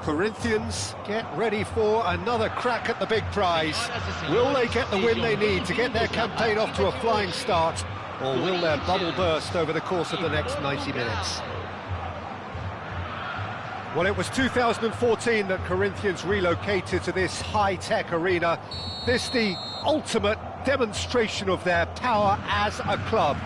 Corinthians get ready for another crack at the big prize. Will they get the win they need to get their campaign off to a flying start, or will their bubble burst over the course of the next 90 minutes? Well, it was 2014 that Corinthians relocated to this high-tech arena. This the ultimate demonstration of their power as a club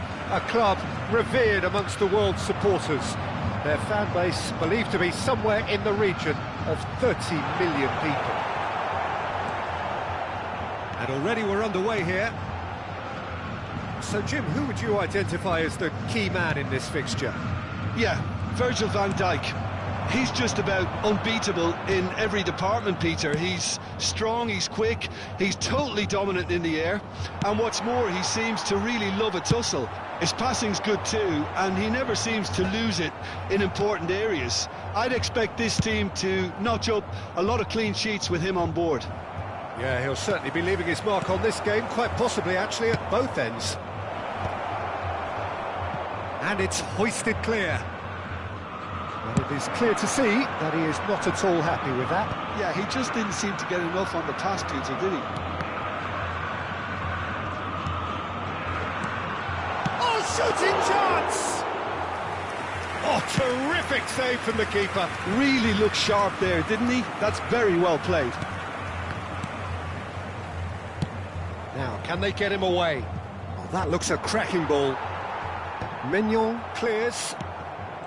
revered amongst the world's supporters. Their fan base believed to be somewhere in the region of 30 million people. And already we're underway here. So, Jim, who would you identify as the key man in this fixture? Yeah, Virgil van Dijk. He's just about unbeatable in every department, Peter. He's strong, he's quick, he's totally dominant in the air. And what's more, he seems to really love a tussle. His passing's good too, and he never seems to lose it in important areas. I'd expect this team to notch up a lot of clean sheets with him on board. Yeah, he'll certainly be leaving his mark on this game, quite possibly actually at both ends. And it's hoisted clear. And it is clear to see that he is not at all happy with that. Yeah, he just didn't seem to get enough on the pass, Peter, did he? Oh, shooting chance! Oh, terrific save from the keeper. Really looked sharp there, didn't he? That's very well played. Now, can they get him away? Oh, that looks a cracking ball. Mignon clears.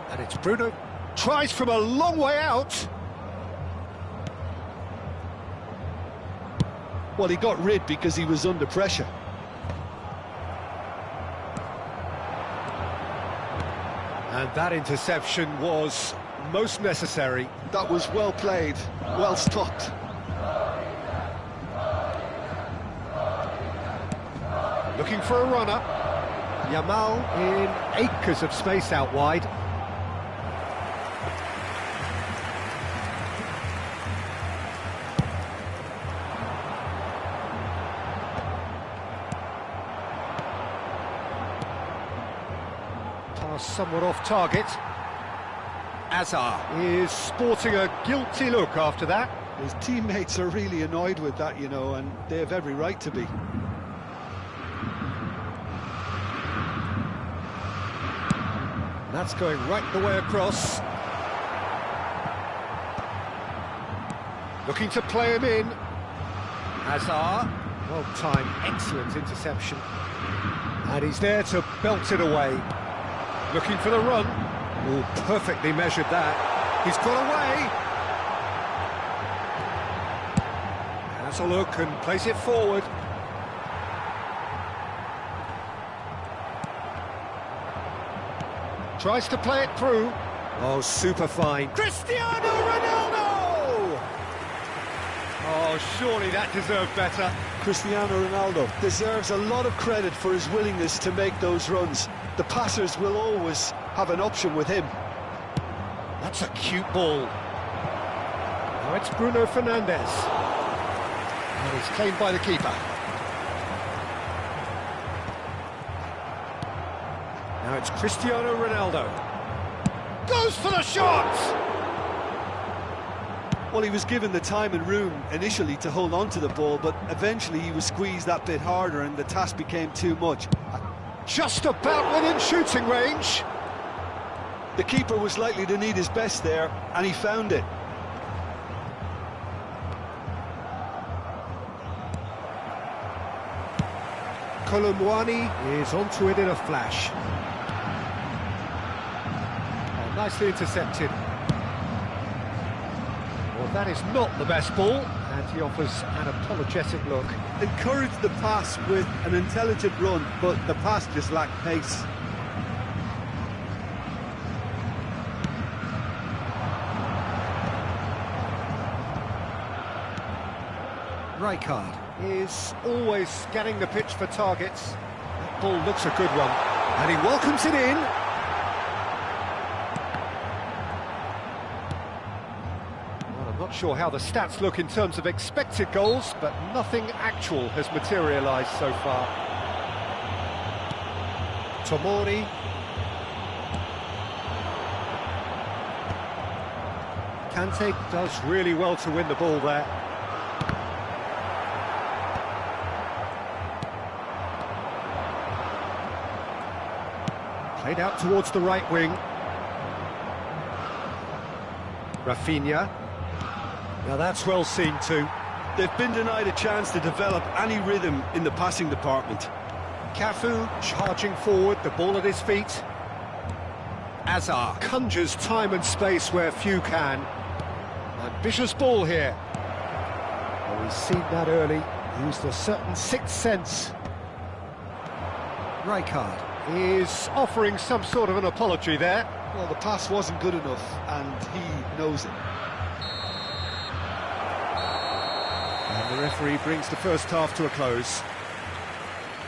And it's Bruno. Tries from a long way out. Well, he got rid because he was under pressure. And that interception was most necessary. That was well played, well stopped. Looking for a runner. Yamal in acres of space out wide. Somewhat off target. Azar is sporting a guilty look after that. His teammates are really annoyed with that, you know, and they have every right to be. That's going right the way across. Looking to play him in. Hazard, well timed, excellent interception. And he's there to belt it away. Looking for the run. Oh, perfectly measured that. He's got away. Has a look and plays it forward. Tries to play it through. Oh, super fine. Cristiano Ronaldo! Oh, surely that deserved better. Cristiano Ronaldo deserves a lot of credit for his willingness to make those runs. The passers will always have an option with him. That's a cute ball. Now it's Bruno Fernandes. And it's claimed by the keeper. Now it's Cristiano Ronaldo. Goes for the shot! Well, he was given the time and room initially to hold on to the ball, but eventually he was squeezed that bit harder and the task became too much. Just about within shooting range. The keeper was likely to need his best there, and he found it. Colomboani is onto it in a flash. Oh, nicely intercepted. Well, that is not the best ball, and he offers an apologetic look. Encouraged the pass with an intelligent run, but the pass just lacked pace. Rijkaard is always scanning the pitch for targets. That ball looks a good one, and he welcomes it in. Well, I'm not sure how the stats look in terms of expected goals, but nothing actual has materialised so far. Tomori. Kante does really well to win the ball there. Played out towards the right wing. Rafinha. Now that's well seen too. They've been denied a chance to develop any rhythm in the passing department. Cafu charging forward, the ball at his feet. Azar conjures time and space where few can. Ambitious ball here. Well, we've seen that early. Used a certain sixth sense. Rijkaard is offering some sort of an apology there. Well, the pass wasn't good enough, and he knows it. And the referee brings the first half to a close.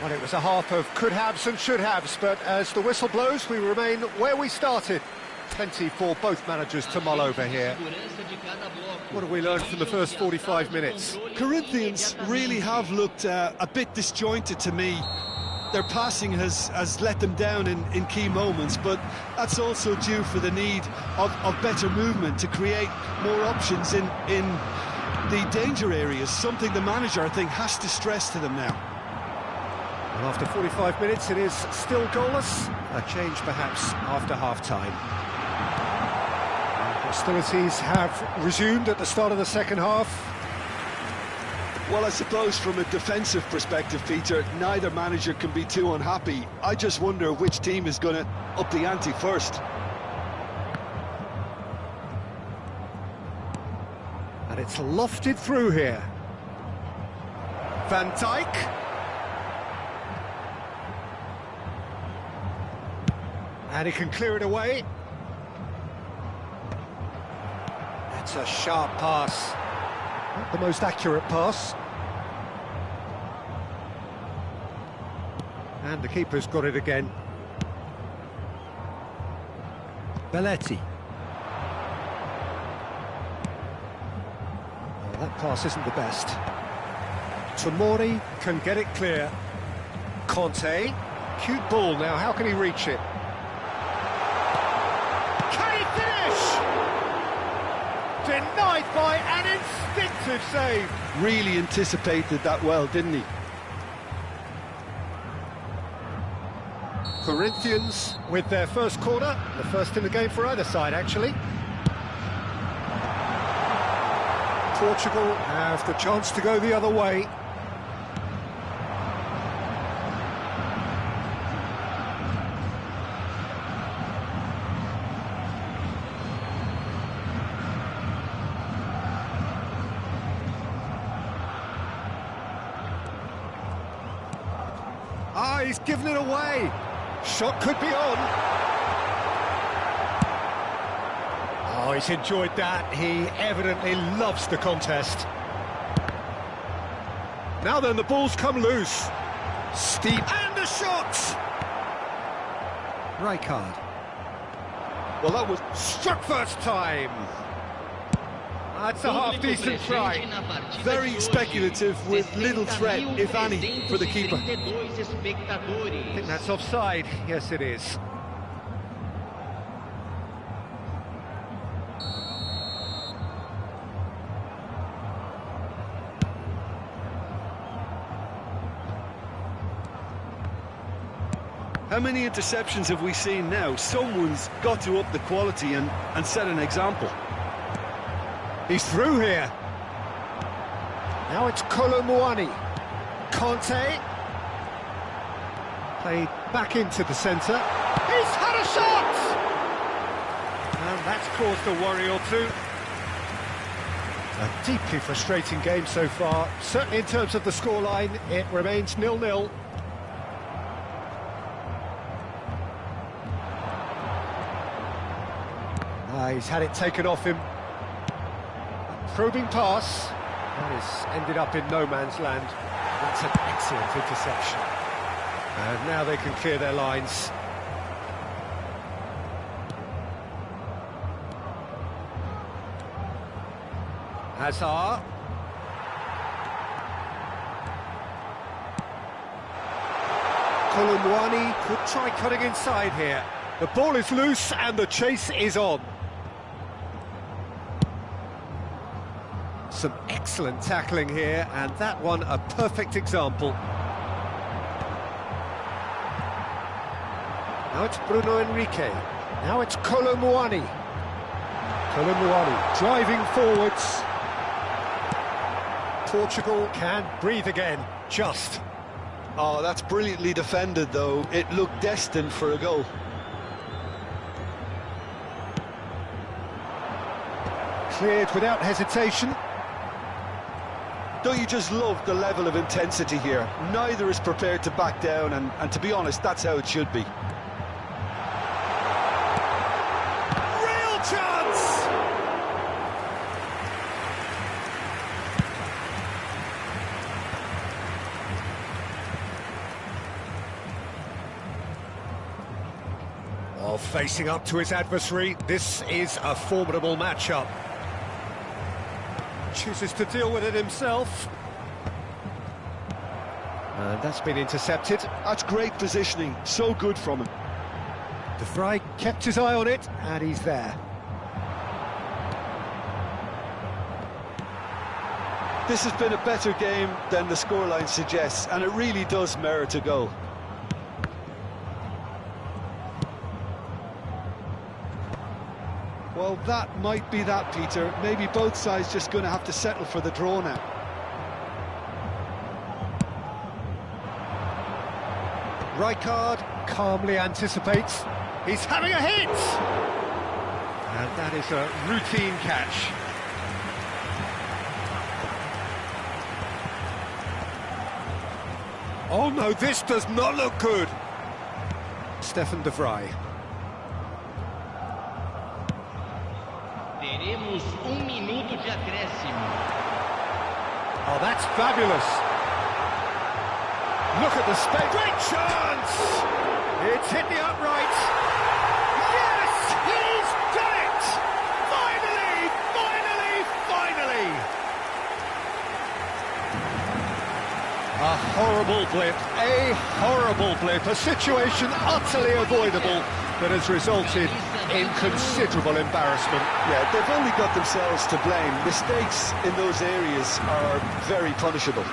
Well, it was a half of could-haves and should-haves, but as the whistle blows, we remain where we started. Plenty for both managers to mull over here. What have we learned from the first 45 minutes? Corinthians really have looked a bit disjointed to me. Their passing has let them down in key moments, but that's also due for the need of better movement to create more options in the danger areas, something the manager, I think, has to stress to them now. Well, after 45 minutes, it is still goalless. A change, perhaps, after half-time. Hostilities have resumed at the start of the second half. Well, I suppose from a defensive perspective, Peter, neither manager can be too unhappy. I just wonder which team is going to up the ante first. And it's lofted through here. Van Dijk. And he can clear it away. That's a sharp pass. Not the most accurate pass. And the keeper's got it again. Belletti. Well, that pass isn't the best. Tomori can get it clear. Conte. Cute ball now, how can he reach it? Denied by an instinctive save. Really anticipated that well, didn't he? Corinthians with their first corner, the first in the game for either side, actually. Portugal have the chance to go the other way. Ah, he's given it away. Shot could be on. Oh, he's enjoyed that. He evidently loves the contest. Now then, the ball's come loose. Steep. And a shot! Rijkaard. Well, that was struck first time. That's a half-decent try. Very speculative, with little threat, if any, for the keeper. I think that's offside. Yes, it is. How many interceptions have we seen now? Someone's got to up the quality and set an example. He's through here. Now it's Colomboani. Conte. Played back into the centre. He's had a shot! And that's caused a worry or two. A deeply frustrating game so far. Certainly in terms of the scoreline, it remains 0-0. He's had it taken off him. Probing pass. That has ended up in no man's land. That's an excellent interception. And now they can clear their lines. Hazard. Colomboani could try cutting inside here. The ball is loose and the chase is on. Some excellent tackling here, and that one a perfect example. Now it's Bruno Enrique. Now it's Kolo Muani. Kolo Muani driving forwards. Portugal can breathe again, just. Oh, that's brilliantly defended, though. It looked destined for a goal. Cleared without hesitation. Don't you just love the level of intensity here? Neither is prepared to back down, and to be honest, that's how it should be. Real chance! While facing up to his adversary, this is a formidable matchup. Chooses to deal with it himself. And that's been intercepted. That's great positioning, so good from him. De Vrij kept his eye on it, and he's there. This has been a better game than the scoreline suggests, and it really does merit a goal. Well, that might be that, Peter. Maybe both sides just going to have to settle for the draw now. Rijkaard calmly anticipates. He's having a hit! And that is a routine catch. Oh no, this does not look good! Stefan De Vrij. Teremos minuto de acréscimo. Oh, that's fabulous! Look at the space. Great chance! It's hit the upright. Yes! He's done it! Finally! Finally! Finally! A horrible blip, a situation utterly avoidable that has resulted in considerable embarrassment. Yeah, they've only got themselves to blame. Mistakes in those areas are very punishable.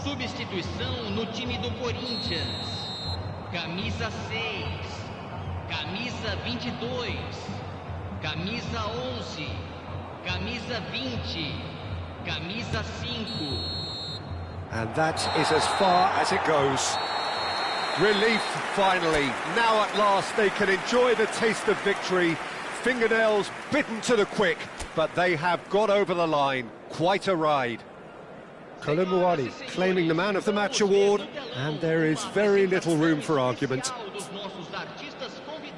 Substituição no time do Corinthians. Camisa 6, camisa 22, camisa 11, camisa 20, camisa 5. And that is as far as it goes. Relief, finally. Now at last they can enjoy the taste of victory. Fingernails bitten to the quick, but they have got over the line. Quite a ride. Kolomuani claiming the Man of the Match award, and there is very little room for argument.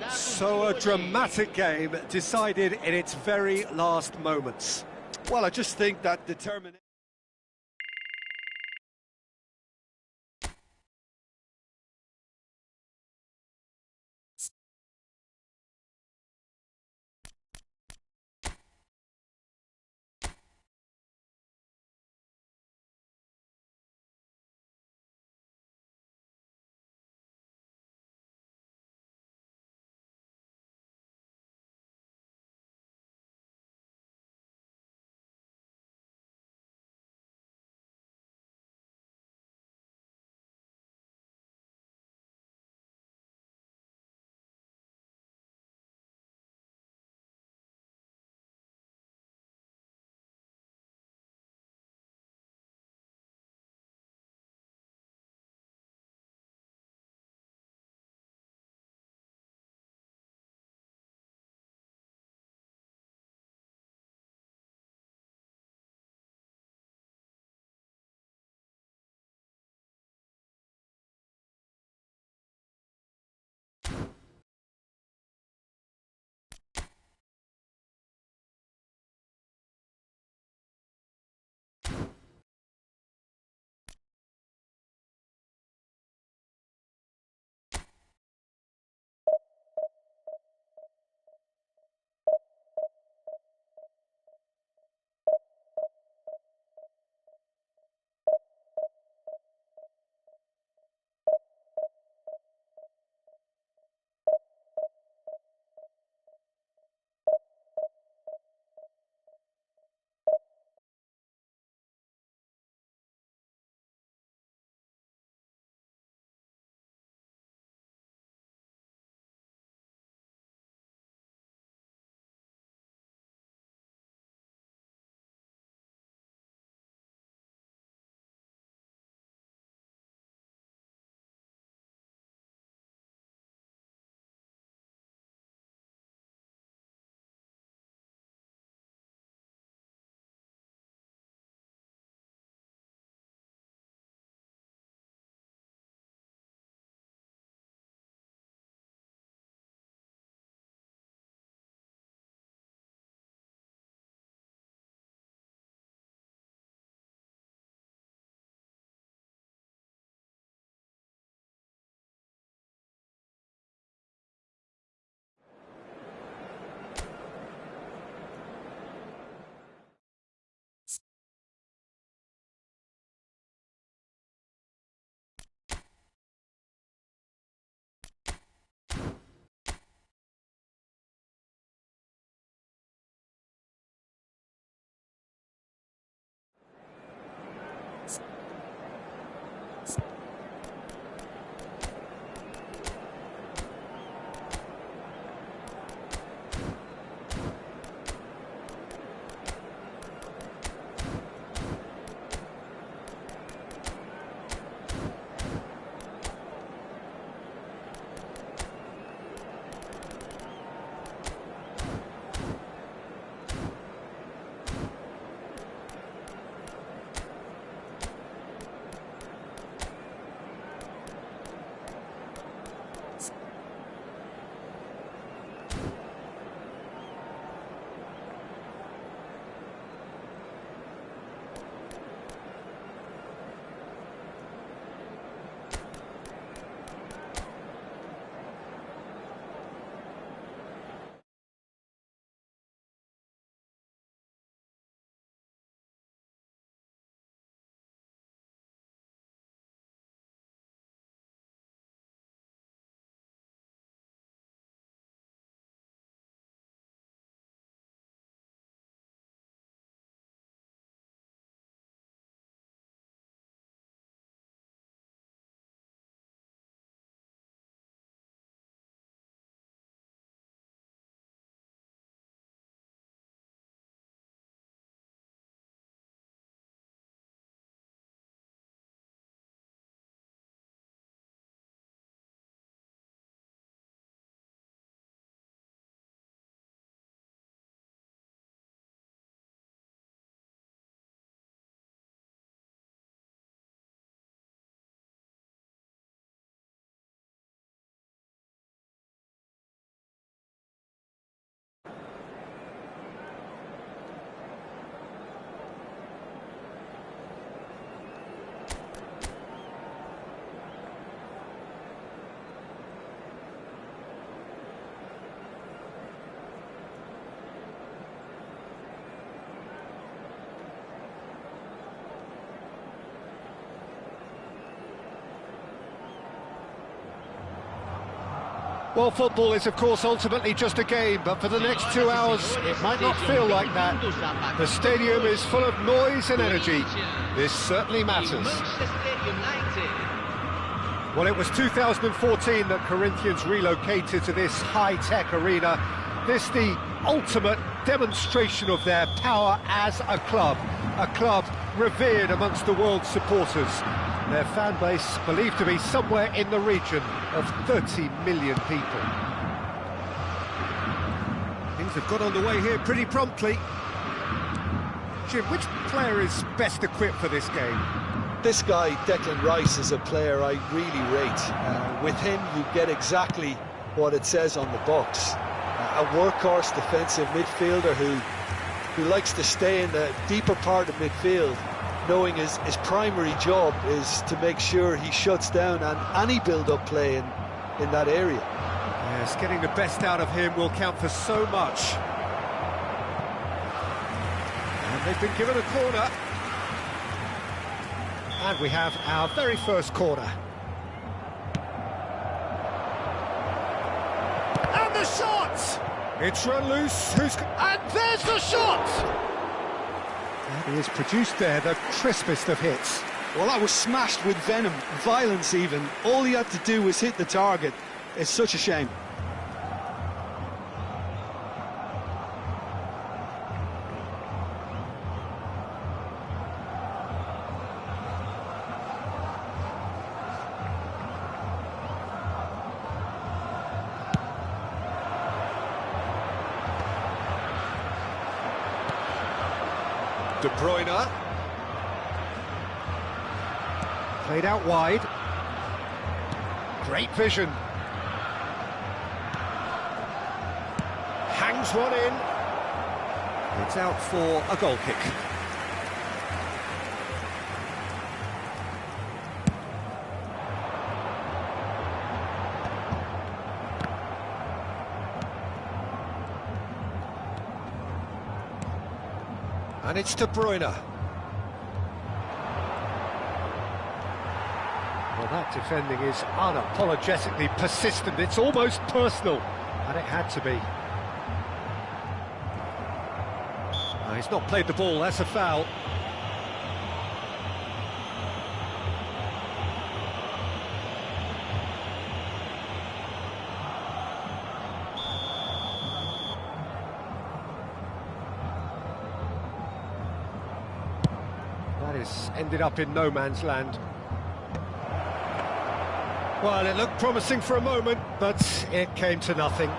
So a dramatic game decided in its very last moments. Well, I just think that determination... Well, football is, of course, ultimately just a game, but for the next 2 hours, it might not feel like that. The stadium is full of noise and energy. This certainly matters. Well, it was 2014 that Corinthians relocated to this high-tech arena. This the ultimate demonstration of their power as a club revered amongst the world's supporters. Their fan base believed to be somewhere in the region of 30 million people. Things have got underway here pretty promptly. Jim, which player is best equipped for this game? This guy, Declan Rice, is a player I really rate. With him, you get exactly what it says on the box. A workhorse defensive midfielder who likes to stay in the deeper part of midfield, knowing his primary job is to make sure he shuts down any build-up play in that area. Yes, getting the best out of him will count for so much. And they've been given a corner. And we have our very first corner. And the shot! It's run loose. And there's the shot! And he has produced there the crispest of hits. Well, that was smashed with venom, violence even. All he had to do was hit the target. It's such a shame. De Bruyne. Played out wide. Great vision. Hangs one in. It's out for a goal kick. And it's De Bruyne. Well, that defending is unapologetically persistent. It's almost personal, and it had to be. No, he's not played the ball, that's a foul. That is ended up in no man's land. Well, it looked promising for a moment, but it came to nothing.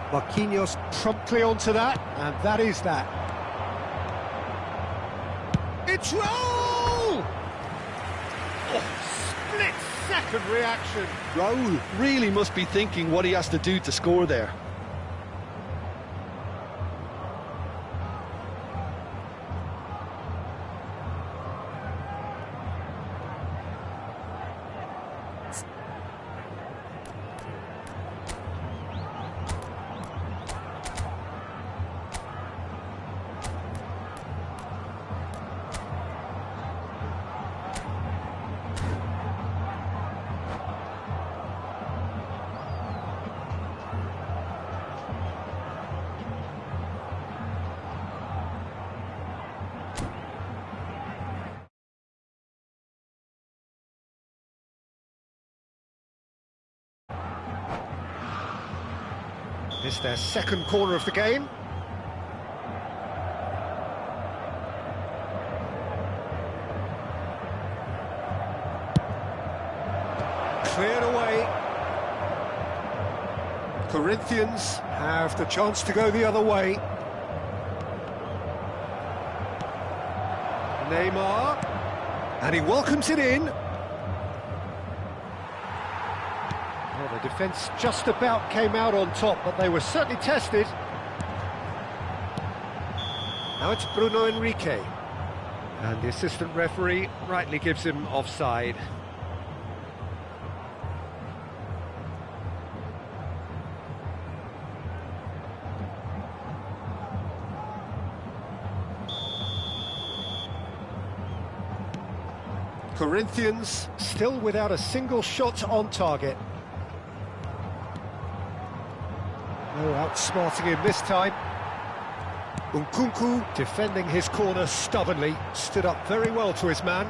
Marquinhos promptly onto that, and that is that. It's Raul! Oh, split-second reaction. Raul really must be thinking what he has to do to score there. It's their second corner of the game. Cleared away. Corinthians have the chance to go the other way. Neymar. And he welcomes it in. Well, the defence just about came out on top, but they were certainly tested. Now it's Bruno Henrique. And the assistant referee rightly gives him offside. Corinthians still without a single shot on target. No outsmarting him this time. Nkunku defending his corner stubbornly, stood up very well to his man.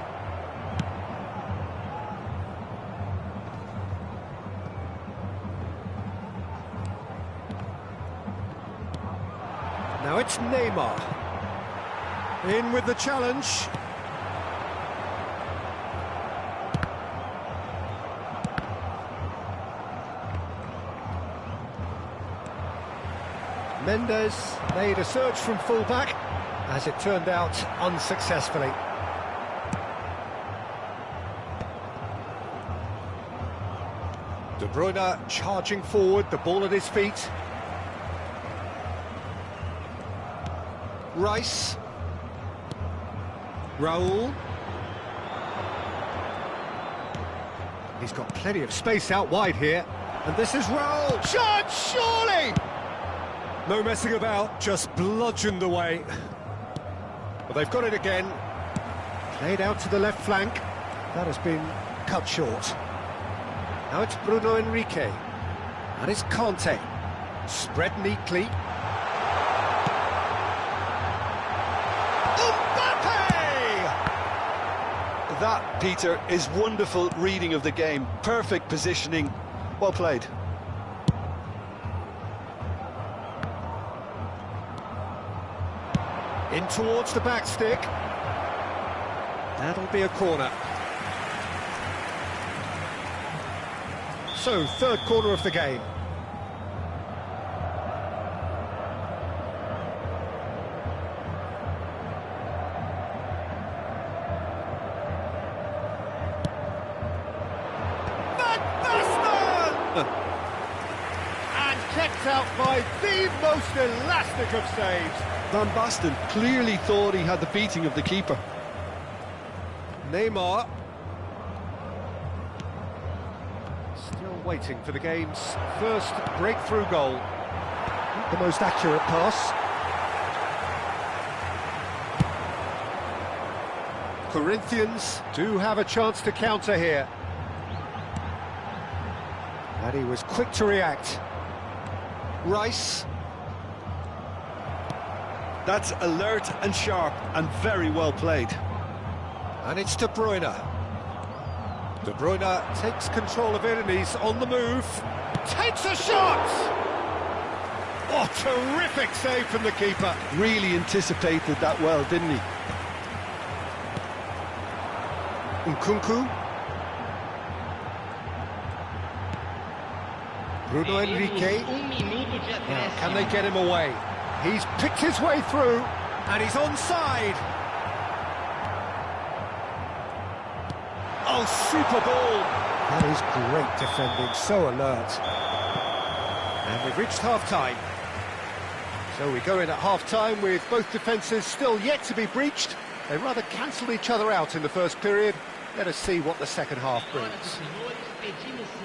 Now it's Neymar. In with the challenge. Mendes made a surge from full-back, as it turned out, unsuccessfully. De Bruyne charging forward, the ball at his feet. Rice. Raul. He's got plenty of space out wide here. And this is Raul. Shot, surely! No messing about, just bludgeoned away. But they've got it again. Played out to the left flank. That has been cut short. Now it's Bruno Henrique. And it's Conte. Spread neatly. That, Peter, is wonderful reading of the game. Perfect positioning. Well played. In towards the back stick. That'll be a corner. So, third corner of the game. And kept out by the most elastic of saves. Van Basten clearly thought he had the beating of the keeper. Neymar. Still waiting for the game's first breakthrough goal. The most accurate pass. Corinthians do have a chance to counter here. And he was quick to react. Rice. That's alert and sharp and very well played. And it's De Bruyne. De Bruyne takes control of it and he's on the move. Takes a shot! Oh, terrific save from the keeper. Really anticipated that well, didn't he? Nkunku. Bruno Henrique. Now, can they get him away? He's picked his way through, and he's onside. Oh, super ball. That is great defending, so alert. And we've reached half-time. So we go in at half-time with both defences still yet to be breached. They rather cancelled each other out in the first period. Let us see what the second half brings.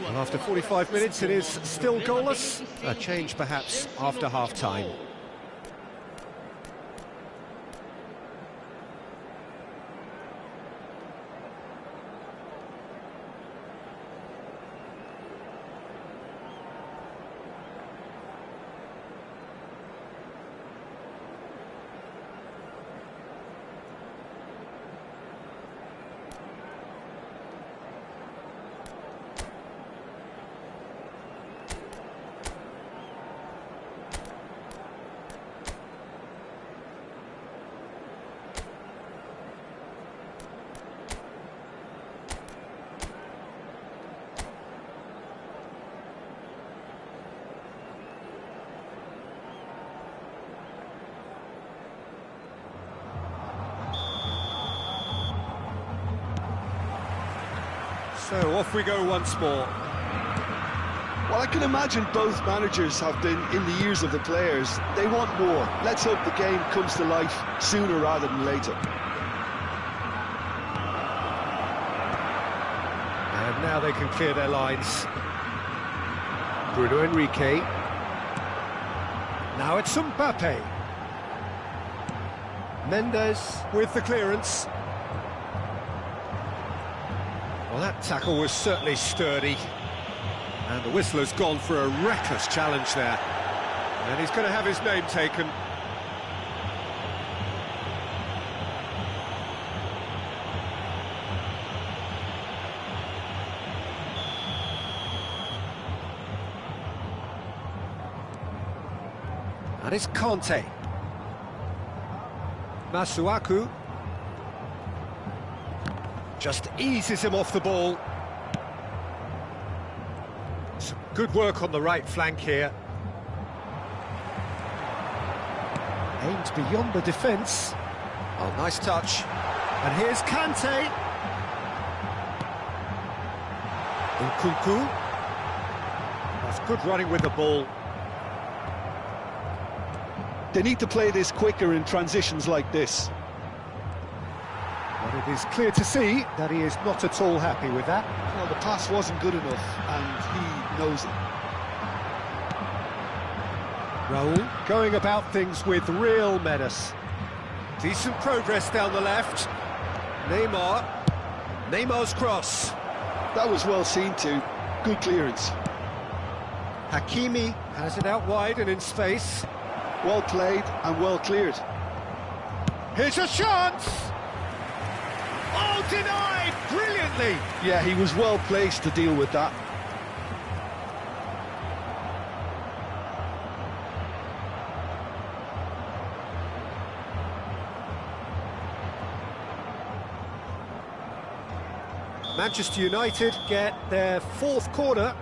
Well, after 45 minutes, it is still goalless. A change, perhaps, after half-time. So off we go once more. Well, I can imagine both managers have been in the ears of the players. They want more. Let's hope the game comes to life sooner rather than later. And now they can clear their lines. Bruno Henrique. Now it's Mbappe. Mendes with the clearance. Well, that tackle was certainly sturdy. And the whistle has gone for a reckless challenge there. And he's going to have his name taken. And it's Conte. Masuaku. Just eases him off the ball. Some good work on the right flank here. Aimed beyond the defence. Oh, nice touch. And here's Kante. Nkunku. That's good running with the ball. They need to play this quicker in transitions like this. But it is clear to see that he is not at all happy with that. Well, the pass wasn't good enough, and he knows it. Raul going about things with real menace. Decent progress down the left. Neymar. Neymar's cross. That was well seen too. Good clearance. Hakimi has it out wide and in space. Well played and well cleared. Here's a chance! Oh, denied! Brilliantly! Yeah, he was well placed to deal with that. Manchester United get their fourth corner.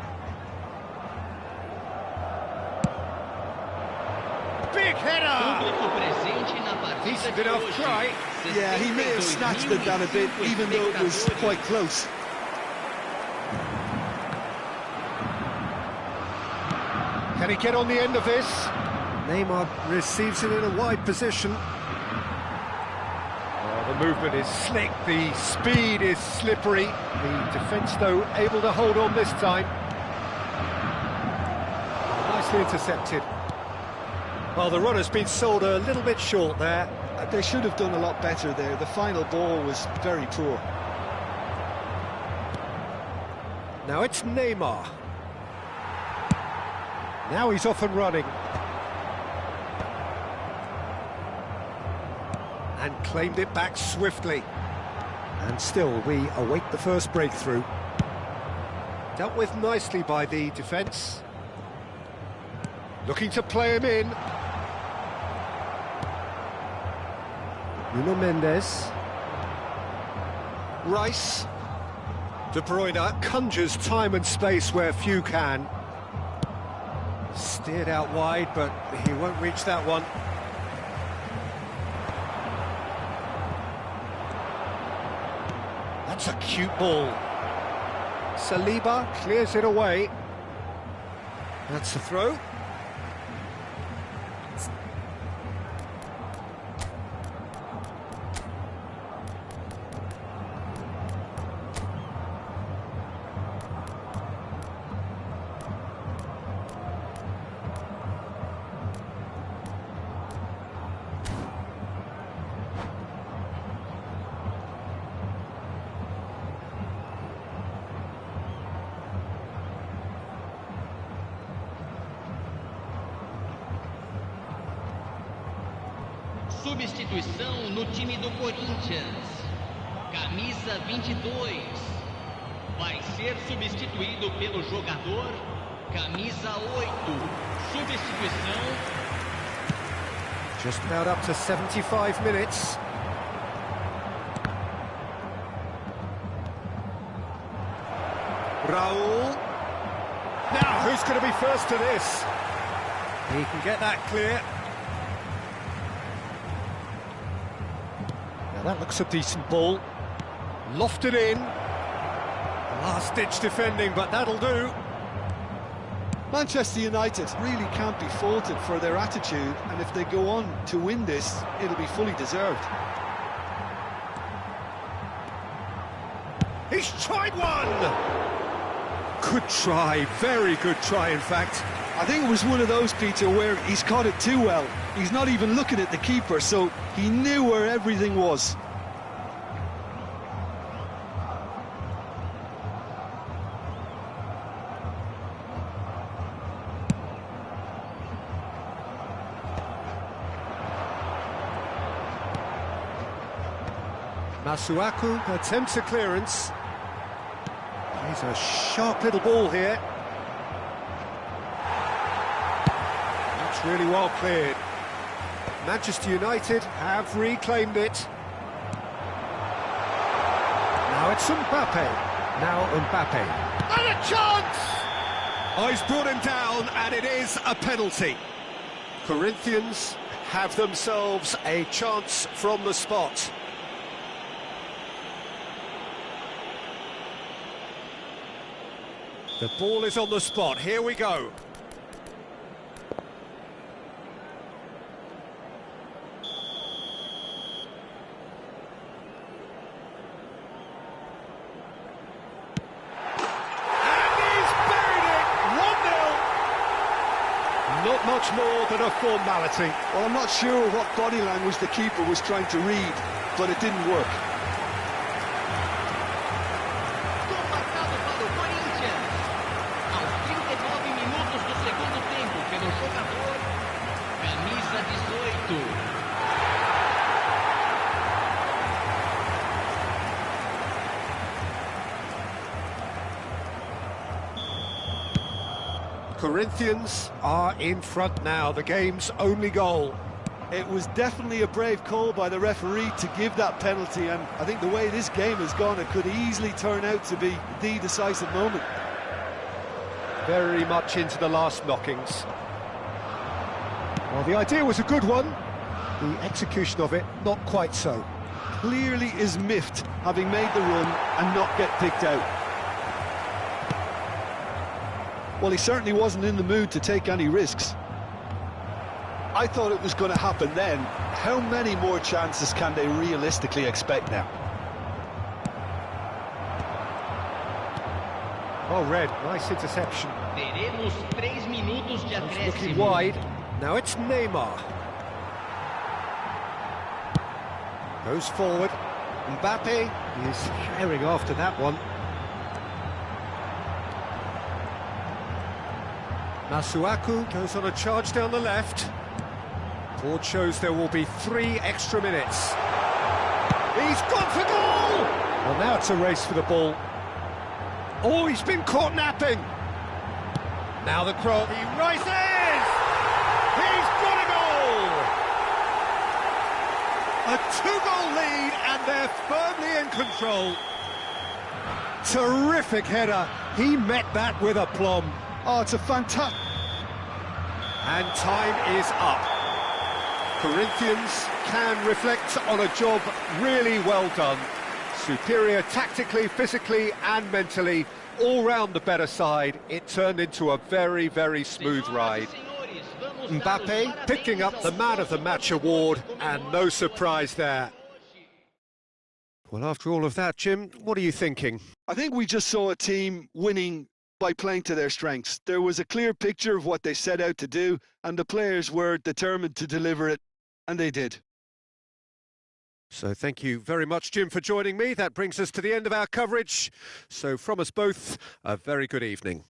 Big header! Decent enough try. Yeah, he may have snatched it down a bit, even though it was quite close. Can he get on the end of this? Neymar receives it in a wide position. Oh, the movement is slick, the speed is slippery. The defence, though, able to hold on this time. Nicely intercepted. Well, the run has been sold a little bit short there. They should have done a lot better there. The final ball was very poor. Now it's Neymar. Now he's off and running. And claimed it back swiftly. And still, we await the first breakthrough. Dealt with nicely by the defence. Looking to play him in. Nuno Mendes. Rice. De Bruyne conjures time and space where few can. Steered out wide, but he won't reach that one. That's a cute ball. Saliba clears it away. That's the throw. Substituição no time do Corinthians. Camisa 22. Vai ser substituído pelo jogador camisa 8. Substituição. Just about up to 75 minutes. Raul. Now, who's going to be first to this? He can get that clear. Now that looks a decent ball. Lofted in. Last-ditch defending, but that'll do. Manchester United really can't be faulted for their attitude, and if they go on to win this, it'll be fully deserved. He's tried one! Good try, very good try, in fact. I think it was one of those, Peter, where he's caught it too well. He's not even looking at the keeper, so he knew where everything was. Masuaku attempts a clearance. He's a sharp little ball here. That's really well cleared. Manchester United have reclaimed it. Now it's Mbappe. And a chance! Oh, he's brought him down, and it is a penalty. Corinthians have themselves a chance from the spot. The ball is on the spot. Here we go. Not much more than a formality. Well, I'm not sure what body language the keeper was trying to read, but it didn't work. Gol marcado para o Corinthians. Aos 39 minutos do segundo tempo pelo jogador camisa 18. Corinthians are in front now, the game's only goal. It was definitely a brave call by the referee to give that penalty, and I think the way this game has gone, it could easily turn out to be the decisive moment. Very much into the last knockings. Well, the idea was a good one. The execution of it, not quite so. Clearly is miffed, having made the run and not get picked out. Well, he certainly wasn't in the mood to take any risks. I thought it was going to happen then. How many more chances can they realistically expect now? Oh, Red, nice interception. Teremos 3 minutos de He's looking acréscimo. wide. Now it's Neymar. Goes forward. Mbappe is carrying after that one. Masuaku goes on a charge down the left. Board shows there will be 3 extra minutes. He's gone for goal! Well, now it's a race for the ball. Oh, he's been caught napping. Now the cross. He rises! He's got a goal! A 2-goal lead, and they're firmly in control. Terrific header. He met that with aplomb. Oh, it's a fantastic... And time is up. Corinthians can reflect on a job really well done. Superior tactically, physically and mentally. All round the better side. It turned into a very, very smooth ride. Mbappe picking up the Man of the Match award, and no surprise there. Well, after all of that, Jim, what are you thinking? I think we just saw a team winning by playing to their strengths. There was a clear picture of what they set out to do, and the players were determined to deliver it, and they did. So thank you very much, Jim, for joining me. That brings us to the end of our coverage. So from us both, a very good evening.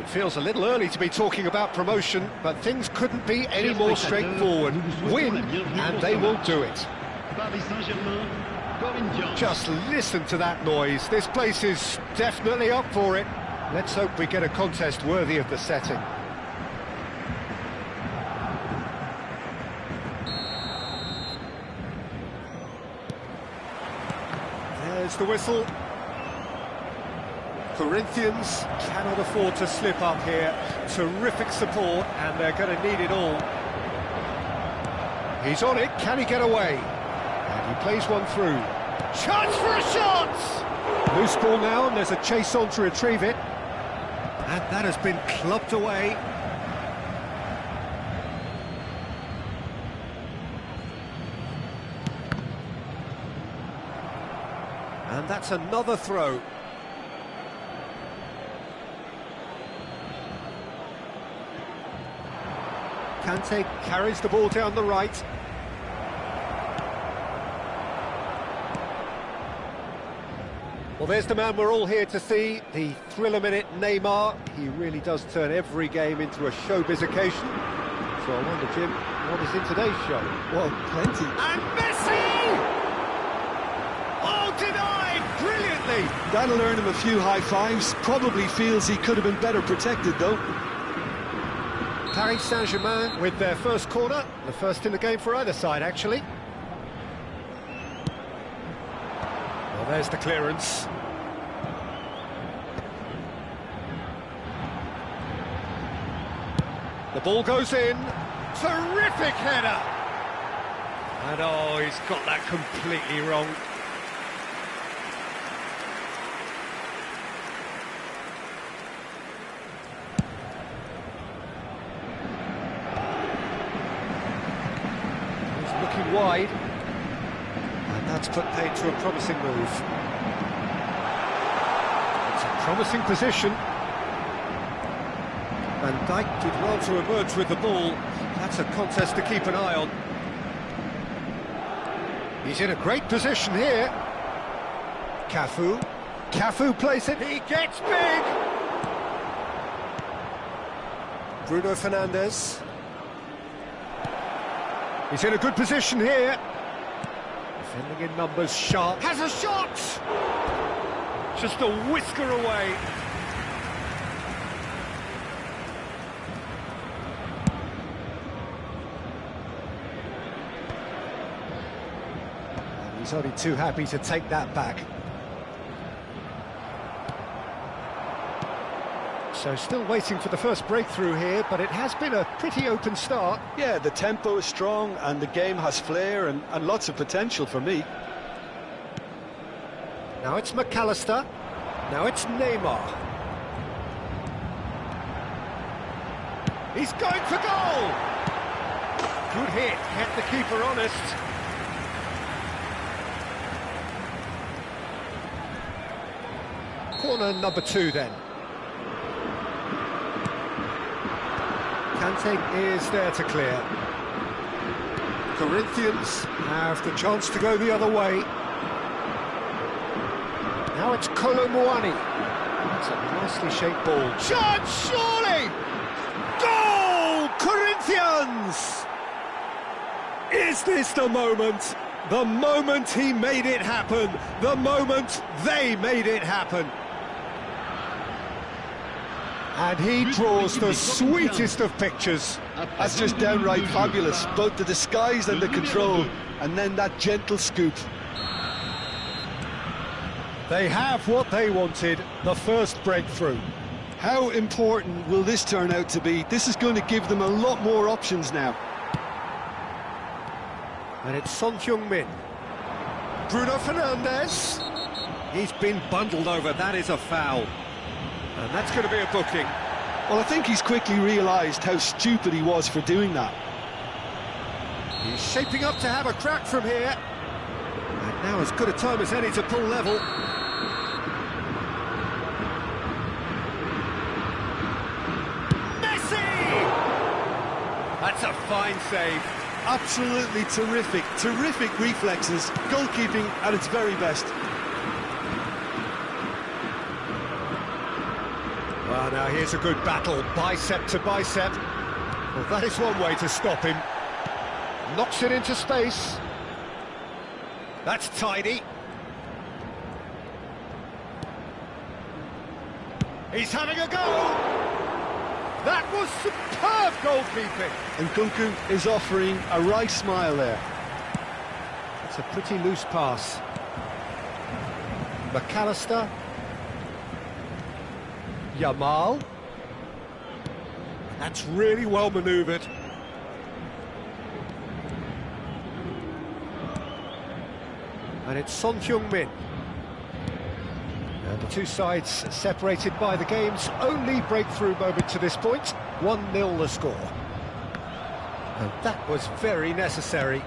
It feels a little early to be talking about promotion, but things couldn't be any more straightforward. Win, and they will do it. Just listen to that noise. This place is definitely up for it. Let's hope we get a contest worthy of the setting. There's the whistle. Corinthians cannot afford to slip up here. Terrific support, and they're going to need it all. He's on it. Can he get away? And he plays one through. Chance for a shot! Loose ball now, and there's a chase on to retrieve it. And that has been clubbed away. And that's another throw. Kante carries the ball down the right. Well, there's the man we're all here to see, the thriller-minute Neymar. He really does turn every game into a showbiz occasion. So I wonder, Jim, what is in today's show? Well, plenty. And Messi! Oh, denied! Brilliantly! That'll earn him a few high fives. Probably feels he could have been better protected, though. Paris Saint-Germain with their first corner, the first in the game for either side, actually. Well, there's the clearance. The ball goes in. Terrific header! And oh, he's got that completely wrong. Looking wide, and that's put paid to a promising move. It's a promising position. Van Dijk did well to emerge with the ball. That's a contest to keep an eye on. He's in a great position here. Cafu plays it, he gets big! Bruno Fernandes. He's in a good position here. Defending in numbers, sharp. Has a shot! Just a whisker away. And he's only too happy to take that back. So still waiting for the first breakthrough here, but it has been a pretty open start. Yeah, the tempo is strong and the game has flair and lots of potential for me. Now it's McAllister. Now it's Neymar. He's going for goal! Good hit, kept the keeper honest. Corner number 2 then. Kante is there to clear. Corinthians have the chance to go the other way. Now it's Kolo Muani. That's a nicely shaped ball. Chance, surely! Goal! Corinthians! Is this the moment? The moment he made it happen. The moment they made it happen. And he draws the sweetest of pictures. That's just downright fabulous. Both the disguise and the control, and then that gentle scoop. They have what they wanted, the first breakthrough. How important will this turn out to be? This is going to give them a lot more options now. And it's Son Heung-min. Bruno Fernandes. He's been bundled over, that is a foul. And that's going to be a booking. Well, I think he's quickly realised how stupid he was for doing that. He's shaping up to have a crack from here. And now as good a time as any to pull level. Messi! That's a fine save. Absolutely terrific, terrific reflexes, goalkeeping at its very best. Well, now Now here's a good battle, bicep to bicep. Well, that is one way to stop him. Knocks it into space. That's tidy. He's having a go! That was superb goalkeeping! And Kunku is offering a right smile there. It's a pretty loose pass. McAllister. Yamal. That's really well manoeuvred. And it's Son Heung-min. And the two sides separated by the game's only breakthrough moment to this point. 1-0 the score. And that was very necessary.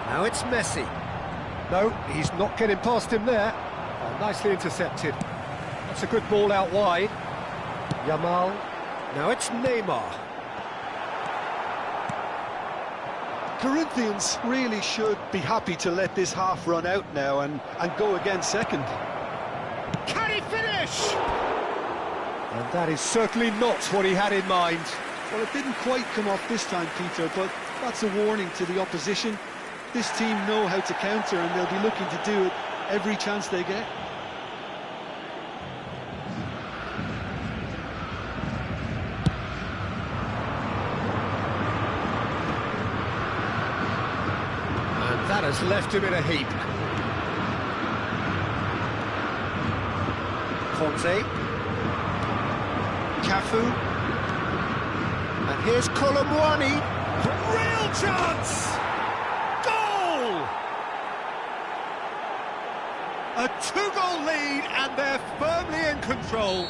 Now it's Messi. No, he's not getting past him there. Oh, nicely intercepted. That's a good ball out wide. Yamal. Now it's Neymar. Corinthians really should be happy to let this half run out now and go again second. Can he finish? And that is certainly not what he had in mind. Well, it didn't quite come off this time, Peter, but that's a warning to the opposition. This team know how to counter, and they'll be looking to do it every chance they get. That has left him in a heap. Conte. Cafu. And here's Colomwani. Real chance! Goal! A two-goal lead, and they're firmly in control.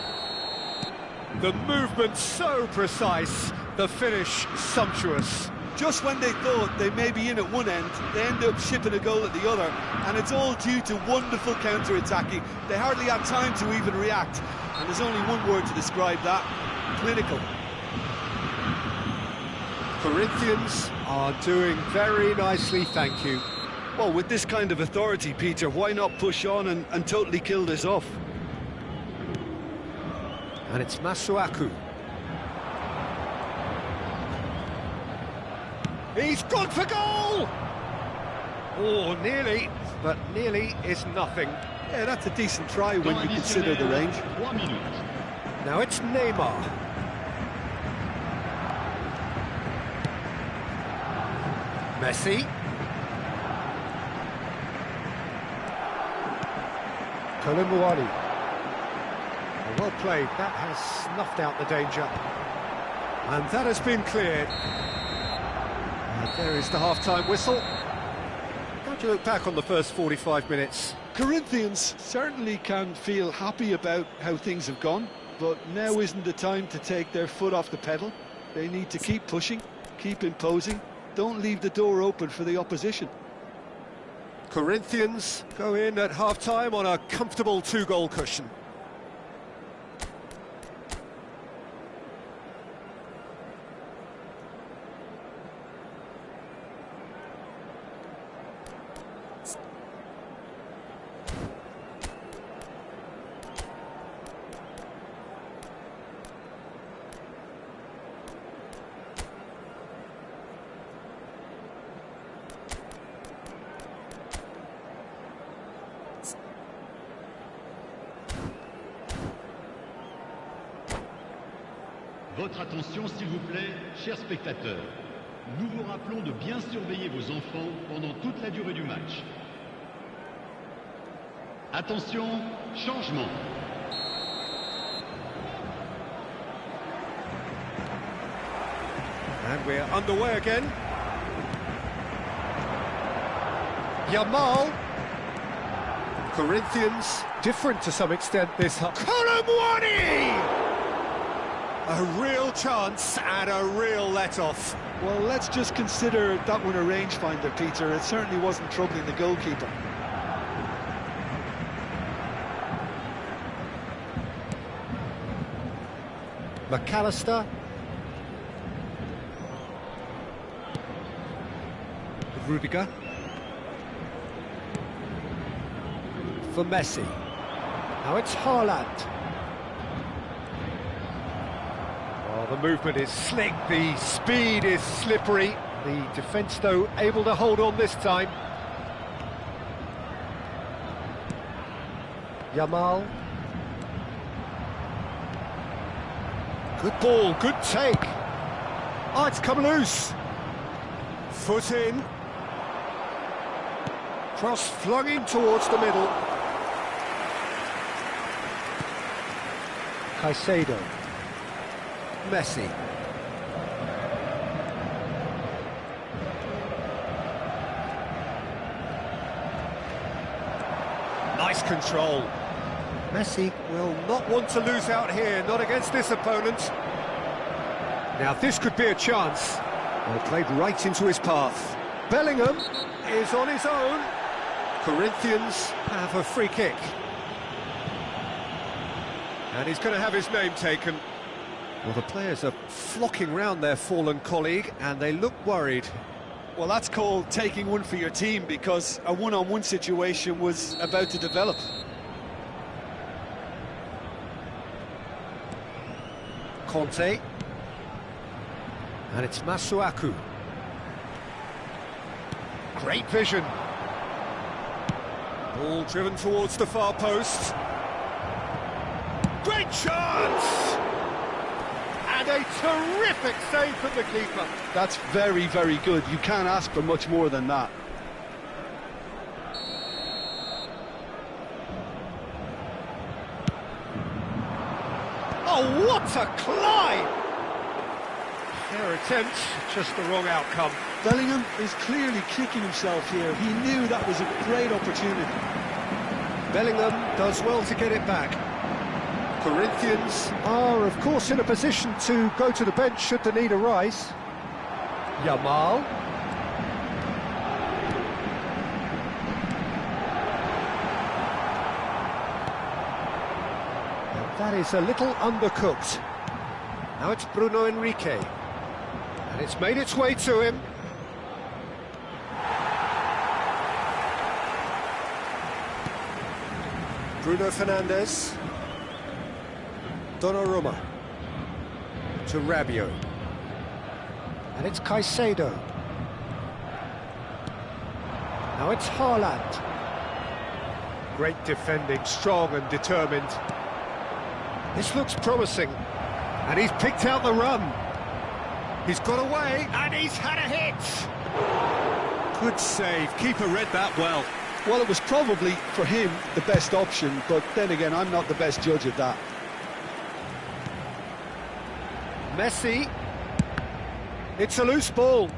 The movement so precise, the finish sumptuous. Just when they thought they may be in at one end, they end up shipping a goal at the other, and it's all due to wonderful counter-attacking. They hardly had time to even react, and there's only one word to describe that: clinical. Corinthians are doing very nicely, thank you. Well, with this kind of authority, Peter, why not push on and totally kill this off? And it's Masuaku. He's gone for goal! Oh, nearly, but nearly is nothing. Yeah, that's a decent try when you consider the range. Now it's Neymar. Messi. Colomwani. Well played, that has snuffed out the danger. And that has been cleared. And there is the half-time whistle. How do you look back on the first 45 minutes? Corinthians certainly can feel happy about how things have gone, but now isn't the time to take their foot off the pedal. They need to keep pushing, keep imposing, don't leave the door open for the opposition. Corinthians go in at half-time on a comfortable two-goal cushion. Votre attention s'il vous plaît, chers spectateurs. Nous vous rappelons de bien surveiller vos enfants pendant toute la durée du match. Attention, changement. And we're underway again. Yamal. Corinthians, different to some extent this half. Colomwani! A real chance and a real let-off. Well, let's just consider that one a rangefinder, Peter. It certainly wasn't troubling the goalkeeper. McAllister. Rudiger. For Messi. Now it's Haaland. Well, the movement is slick, the speed is slippery. The defence, though, able to hold on this time. Yamal. Good ball, good take. Oh, it's come loose. Foot in. Cross flung in towards the middle. Caicedo. Messi. Nice control. Messi will not want to lose out here, not against this opponent. Now this could be a chance. Well, played right into his path. Bellingham is on his own. Corinthians have a free kick. And he's going to have his name taken. Well, the players are flocking round their fallen colleague, and they look worried. Well, that's called taking one for your team, because a one-on-one situation was about to develop. Conte. And it's Masuaku. Great vision. Ball driven towards the far post. Great chance! And a terrific save from the keeper. That's very, very good. You can't ask for much more than that. Oh, what a climb! Their attempt, just the wrong outcome. Bellingham is clearly kicking himself here. He knew that was a great opportunity. Bellingham does well to get it back. Corinthians are, of course, in a position to go to the bench should the need arise. Yamal. And that is a little undercooked. Now it's Bruno Henrique. And it's made its way to him. Bruno Fernandes. Donnarumma. To Rabiot. And it's Caicedo. Now it's Haaland. Great defending, strong and determined. This looks promising. And he's picked out the run. He's got away, and he's had a hit. Good save. Keeper read that well. Well, it was probably, for him, the best option, but then again, I'm not the best judge of that. Messi. It's a loose ball.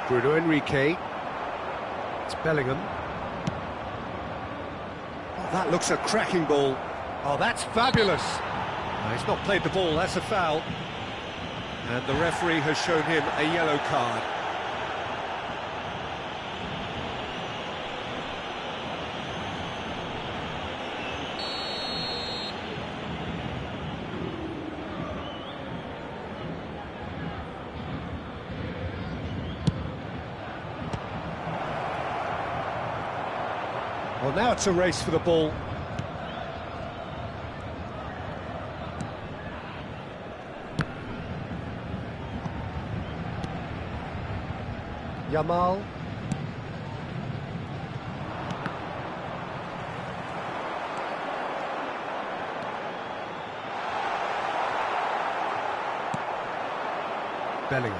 Bruno Henrique. It's Bellingham. Oh, that looks a cracking ball. Oh, that's fabulous. No, he's not played the ball, that's a foul. And the referee has shown him a yellow card. Well, now it's a race for the ball. Yamal. Bellingham.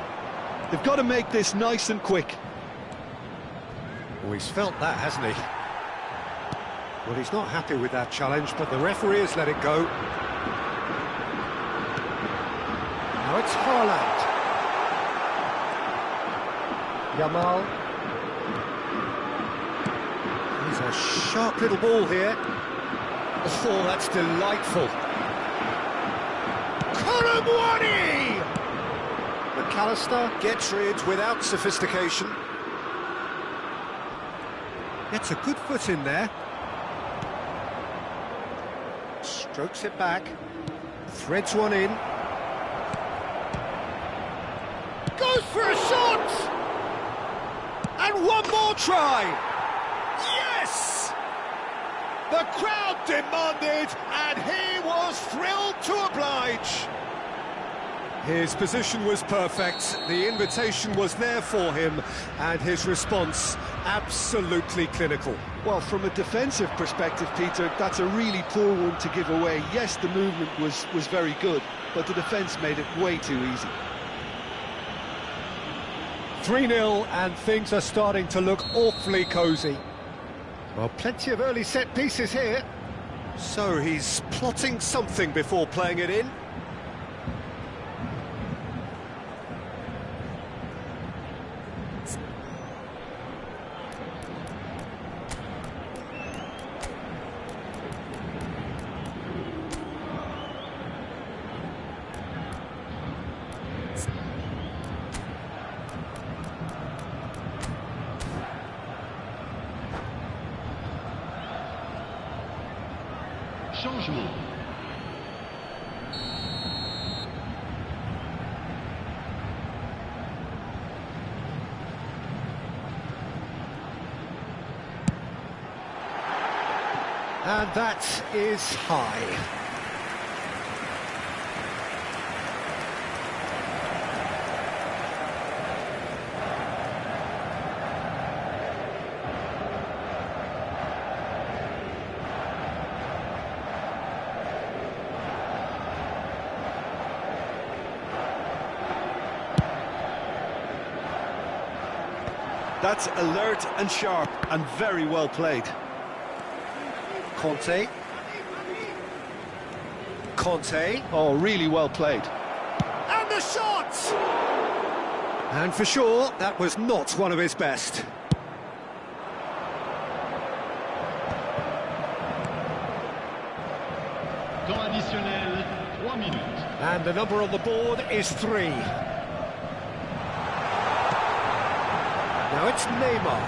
They've got to make this nice and quick. Oh, he's felt that, hasn't he? Well, he's not happy with that challenge, but the referee has let it go. Now it's Haaland. Yamal. He's a sharp little ball here. Oh, that's delightful. Colomwani! McAllister gets rid without sophistication. Gets a good foot in there. Strokes it back. Threads one in. goes for a shot! And one more try! Yes! The crowd demanded, and he was thrilled to oblige. His position was perfect, the invitation was there for him, and his response absolutely clinical. Well, from a defensive perspective, Peter, that's a really poor one to give away. Yes, the movement was very good, but the defence made it way too easy. 3-0, and things are starting to look awfully cosy. Well, plenty of early set pieces here. So he's plotting something before playing it in. Changement. And that is high. That's alert and sharp and very well played. Conte. Oh, really well played. And the shot! And for sure, that was not one of his best. Temps additionnel, 3 minutes. And the number on the board is 3. Now it's Neymar.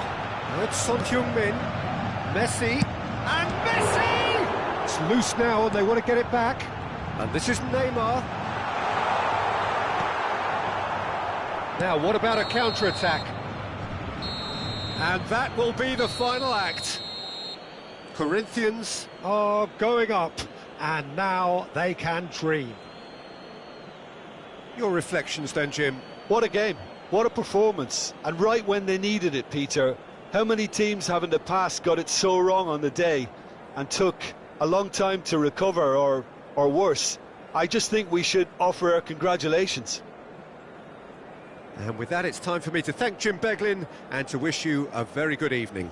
Now it's Son Heung-min. Messi. And Messi! It's loose now and they want to get it back. And this is Neymar. Now, what about a counter-attack? And that will be the final act. Corinthians are going up, and now they can dream. Your reflections then, Jim? What a game, what a performance, and right when they needed it, Peter. How many teams have in the past got it so wrong on the day and took a long time to recover, or worse? I just think we should offer our congratulations. And with that, it's time for me to thank Jim Beglin and to wish you a very good evening.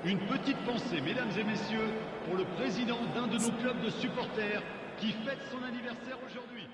Une petite pensée, mesdames et messieurs, pour le président d'un de nos clubs de supporters qui fête son anniversaire aujourd'hui.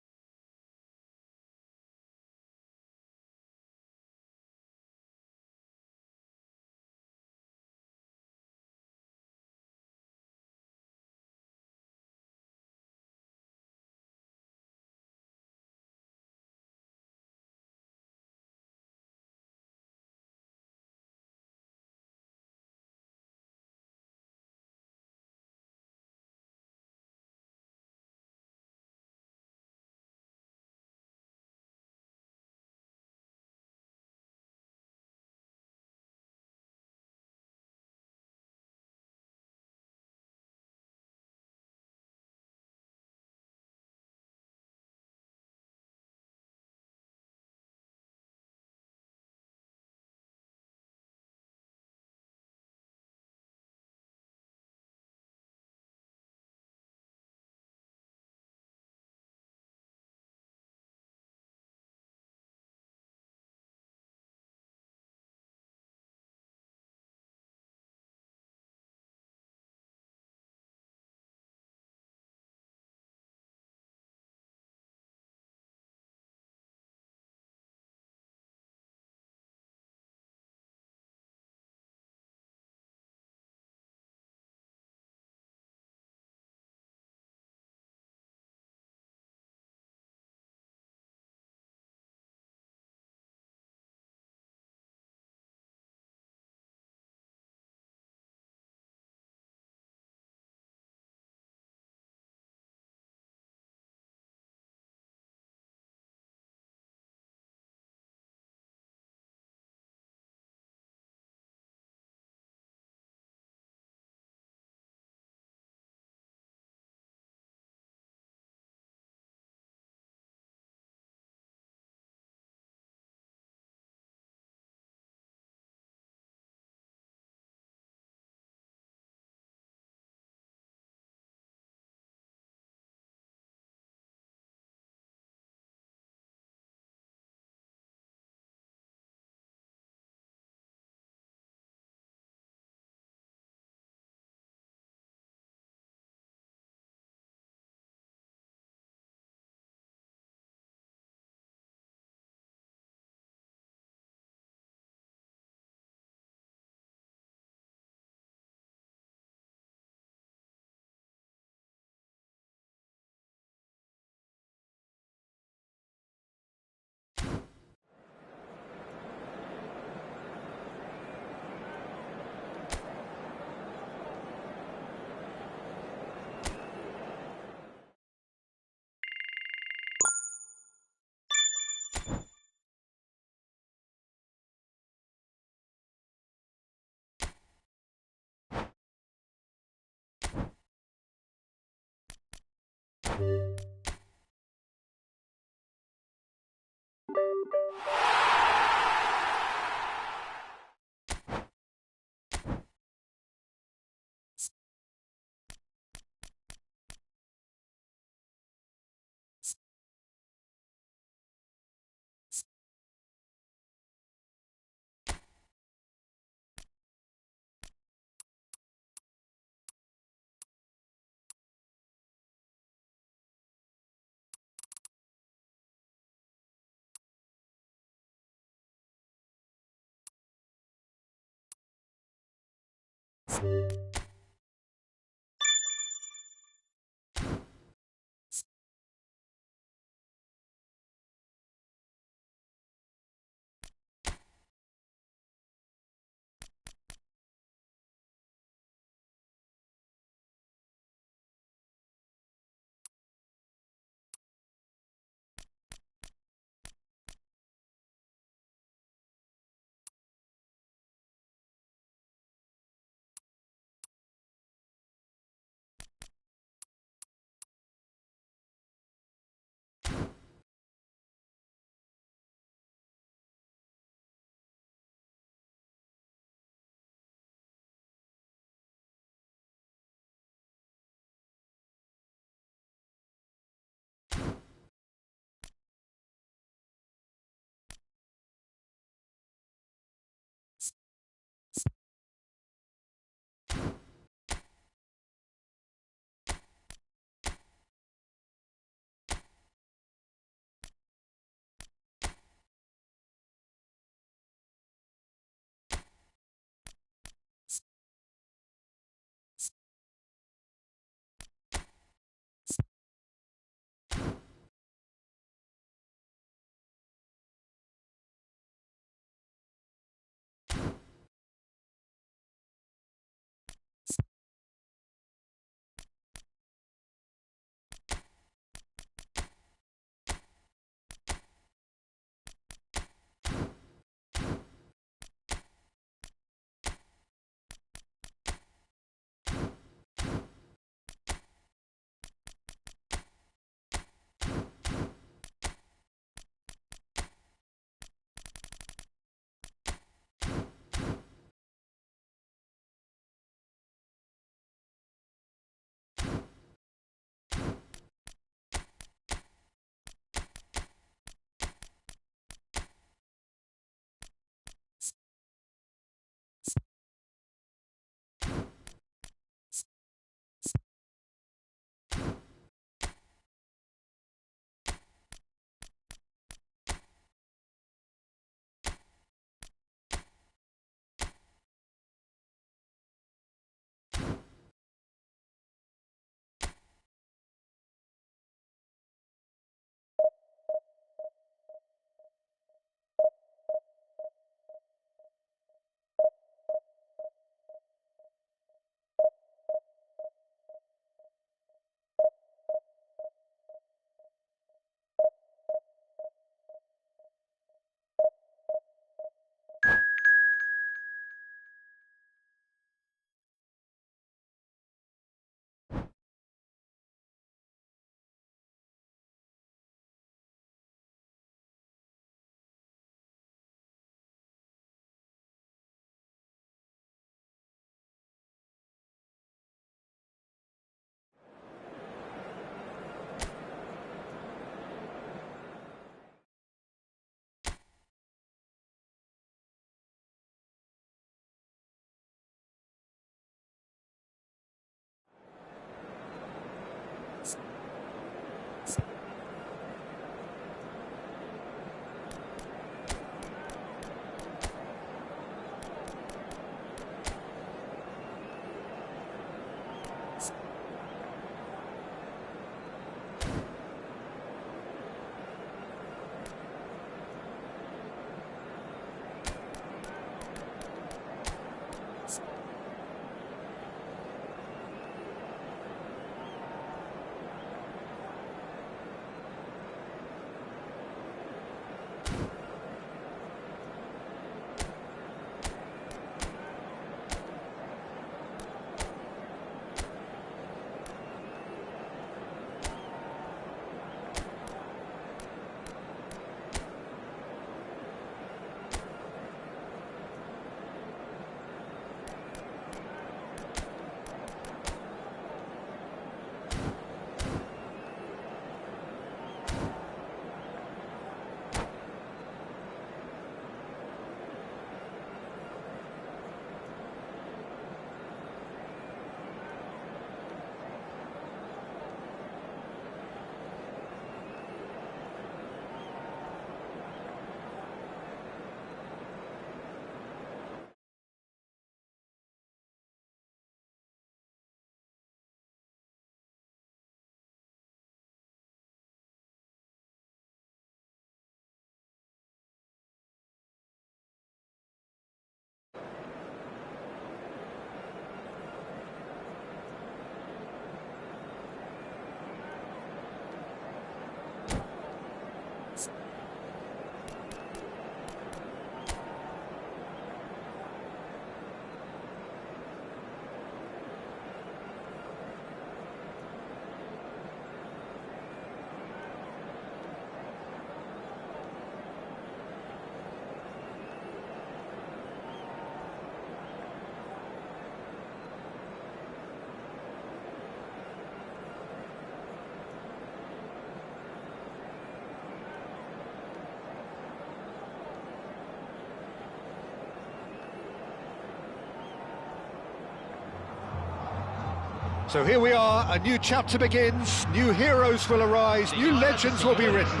So here we are, a new chapter begins, new heroes will arise, new legends will be written.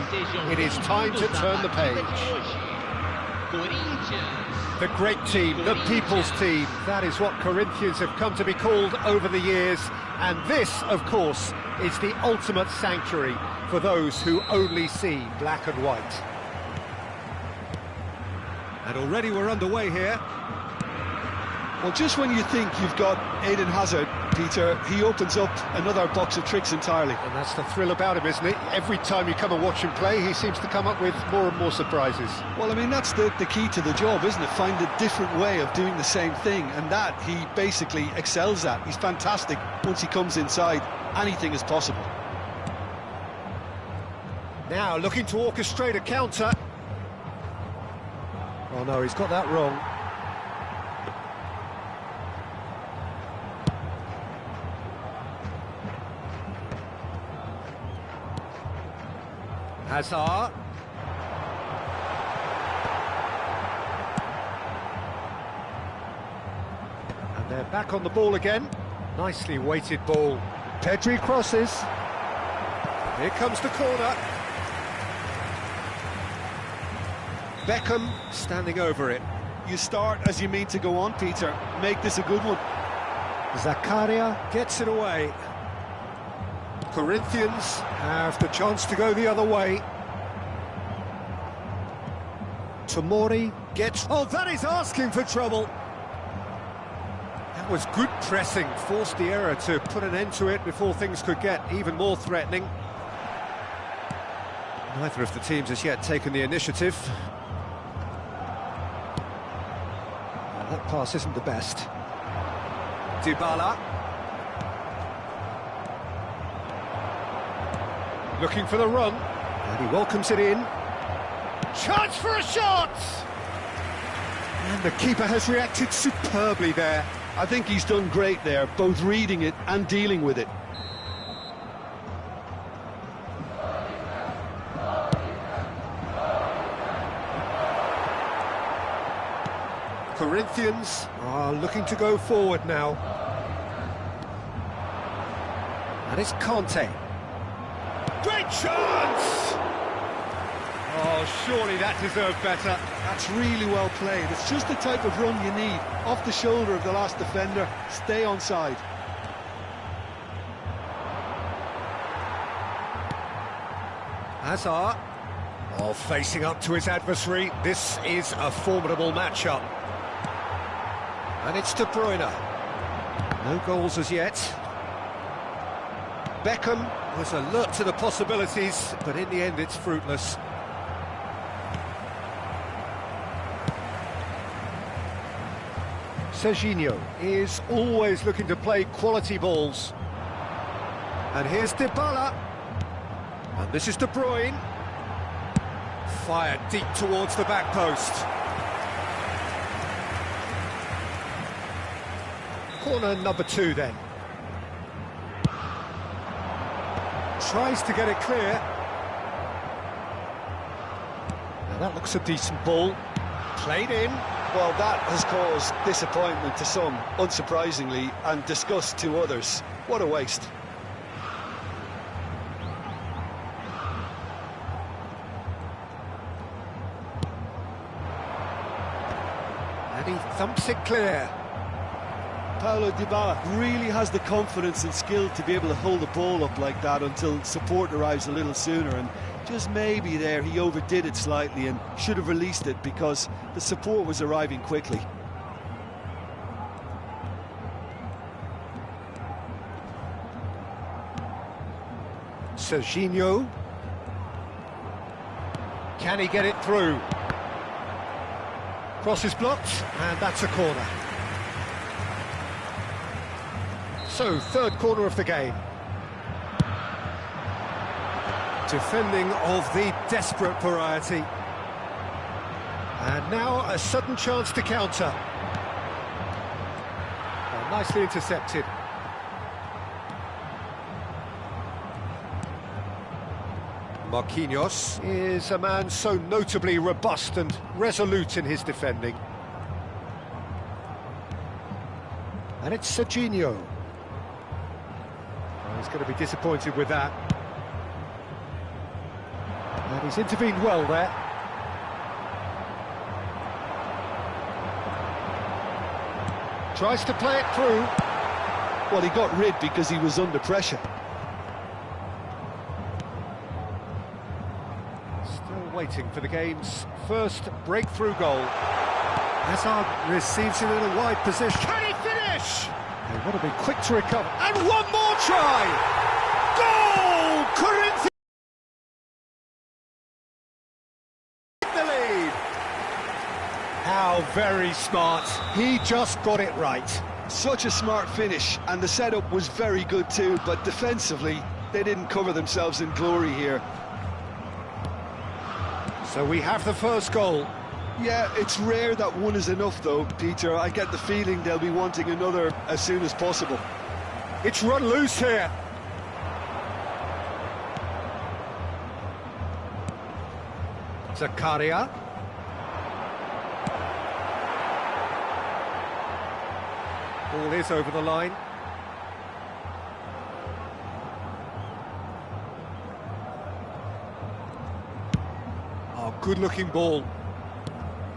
It is time to turn the page. The great team, the people's team, that is what Corinthians have come to be called over the years. And this, of course, is the ultimate sanctuary for those who only see black and white. And already we're underway here. Well, just when you think you've got Eden Hazard, Peter, he opens up another box of tricks entirely. And that's the thrill about him, isn't it? Every time you come and watch him play, he seems to come up with more and more surprises. Well, I mean, that's the key to the job, isn't it? Find a different way of doing the same thing, and that he basically excels at. He's fantastic. Once he comes inside, anything is possible. Now, looking to orchestrate a counter. Oh no, he's got that wrong. Hazard. And they're back on the ball again. Nicely weighted ball. Pedri crosses. Here comes the corner. Beckham standing over it. You start as you mean to go on, Peter. Make this a good one. Zakaria gets it away. Corinthians have the chance to go the other way. Tomori gets... Oh, that is asking for trouble. That was good pressing, forced the error to put an end to it before things could get even more threatening. Neither of the teams has yet taken the initiative. Well, that pass isn't the best. Dybala. Looking for the run, and he welcomes it in. Chance for a shot! And the keeper has reacted superbly there. I think he's done great there, both reading it and dealing with it. Corinthians are looking to go forward now. And it's Conte. Great chance! Oh, surely that deserved better. That's really well played. It's just the type of run you need. Off the shoulder of the last defender, stay onside. Hazard. Oh, facing up to his adversary. This is a formidable matchup. And it's De Bruyne. No goals as yet. Beckham was alert to the possibilities, but in the end it's fruitless. Serginho is always looking to play quality balls. And here's Dybala. And this is De Bruyne. Fired deep towards the back post. Corner number 2 then. Tries to get it clear. Now that looks a decent ball. Played in. Well, that has caused disappointment to some, unsurprisingly, and disgust to others. What a waste. And he thumps it clear. Paulo Dybala really has the confidence and skill to be able to hold the ball up like that until support arrives a little sooner, and just maybe there he overdid it slightly and should have released it because the support was arriving quickly. Serginho. Can he get it through? Cross is blocked, and that's a corner. So, third corner of the game. Defending of the desperate variety. And now a sudden chance to counter. Oh, nicely intercepted. Marquinhos is a man so notably robust and resolute in his defending. And it's Serginho. He's going to be disappointed with that. And he's intervened well there. Tries to play it through. Well, he got rid because he was under pressure. Still waiting for the game's first breakthrough goal. Hazard receives him in a wide position. Can he finish? They want to be quick to recover. And one more try! Goal! Corinthians the lead. How very smart. He just got it right. Such a smart finish, and the setup was very good too, but defensively, they didn't cover themselves in glory here. So we have the first goal. Yeah, it's rare that one is enough though, Peter. I get the feeling they'll be wanting another as soon as possible. It's run loose here. Zakaria. Ball is over the line. Oh, good-looking ball.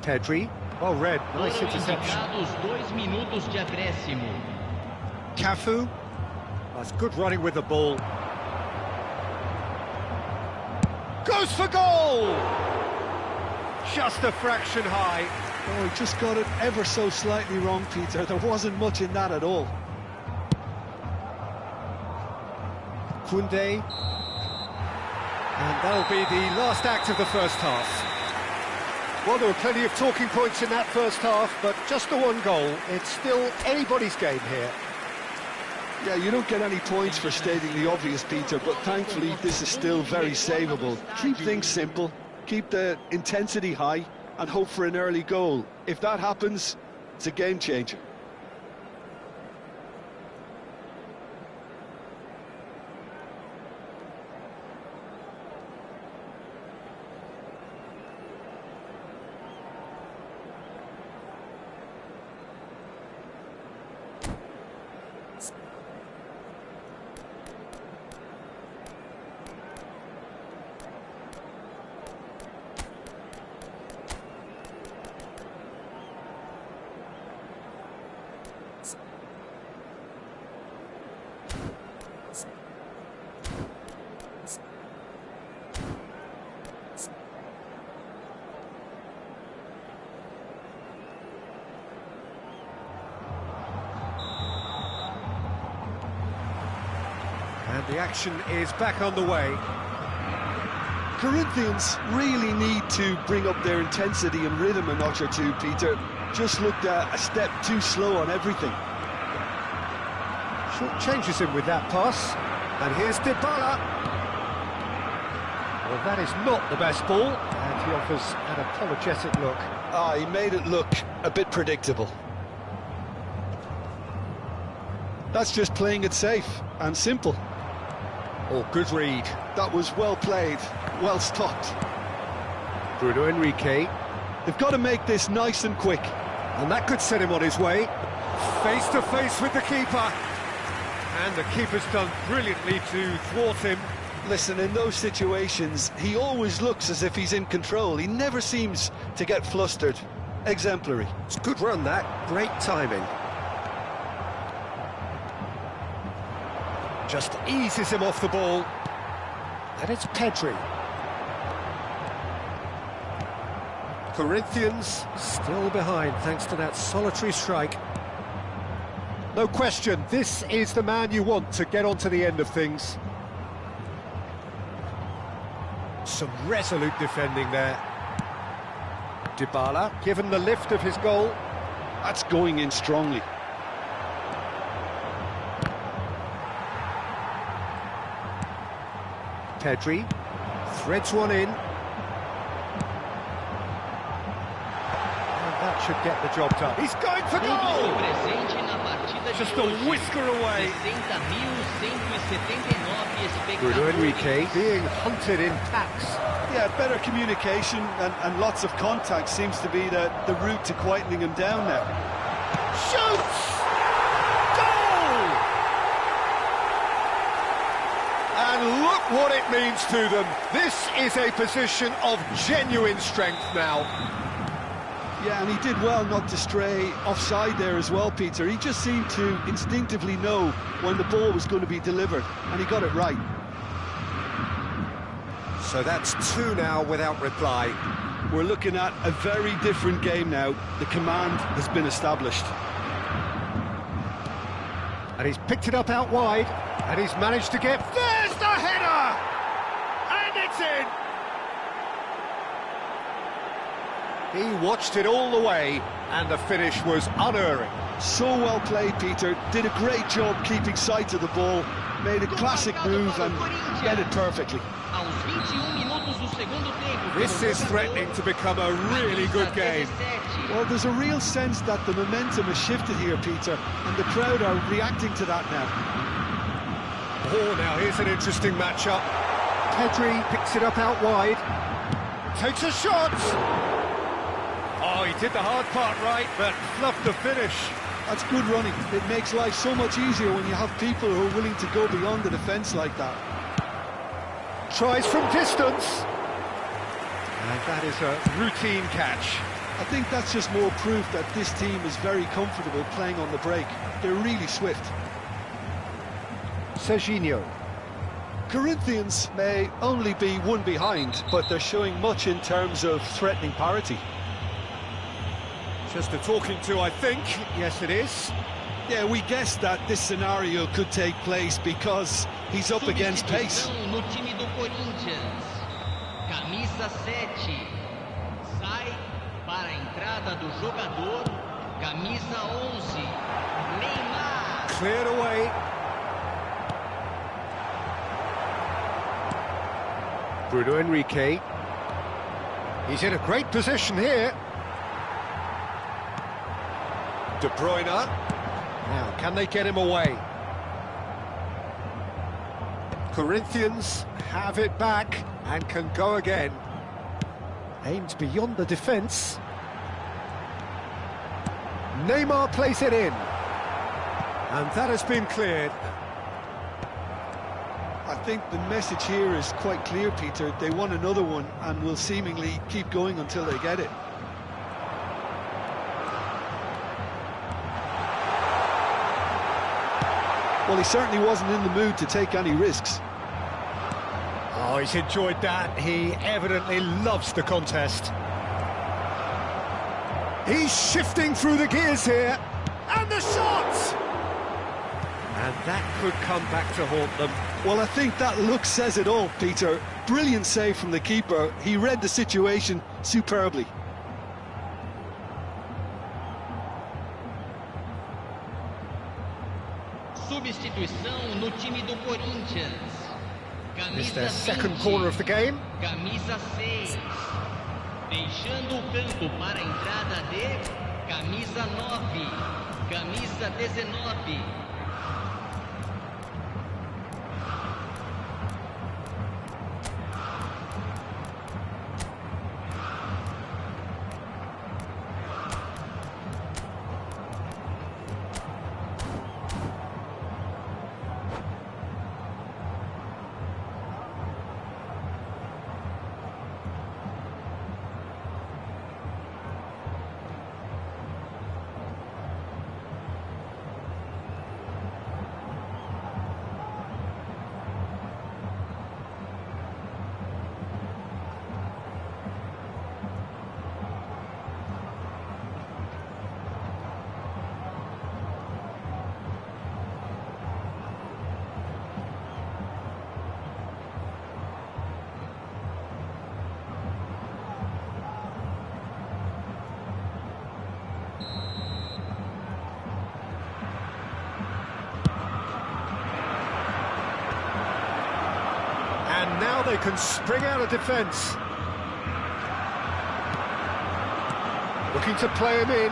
Pedri, well read, nice interception. Indicados 2 minutos de acréscimo. Cafu, that's good running with the ball. Goes for goal! Just a fraction high. Oh, he just got it ever so slightly wrong, Peter. There wasn't much in that at all. Koundé. And that'll be the last act of the first half. Well, there were plenty of talking points in that first half, but just the one goal. It's still anybody's game here. Yeah, you don't get any points for stating the obvious, Peter, but thankfully this is still very savable. Keep things simple, keep the intensity high, and hope for an early goal. If that happens, it's a game changer. And the action is back on the way. Corinthians really need to bring up their intensity and rhythm a notch or two, Peter. Just looked a step too slow on everything. Short changes him with that pass. And here's Dybala. Well, that is not the best ball. And he offers an apologetic look. Ah, he made it look a bit predictable. That's just playing it safe and simple. Oh, good read. That was well played, well stopped. Bruno Henrique. They've got to make this nice and quick. And that could set him on his way. Face to face with the keeper. And the keeper's done brilliantly to thwart him. Listen, in those situations, he always looks as if he's in control. He never seems to get flustered. Exemplary. It's a good run, that. Great timing. Just eases him off the ball. And it's Pedri. Corinthians still behind thanks to that solitary strike. No question, this is the man you want to get onto the end of things. Some resolute defending there. Dybala, given the lift of his goal. That's going in strongly. Pedri threads one in. And that should get the job done. He's going for goal! Just a whisker away. Bruno Henrique being hunted in packs. Yeah, better communication and lots of contact seems to be the route to quietening him down now. Shoots! Goal! And look what it means to them. This is a position of genuine strength now. Yeah, and he did well not to stray offside there as well, Peter. He just seemed to instinctively know when the ball was going to be delivered, and he got it right. So that's 2 now without reply. We're looking at a very different game now. The command has been established. And he's picked it up out wide, and he's managed to get... There's the header! And it's in! He watched it all the way, and the finish was unerring. So well played, Peter. Did a great job keeping sight of the ball. Made a classic move and read it perfectly. This is threatening to become a really good game. Well, there's a real sense that the momentum has shifted here, Peter, and the crowd are reacting to that now. Oh, now here's an interesting matchup. Pedri picks it up out wide. Takes a shot! Oh, he did the hard part right, but fluffed the finish. That's good running. It makes life so much easier when you have people who are willing to go beyond the defence like that. Tries from distance. And that is a routine catch. I think that's just more proof that this team is very comfortable playing on the break. They're really swift. Serginho. Corinthians may only be 1 behind, but they're showing much in terms of threatening parity. Just a talking to, I think. Yes, it is. Yeah, we guessed that this scenario could take place because he's up against pace. No time do Corinthians. Camisa 7. Sai para a entrada do jogador. Camisa 11. Neymar. Cleared away. Bruno Henrique. He's in a great position here. De Bruyne. Now, can they get him away? Corinthians have it back and can go again. Aimed beyond the defence. Neymar plays it in. And that has been cleared. I think the message here is quite clear, Peter. They want another one and will seemingly keep going until they get it. Well, he certainly wasn't in the mood to take any risks. Oh, he's enjoyed that. He evidently loves the contest. He's shifting through the gears here. And the shot! And that could come back to haunt them. Well, I think that look says it all, Peter. Brilliant save from the keeper. He read the situation superbly. Substituição no time do Corinthians. It's Camisa their second 20. corner of the game. Camisa 6. Deixando o campo para a entrada de camisa 9. Camisa 19. And now they can spring out of defence. Looking to play him in.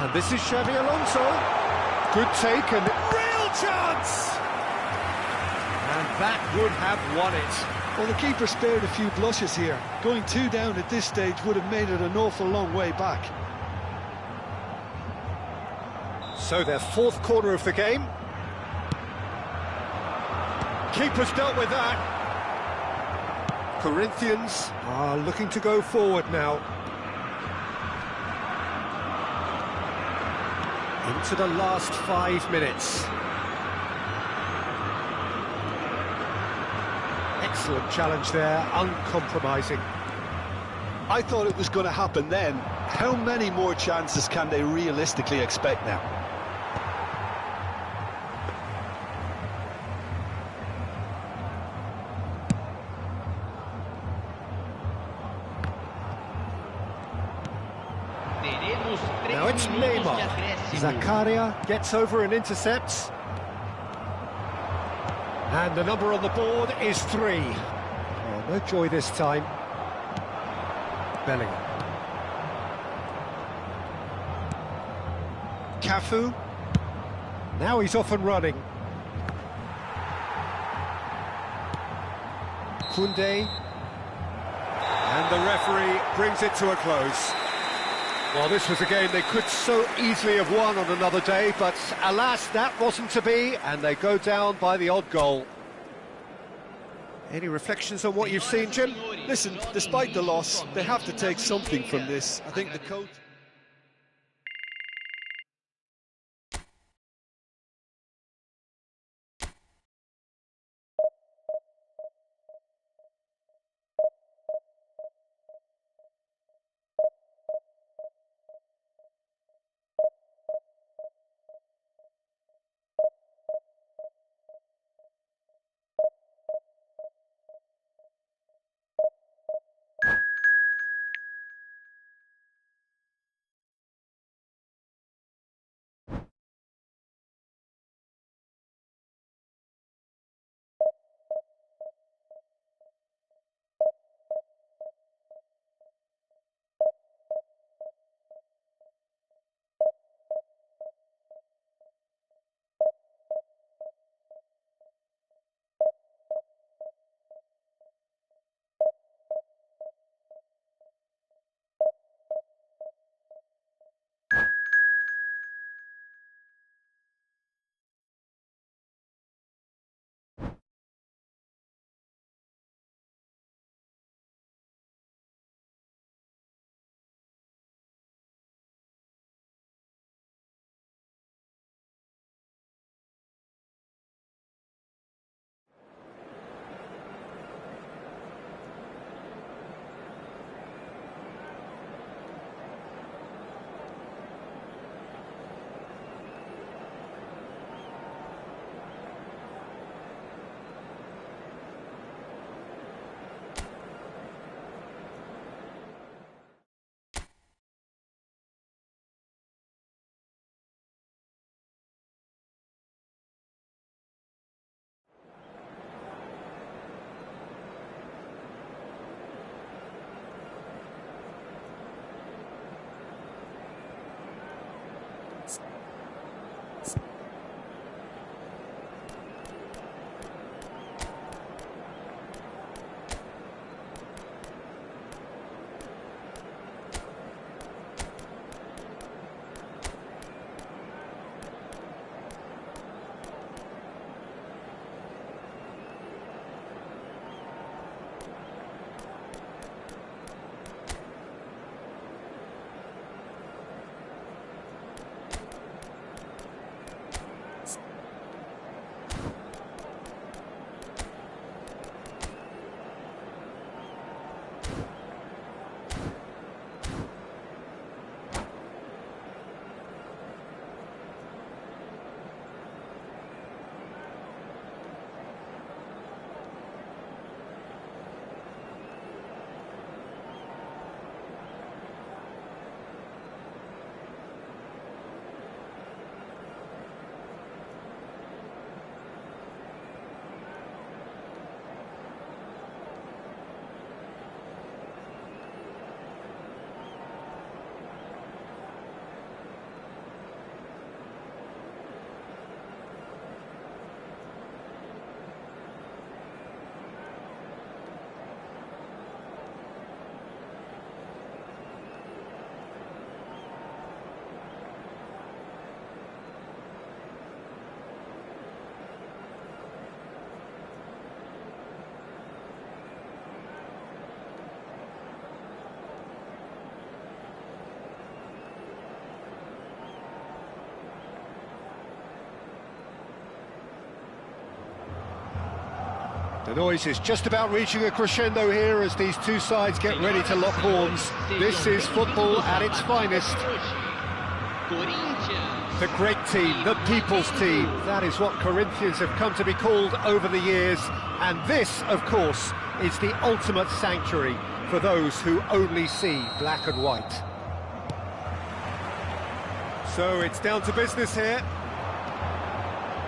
And this is Xavi Alonso. Good take and real chance! And that would have won it. Well, the keeper spared a few blushes here. Going 2 down at this stage would have made it an awful long way back. So their fourth corner of the game. Keeper's dealt with that. Corinthians are looking to go forward now. Into the last 5 minutes. Excellent challenge there, uncompromising. I thought it was going to happen then. How many more chances can they realistically expect now? Now it's Neymar. Zakaria gets over and intercepts. And the number on the board is 3. Oh, no joy this time. Bellingham. Cafu. Now he's off and running. Koundé. And the referee brings it to a close. Well, this was a game they could so easily have won on another day, but alas, that wasn't to be, and they go down by the odd goal. Any reflections on what you've seen, Jim? Listen, despite the loss, they have to take something from this. I think the coach... The noise is just about reaching a crescendo here as these two sides get ready to lock horns. This is football at its finest. The great team, the people's team. That is what Corinthians have come to be called over the years. And this, of course, is the ultimate sanctuary for those who only see black and white. So it's down to business here.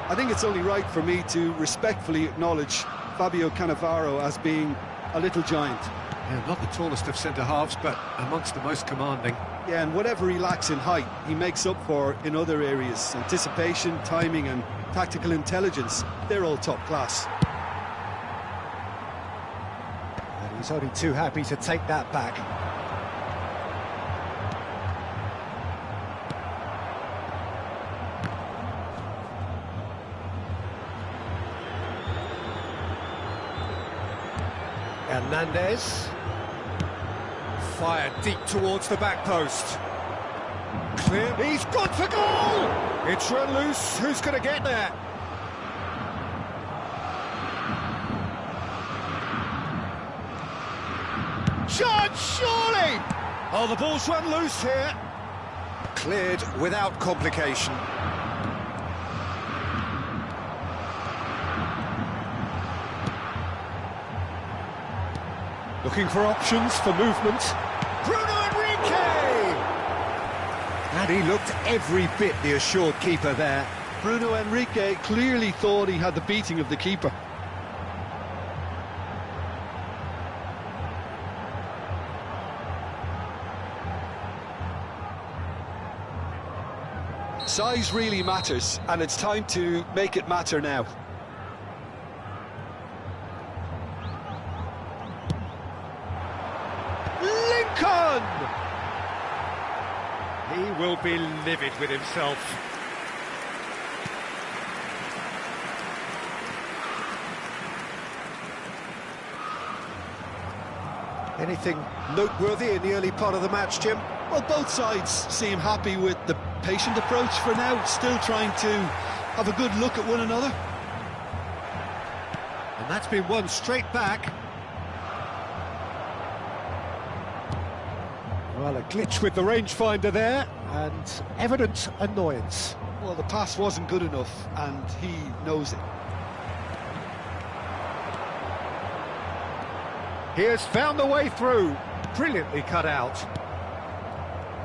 I think it's only right for me to respectfully acknowledge Fabio Cannavaro as being a little giant. Yeah, not the tallest of centre-halves, but amongst the most commanding. Yeah, and whatever he lacks in height, he makes up for in other areas. Anticipation, timing and tactical intelligence, they're all top class. And he's only too happy to take that back. Hernandez. Fired deep towards the back post. Clear. He's gone for goal! It's run loose. Who's going to get there? Chance, surely! Oh, the ball's run loose here. Cleared without complication. Looking for options for movement. Bruno Enrique! And he looked every bit the assured keeper there. Bruno Enrique clearly thought he had the beating of the keeper. Size really matters, and it's time to make it matter now. He will be livid with himself. Anything noteworthy in the early part of the match, Jim? Well, both sides seem happy with the patient approach for now, still trying to have a good look at one another. And that's been won straight back. Well, a glitch with the rangefinder there, and evident annoyance. Well, the pass wasn't good enough, and he knows it. He has found the way through. Brilliantly cut out.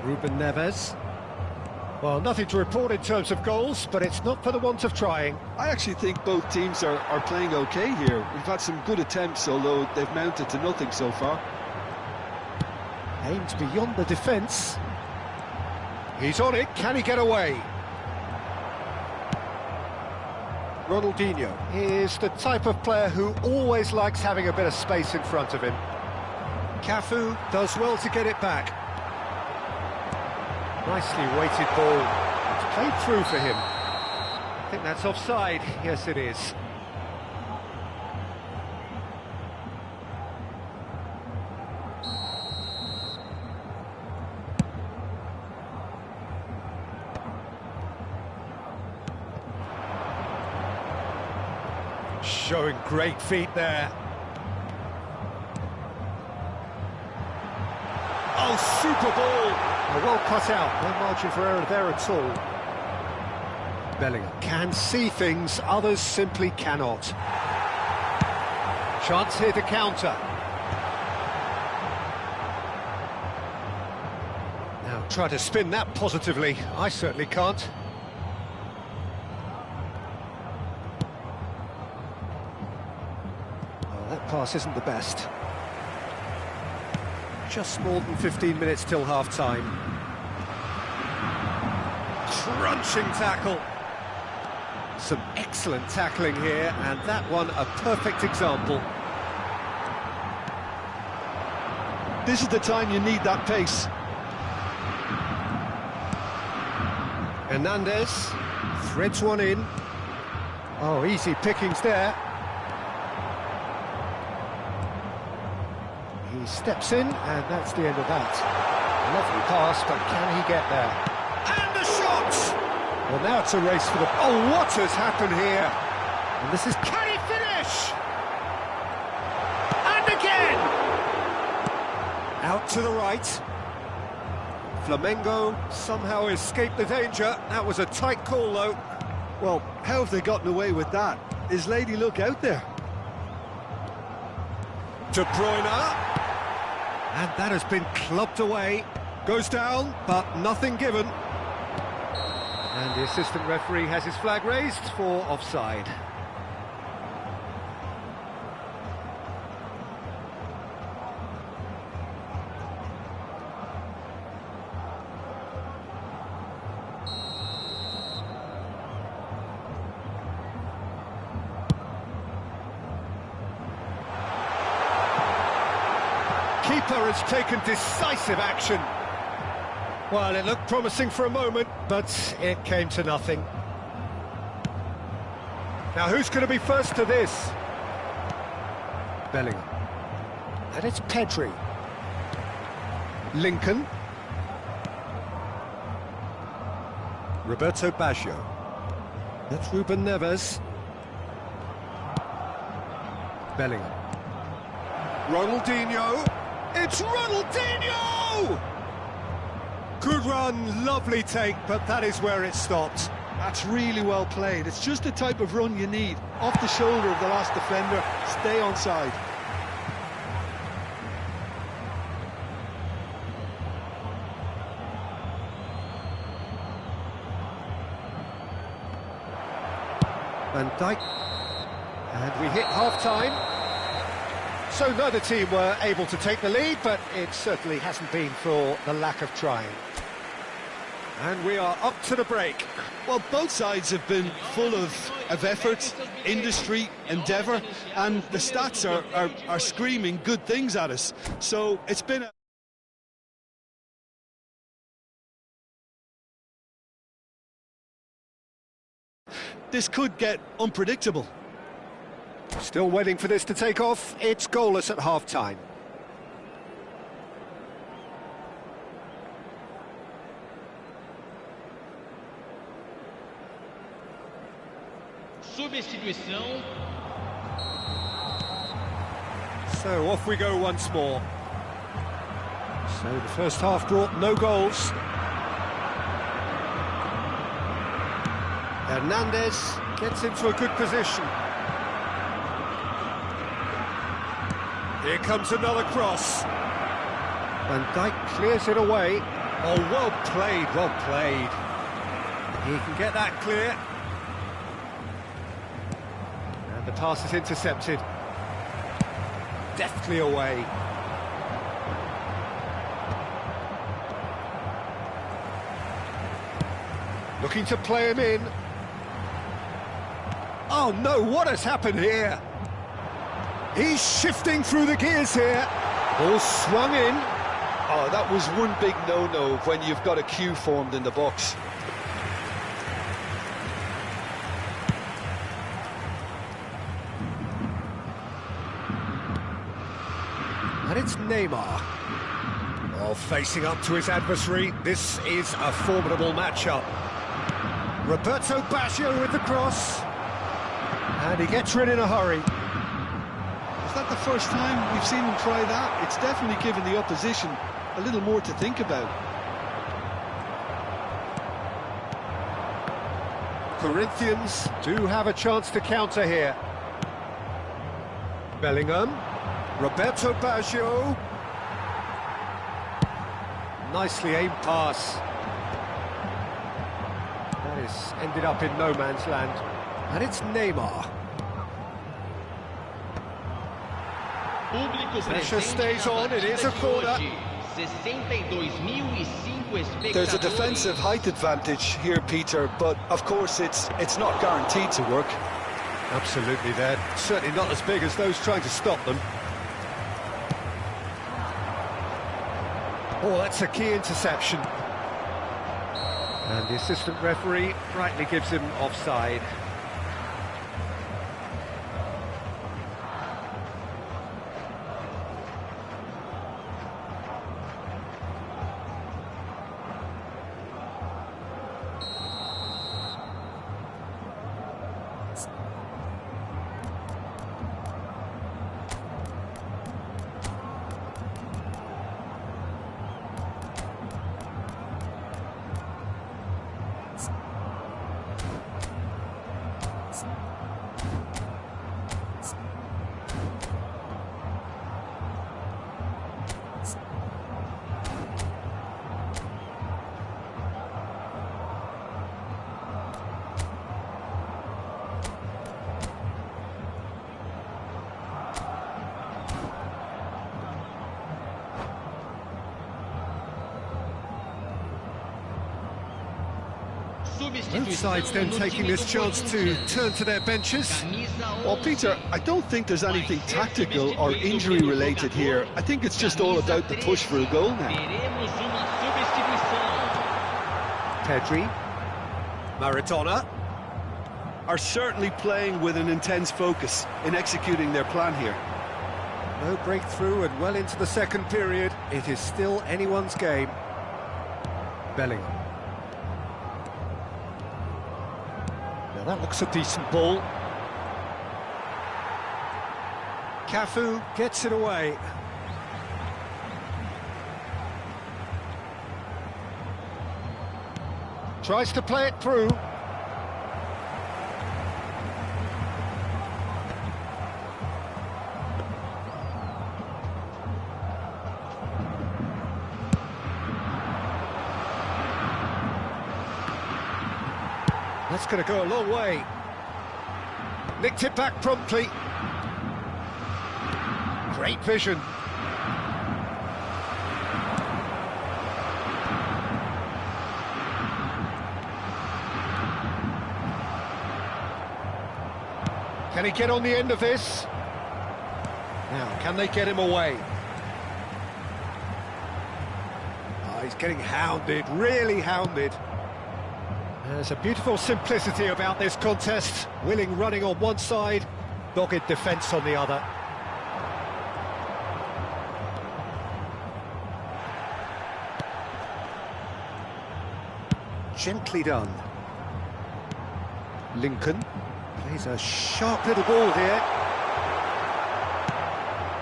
Ruben Neves. Well, nothing to report in terms of goals, but it's not for the want of trying. I actually think both teams are playing okay here. We've had some good attempts, although they've mounted to nothing so far. Aimed beyond the defence. He's on it, can he get away? Ronaldinho is the type of player who always likes having a bit of space in front of him. Cafu does well to get it back. Nicely weighted ball. It's played through for him. I think that's offside. Yes, it is. Showing great feet there. Oh, super ball! Well cut out, no margin for error there at all. Bellingham can see things, others simply cannot. Chance here to counter. Now try to spin that positively. I certainly can't. That pass isn't the best. Just more than 15 minutes till half-time. Crunching tackle. Some excellent tackling here, and that one a perfect example. This is the time you need that pace. Hernandez threads one in. Oh, easy pickings there. He steps in, and that's the end of that. Lovely pass, but can he get there? And a shot! Well, now it's a race for the... Oh, what has happened here? And this is... Can he finish? Out to the right. Flamengo somehow escaped the danger. That was a tight call, though. Well, how have they gotten away with that? Is Lady Luck out there? De Bruyne. And that has been clubbed away. Goes down, but nothing given. And the assistant referee has his flag raised for offside. Keeper has taken decisive action. Well, it looked promising for a moment, but it came to nothing. Now, who's going to be first to this? Bellingham. And it's Pedri. Lincoln. Roberto Baggio. That's Ruben Neves. Bellingham. Ronaldinho. It's Ronaldinho! Good run, lovely take, but that is where it stopped. That's really well played. It's just the type of run you need. Off the shoulder of the last defender, stay onside. Van Dijk. And we hit half-time. So neither team were able to take the lead, but it certainly hasn't been for the lack of trying. And we are up to the break. Well, both sides have been full of effort, industry, endeavour, and the stats are screaming good things at us. So it's been a... This could get unpredictable. Still waiting for this to take off. It's goalless at half-time. Substituição. So off we go once more. So the first half brought no goals. Hernandez gets into a good position. Here comes another cross. Van Dijk clears it away. Oh, well played, well played. He can get that clear. And the pass is intercepted. Deftly away. Looking to play him in. Oh no, what has happened here? He's shifting through the gears here. Ball swung in. Oh, that was one big no-no when you've got a queue formed in the box. And it's Neymar. Oh, facing up to his adversary. This is a formidable matchup. Roberto Baggio with the cross. And he gets rid in a hurry. Is that the first time we've seen him try that? It's definitely given the opposition a little more to think about. Corinthians do have a chance to counter here. Bellingham. Roberto Baggio. Nicely aimed pass. That is ended up in no man's land. And it's Neymar. Pressure stays on, it is a corner. There's a defensive height advantage here, Peter, but of course it's not guaranteed to work. Absolutely, they're certainly not as big as those trying to stop them. Oh, that's a key interception. And the assistant referee rightly gives him offside. Both sides then taking this chance to turn to their benches. Well, Peter, I don't think there's anything tactical or injury related here. I think it's just all about the push for a goal now. Pedri, Maradona. Are certainly playing with an intense focus in executing their plan here. No breakthrough and well into the second period. It is still anyone's game. Bellingham. Now that looks a decent ball. Cafu gets it away. Tries to play it through. That's going to go a long way. Nicked it back promptly. Great vision. Can he get on the end of this? Now, can they get him away? Oh, he's getting hounded, really hounded. There's a beautiful simplicity about this contest. Willing running on one side, dogged defence on the other. Gently done. Lincoln plays a sharp little ball here.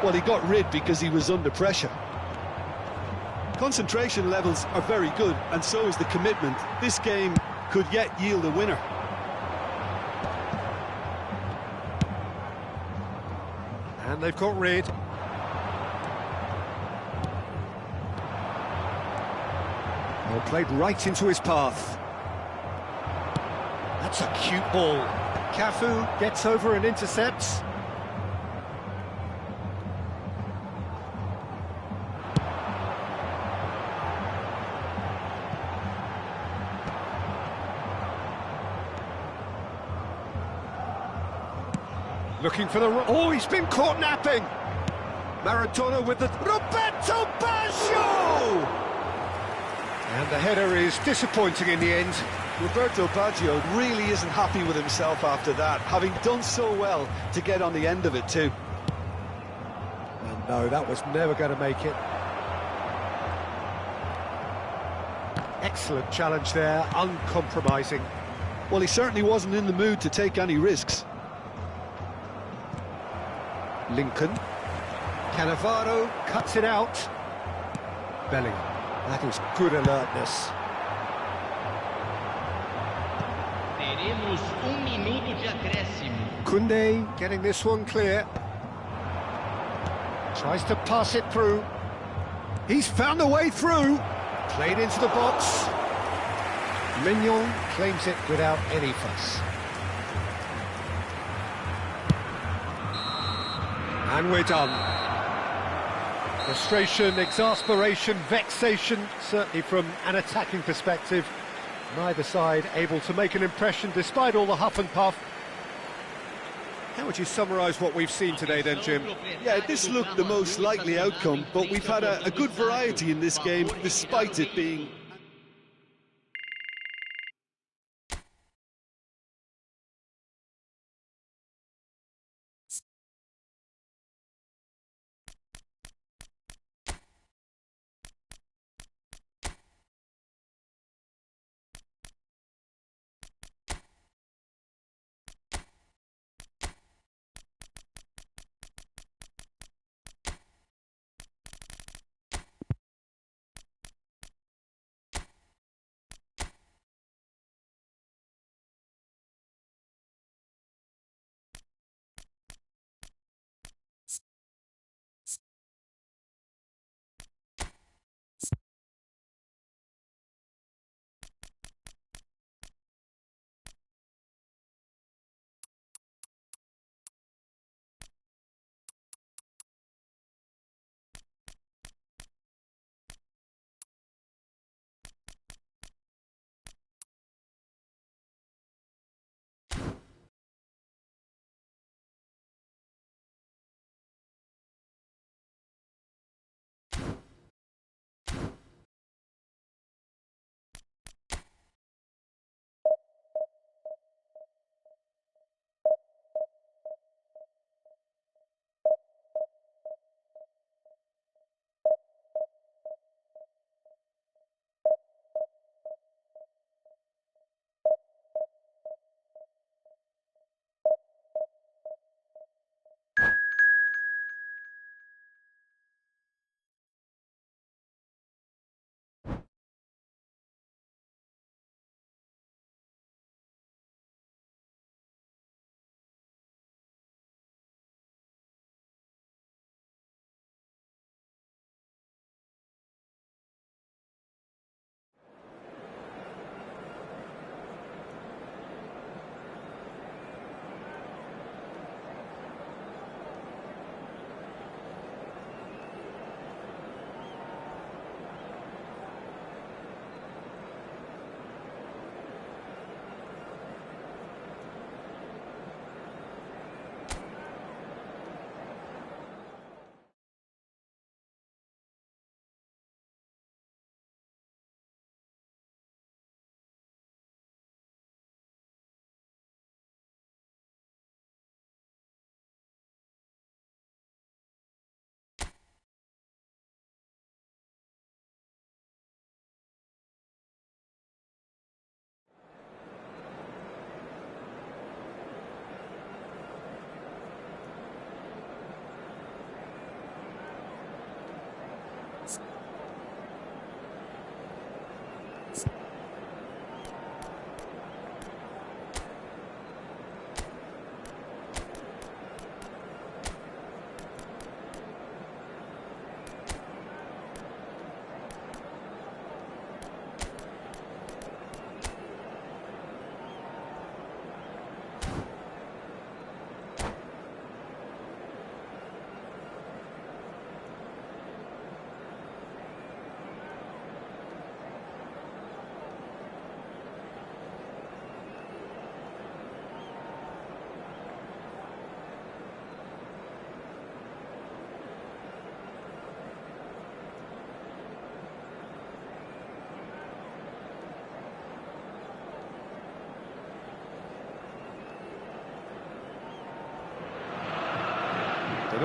Well, he got rid because he was under pressure. Concentration levels are very good, and so is the commitment. This game could yet yield a winner. And they've got rid. Well, played right into his path. That's a cute ball. Cafu gets over and intercepts. Looking for the... Oh, he's been caught napping! Maradona with the... Roberto Baggio! And the header is disappointing in the end. Roberto Baggio really isn't happy with himself after that, having done so well to get on the end of it too. And no, that was never going to make it. Excellent challenge there, uncompromising. Well, he certainly wasn't in the mood to take any risks. Lincoln. Cannavaro cuts it out. Bellingham. That is good alertness. Teremos minuto de acréscimo. Koundé getting this one clear. Tries to pass it through. He's found a way through. Played into the box. Mignon claims it without any fuss. And we're done. Frustration, exasperation, vexation, certainly from an attacking perspective. Neither side able to make an impression despite all the huff and puff. How would you summarise what we've seen today then, Jim? Yeah, this looked the most likely outcome, but we've had a good variety in this game, despite it being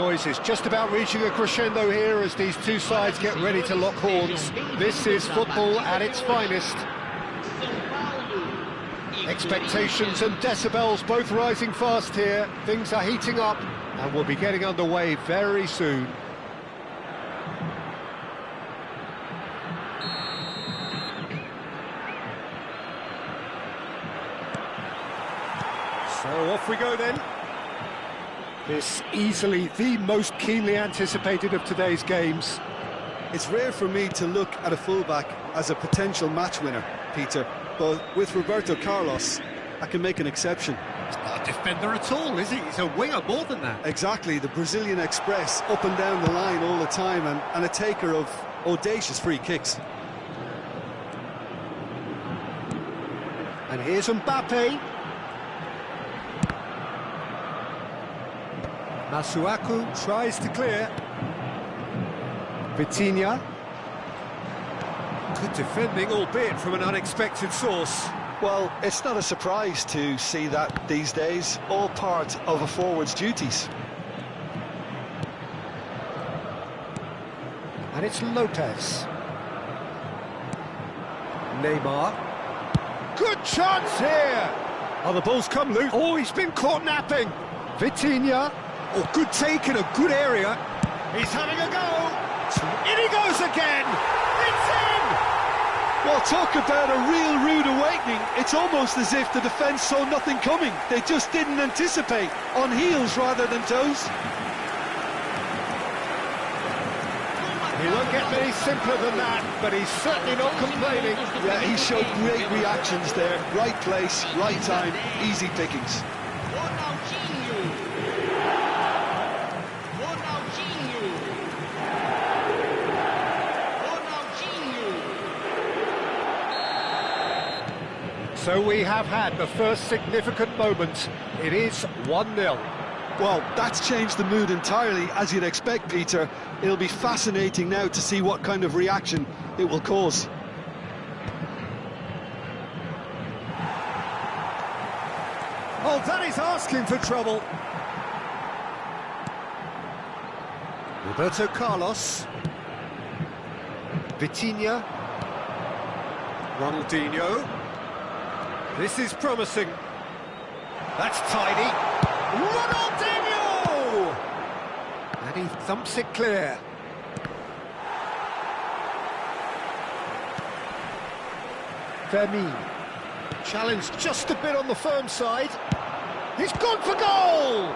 noise is just about reaching a crescendo here as these two sides get ready to lock horns. This is football at its finest. Expectations and decibels both rising fast here. Things are heating up and we'll be getting underway very soon. So off we go then. This easily the most keenly anticipated of today's games. It's rare for me to look at a fullback as a potential match winner, Peter, but with Roberto Carlos, I can make an exception. He's not a defender at all, is he? He's a winger more than that. Exactly, the Brazilian Express, up and down the line all the time, and a taker of audacious free kicks. And here's Mbappe. Masuaku tries to clear. Vitinha. Good defending, albeit from an unexpected source. Well, it's not a surprise to see that these days, all part of a forward's duties. And it's Lopez. Neymar. Good chance here! Oh, the ball's come loose. Oh, he's been caught napping. Vitinha. Oh, good take in a good area. He's having a go. In he goes again. It's in! Well, talk about a real rude awakening. It's almost as if the defence saw nothing coming. They just didn't anticipate, on heels rather than toes. He won't get any simpler than that, but he's certainly not complaining. Yeah, he showed great reactions there. Right place, right time, easy pickings. So we have had the first significant moment. It is 1-0. Well, that's changed the mood entirely, as you'd expect, Peter. It'll be fascinating now to see what kind of reaction it will cause. Oh, that is asking for trouble. Roberto Carlos. Vitinha. Ronaldinho. This is promising. That's tidy. Ronaldinho! And he thumps it clear. Fermin. Challenged just a bit on the firm side. He's gone for goal!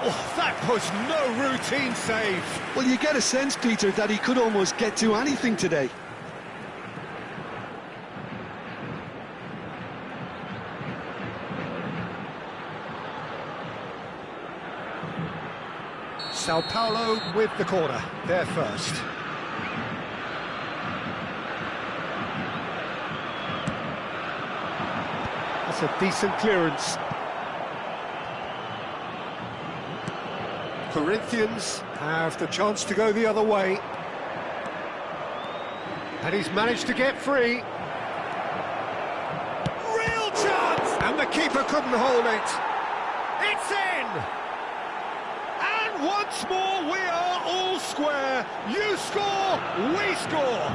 Oh, that was no routine save. Well, you get a sense, Peter, that he could almost get to anything today. Sao Paulo with the corner, there first. That's a decent clearance. Corinthians have the chance to go the other way. And he's managed to get free. Real chance! And the keeper couldn't hold it. It's in! And once more we are all square. You score, we score.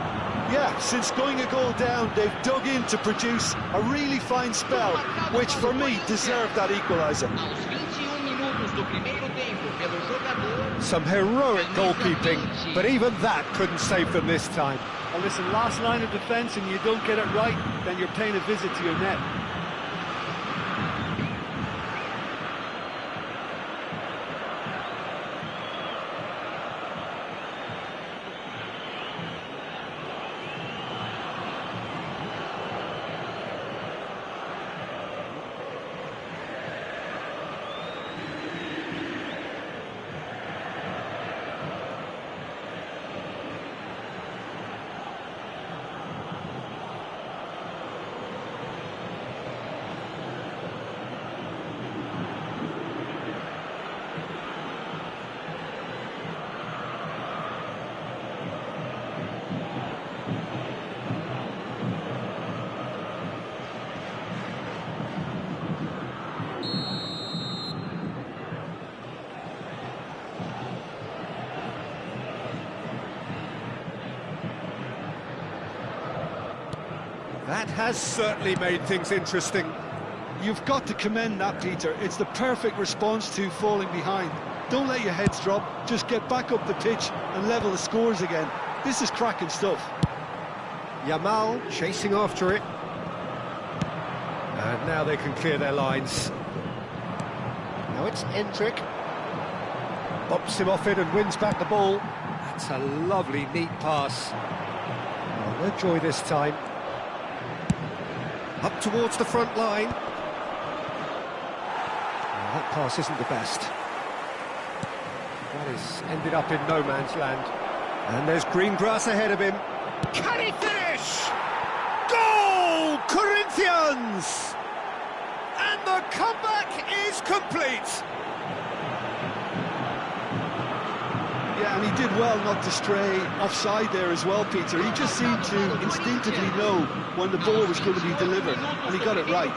Yeah, since going a goal down, they've dug in to produce a really fine spell, which for me deserved that equaliser. Some heroic goalkeeping, but even that couldn't save them this time. Well, listen, last line of defence and you don't get it right, then you're paying a visit to your net. That has certainly made things interesting. You've got to commend that, Peter. It's the perfect response to falling behind. Don't let your heads drop, just get back up the pitch and level the scores again. This is cracking stuff. Yamal chasing after it. And now they can clear their lines. Now it's Endrick. Bops him off it and wins back the ball. That's a lovely, neat pass. Oh, no joy this time. Up towards the front line. Oh, that pass isn't the best. That is ended up in no man's land. And there's green grass ahead of him. Can he finish? Goal! Corinthians! And the comeback is complete. Yeah, and he did well not to stray offside there as well, Peter. He just seemed to instinctively know when the ball was going to be delivered, and he got it right.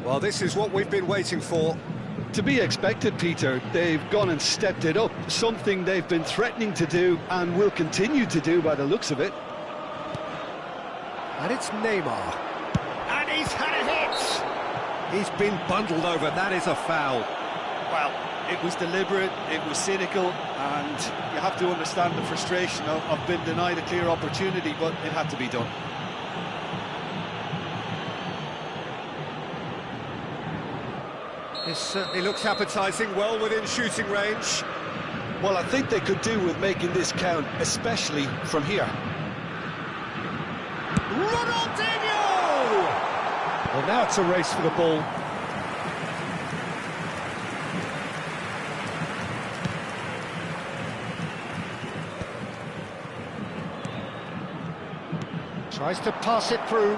Well, this is what we've been waiting for. To be expected, Peter. They've gone and stepped it up, something they've been threatening to do and will continue to do by the looks of it. And it's Neymar. And he's had a hit! He's been bundled over, that is a foul. Well, it was deliberate, it was cynical, and you have to understand the frustration of being denied a clear opportunity, but it had to be done. This certainly looks appetising, well within shooting range. Well, I think they could do with making this count, especially from here. Ronaldinho! Well, now it's a race for the ball. Tries to pass it through.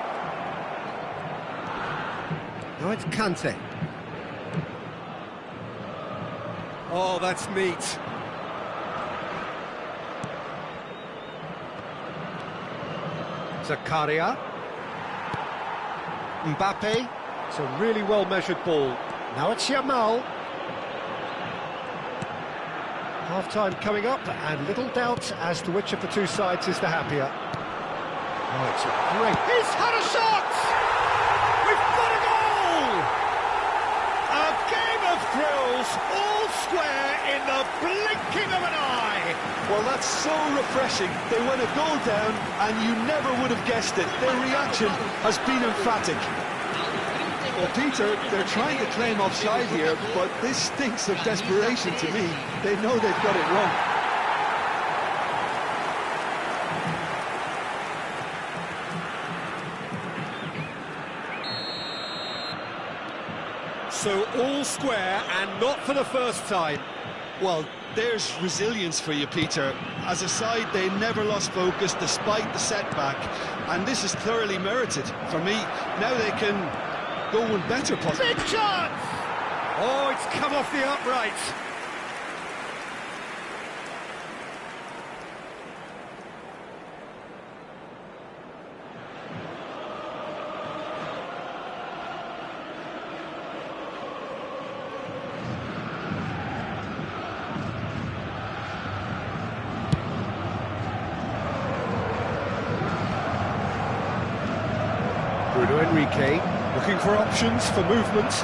Now it's Kante. Oh, that's neat. Zakaria. Mbappe. It's a really well-measured ball. Now it's Yamal. Half-time coming up, and little doubt as to which of the two sides is the happier. Oh, it's a great... He's had a shot! We've got a goal! A game of thrills, all square in the blinking of an eye. Well, that's so refreshing. They went a goal down, and you never would have guessed it. Their reaction has been emphatic. Well, Peter, they're trying to claim offside here, but this stinks of desperation to me. They know they've got it wrong. So all square, and not for the first time. Well, there's resilience for you, Peter. As a side, they never lost focus despite the setback, and this is thoroughly merited. For me, now they can go with better position. Big chance! Oh, it's come off the upright. Bruno Enrique looking for options for movement.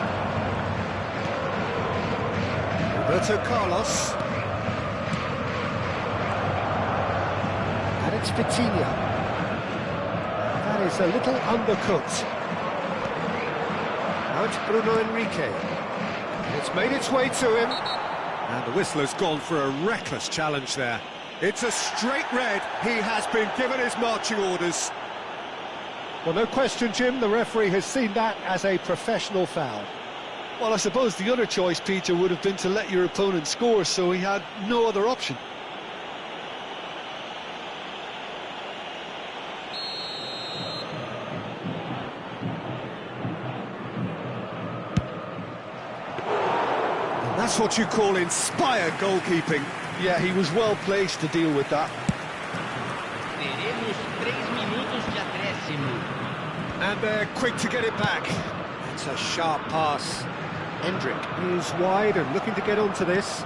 Roberto Carlos. And it's Vitinha. That is a little undercooked. Now it's Bruno Enrique. It's made its way to him. And the whistler's gone for a reckless challenge there. It's a straight red. He has been given his marching orders. Well, no question, Jim, the referee has seen that as a professional foul. Well, I suppose the other choice, Peter, would have been to let your opponent score, so he had no other option. That's what you call inspired goalkeeping. Yeah, he was well placed to deal with that. Teremos 3 minutos de acréscimo. And they're quick to get it back. It's a sharp pass. Hendrick is wide and looking to get onto this.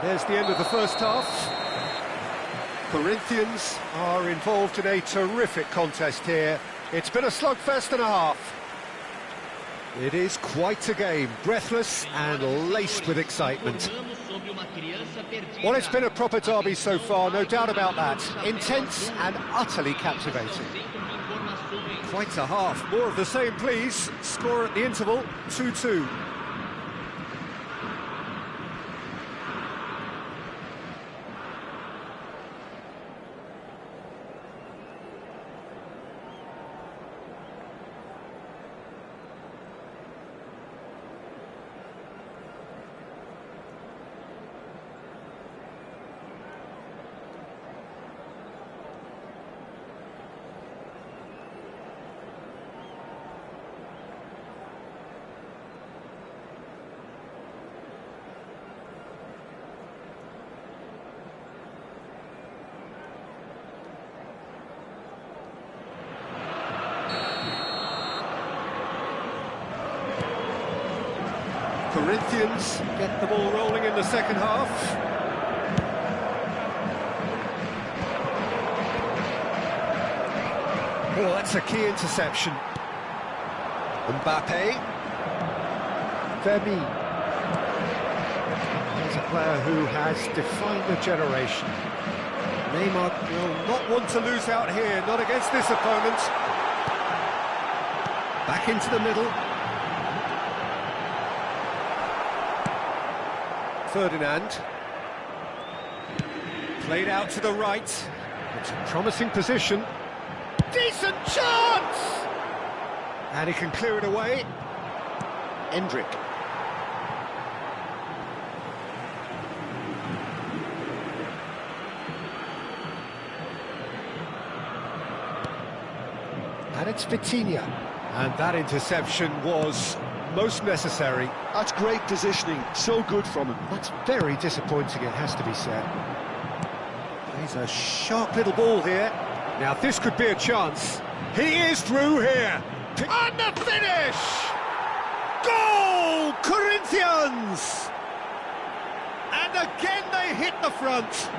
There's the end of the first half. Corinthians are involved in a terrific contest here. It's been a slugfest and a half. It is quite a game, breathless and laced with excitement. Well, it's been a proper derby so far, no doubt about that. Intense and utterly captivating. Quite a half. More of the same, please. Score at the interval, 2-2. Corinthians get the ball rolling in the second half. Oh, that's a key interception. Mbappe. Femi. He's a player who has defined a generation. Neymar will not want to lose out here, not against this opponent. Back into the middle. Ferdinand. Played out to the right. It's a promising position. Decent chance! And he can clear it away. Hendrick. And it's Vitinha. And that interception was most necessary. That's great positioning, so good from him. That's very disappointing, it has to be said. He's a sharp little ball here. Now this could be a chance. He is through here. And the finish! Goal! Corinthians! And again they hit the front.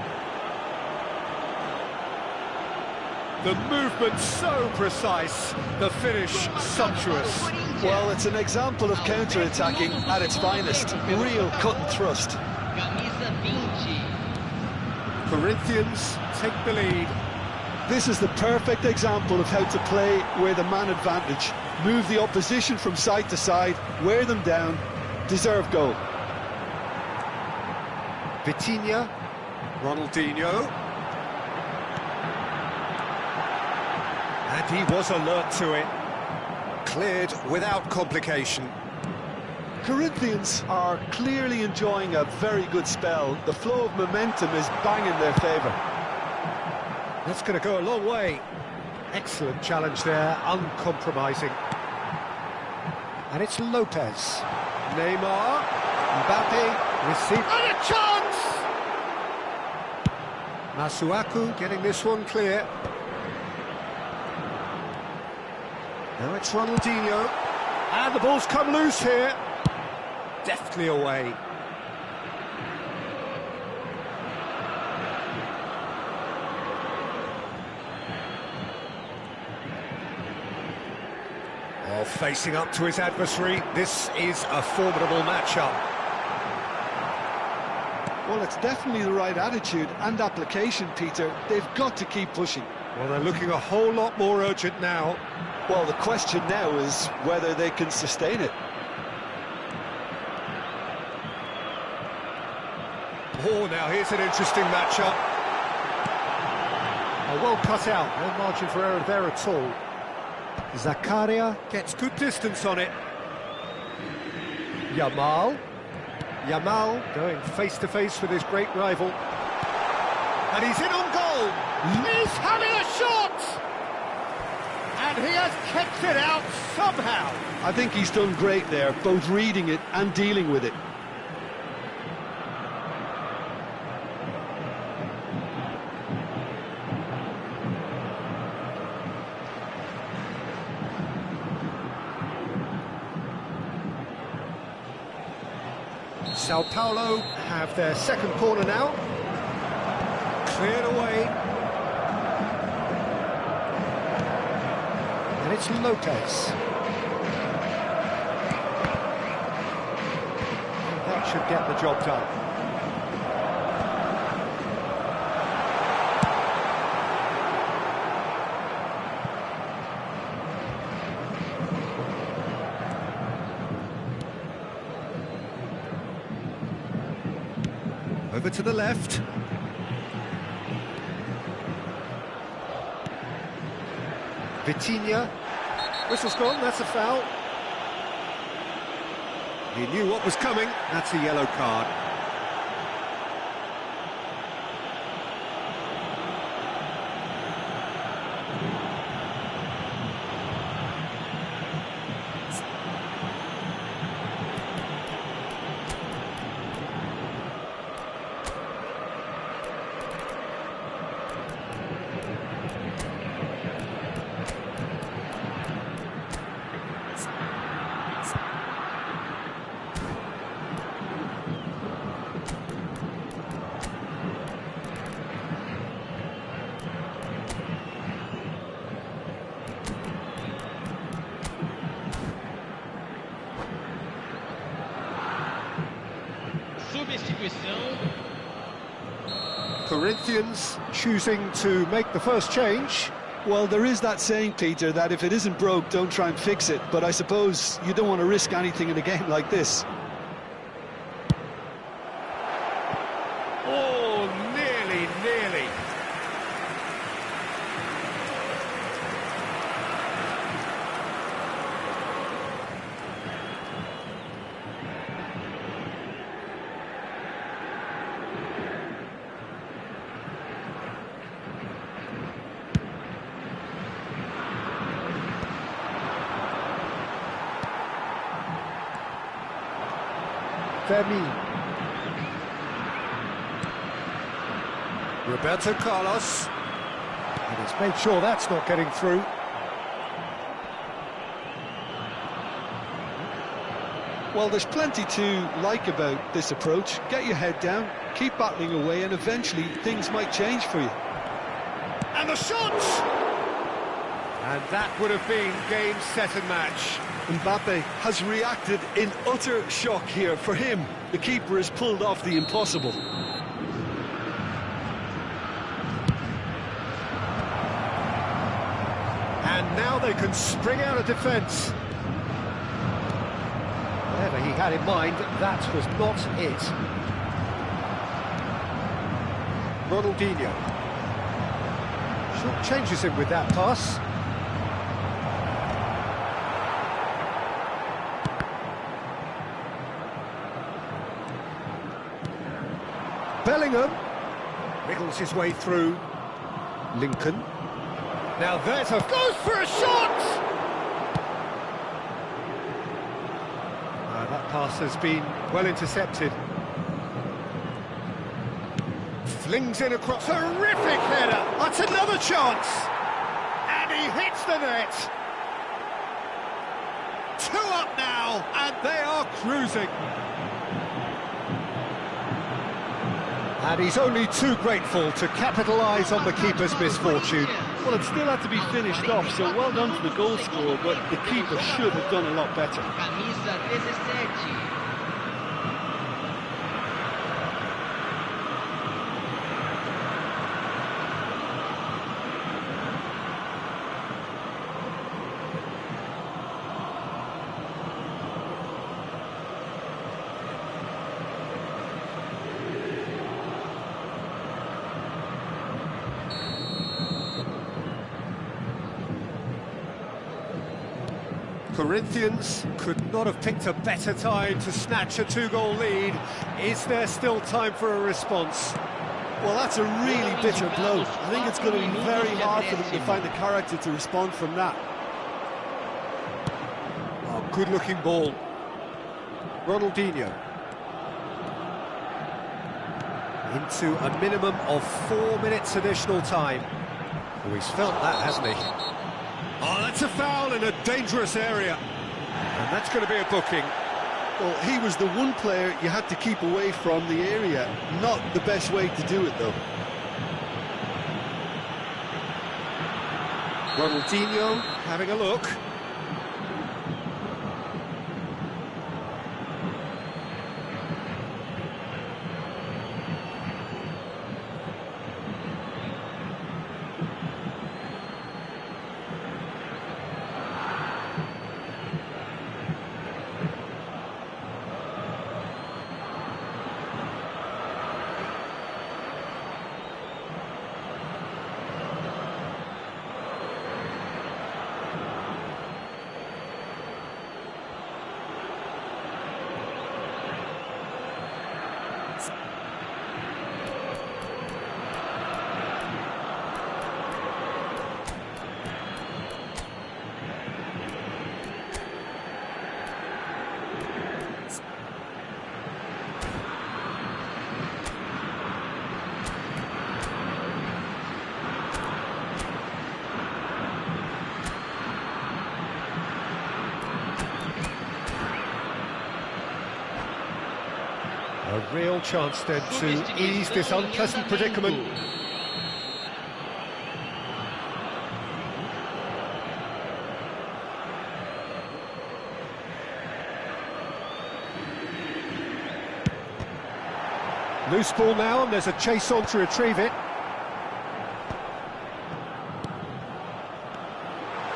The movement so precise, the finish sumptuous. Well, it's an example of counter-attacking at its finest. Real cut and thrust. Camisa 20. Corinthians take the lead. This is the perfect example of how to play with a man advantage. Move the opposition from side to side, wear them down, deserve goal. Vitinha, Ronaldinho. And he was alert to it. Cleared without complication. Corinthians are clearly enjoying a very good spell. The flow of momentum is bang in their favour. That's going to go a long way. Excellent challenge there, uncompromising. And it's Lopez. Neymar. Mbappe receive. And a chance! Masuaku getting this one clear. Now it's Ronaldinho. And the ball's come loose here. Deftly away. Well, facing up to his adversary, this is a formidable matchup. Well, it's definitely the right attitude and application, Peter. They've got to keep pushing. Well, they're looking a whole lot more urgent now. Well, the question now is whether they can sustain it. Oh, now here's an interesting matchup. Oh, well cut out, no margin for error there at all. Zakaria gets good distance on it. Yamal going face to face with his great rival. And he's in on goal. He's having a shot! And he has kept it out somehow. I think he's done great there, both reading it and dealing with it. Sao Paulo have their second corner now. Cleared away. And it's Lopez. That should get the job done. Over to the left. Vitinha. Whistle's gone, that's a foul. He knew what was coming, that's a yellow card. Substituição. Corinthians choosing to make the first change. Well, there is that saying, Peter, that if it isn't broke, don't try and fix it. But I suppose you don't want to risk anything in a game like this. Oh, nearly. Femi. Roberto Carlos. And he's made sure that's not getting through. Well, there's plenty to like about this approach. Get your head down, keep battling away, and eventually things might change for you. And the shot! And that would have been game, set and match. Mbappe has reacted in utter shock here. For him, the keeper has pulled off the impossible. And now they can spring out of defence. Whatever he had in mind, that was not it. Ronaldinho. Short changes him with that pass. Bellingham wriggles his way through. Lincoln. Now there's a... goes for a shot! That pass has been well intercepted. Flings in across. Terrific header! That's another chance! And he hits the net! 2 up now, and they are cruising. And he's only too grateful to capitalise on the keeper's misfortune. Well, it still had to be finished off, so well done to the goal scorer, but the keeper should have done a lot better. Camisa 17. Corinthians could not have picked a better time to snatch a two-goal lead. Is there still time for a response? Well, that's a really bitter blow. I think it's going to be very hard for them to find the character to respond from that. Oh, good-looking ball. Ronaldinho. Into a minimum of 4 minutes additional time. Oh, he's felt that, hasn't he? Oh, that's a foul in a dangerous area. And that's going to be a booking. Well, he was the one player you had to keep away from the area. Not the best way to do it, though. Ronaldinho having a look. A real chance then to ease this unpleasant predicament. Loose ball now, and there's a chase on to retrieve it.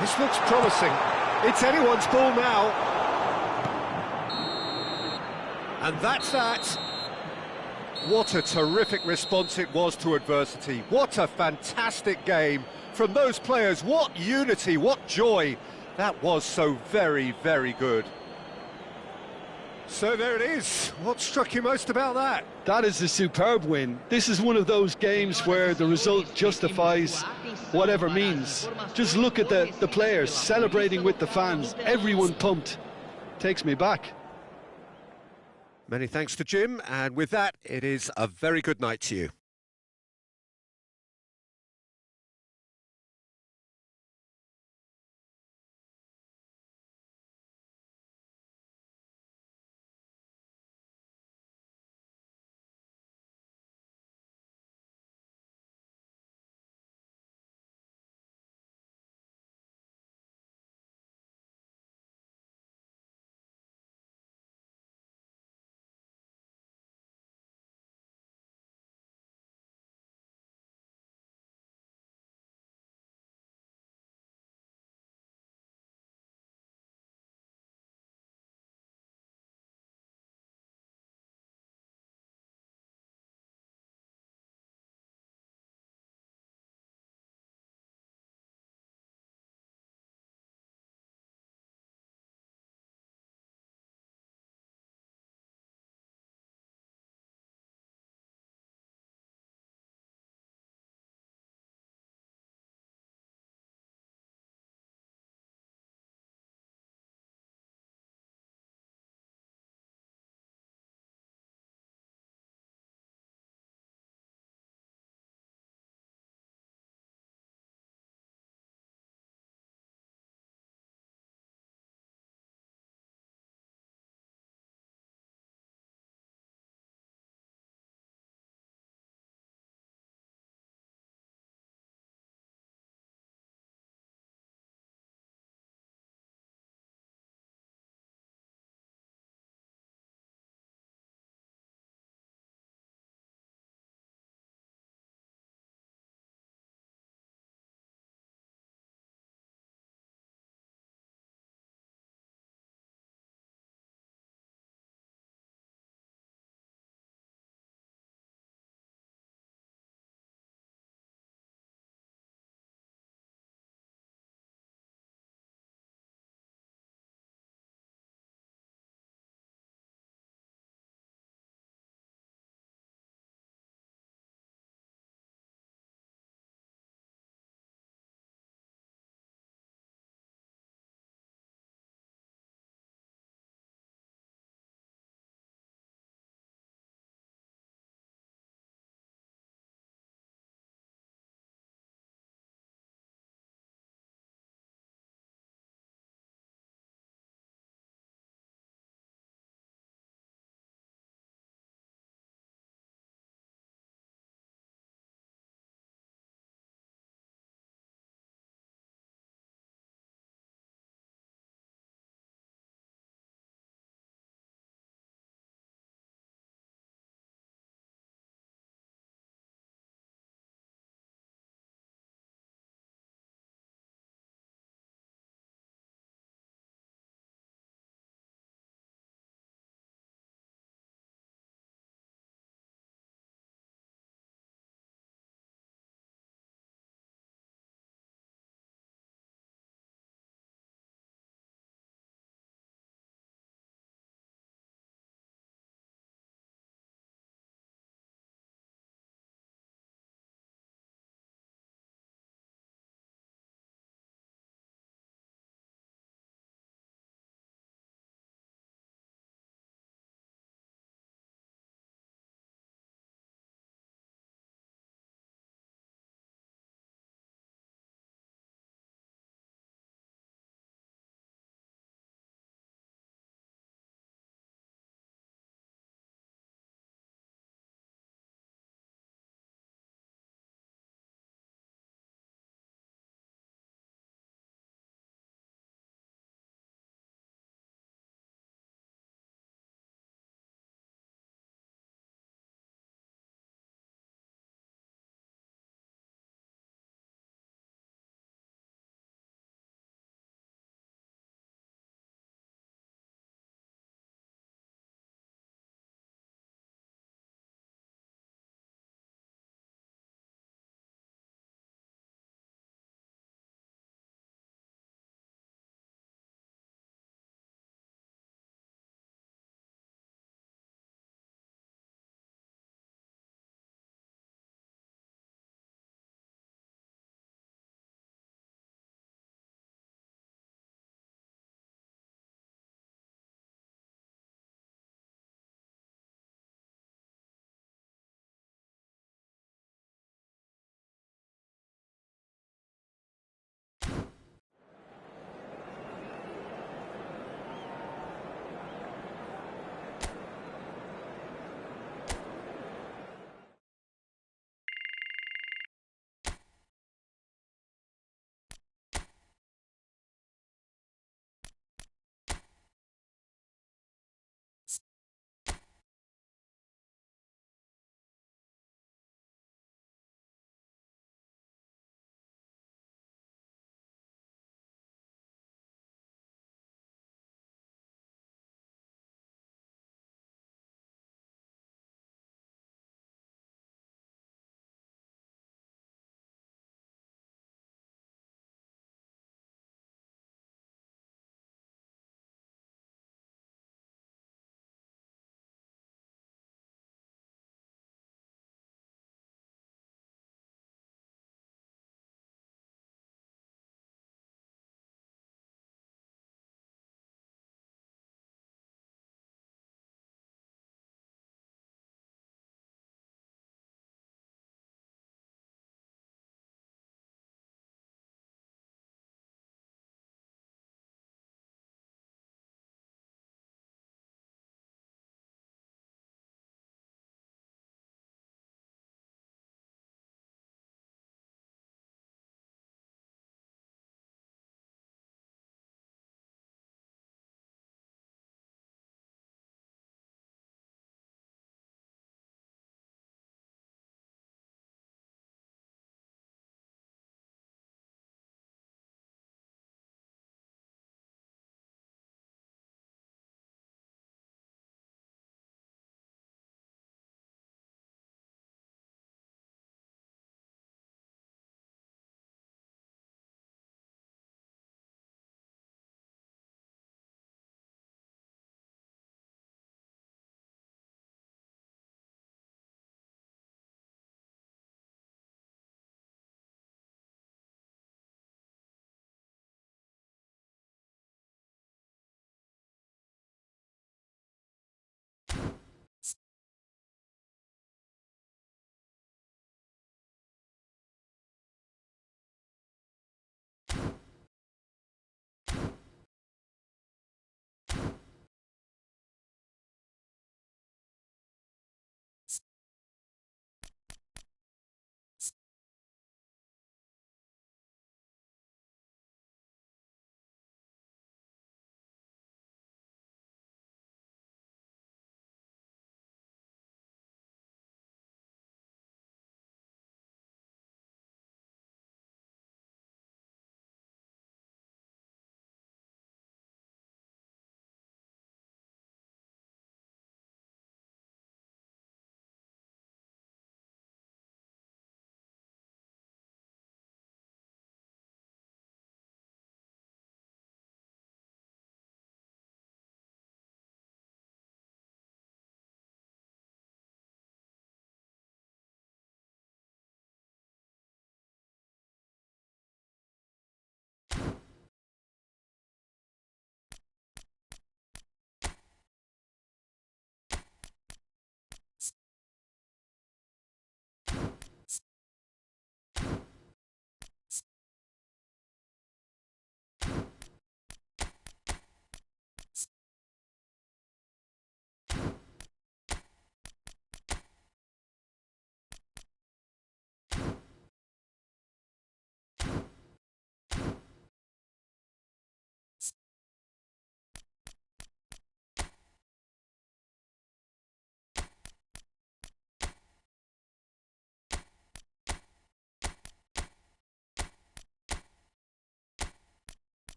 This looks promising. It's anyone's ball now. And that's that. What a terrific response it was to adversity. What a fantastic game from those players. What unity, what joy. That was so very, very good. So there it is. What struck you most about that? That is a superb win. This is one of those games where the result justifies whatever means. Just look at the players celebrating with the fans. Everyone pumped. Takes me back. Many thanks to Jim, and with that, it is a very good night to you.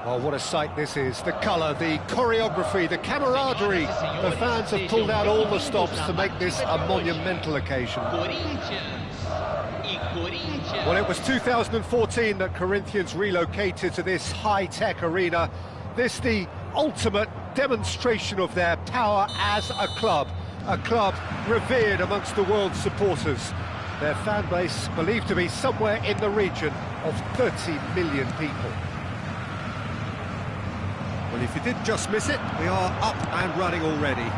Well, what a sight this is. The colour, the choreography, the camaraderie. The fans have pulled out all the stops to make this a monumental occasion. Well, it was 2014 that Corinthians relocated to this high-tech arena. This the ultimate demonstration of their power as a club revered amongst the world's supporters. Their fan base believed to be somewhere in the region of 30 million people. Well, if you did just miss it, we are up and running already.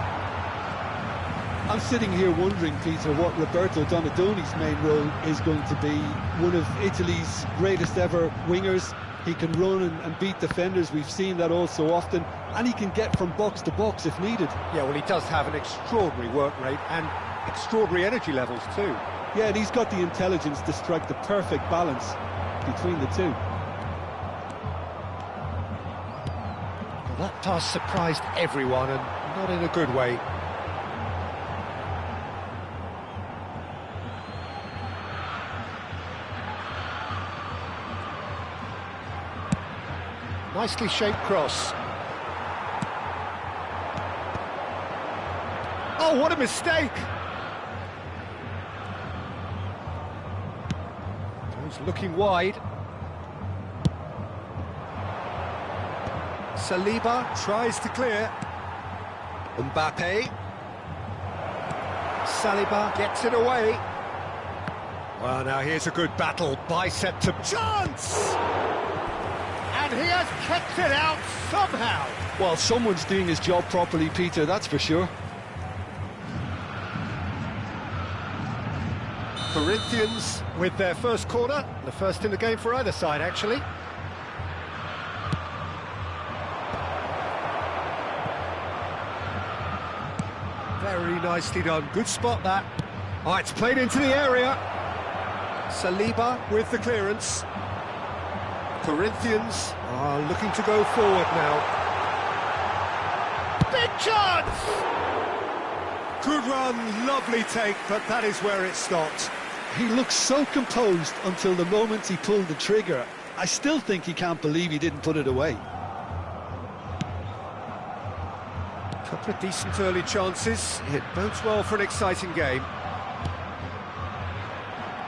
I'm sitting here wondering, Peter, what Roberto Donadoni's main role is going to be. One of Italy's greatest ever wingers. He can run and beat defenders. We've seen that all so often. And he can get from box to box if needed. Yeah, well, he does have an extraordinary work rate and extraordinary energy levels too. Yeah, and he's got the intelligence to strike the perfect balance between the two. Well, that pass surprised everyone, and not in a good way. Nicely shaped cross. Oh, what a mistake! He's looking wide. Saliba tries to clear. Mbappe. Saliba gets it away. Well, now here's a good battle. Bicep to chance! And he has kept it out somehow. Well, someone's doing his job properly, Peter, that's for sure. Corinthians with their first corner, the first in the game for either side, actually. Very nicely done, good spot that. Oh, it's played into the area. Saliba with the clearance. Corinthians are looking to go forward now. Big chance! Good run, lovely take, but that is where it stopped. He looked so composed until the moment he pulled the trigger. I still think he can't believe he didn't put it away. Couple of decent early chances. It bodes well for an exciting game.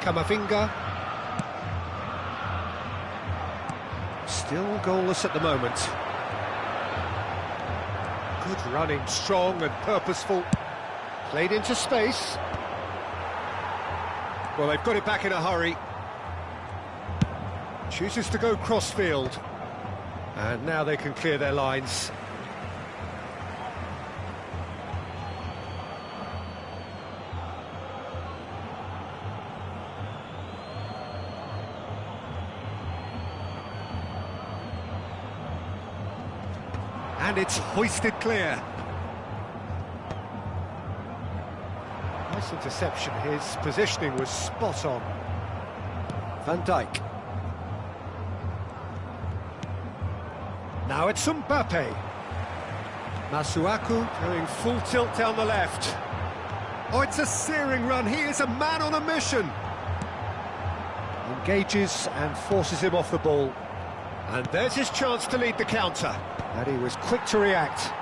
Camavinga. Still goalless at the moment. Good running, strong and purposeful. Played into space. Well, they've got it back in a hurry. Chooses to go cross-field. And now they can clear their lines. And it's hoisted clear. Nice interception. His positioning was spot on. Van Dijk. Now it's Mbappe. Masuaku going full tilt down the left. Oh, it's a searing run. He is a man on a mission. Engages and forces him off the ball. And there's his chance to lead the counter. And he was quick to react.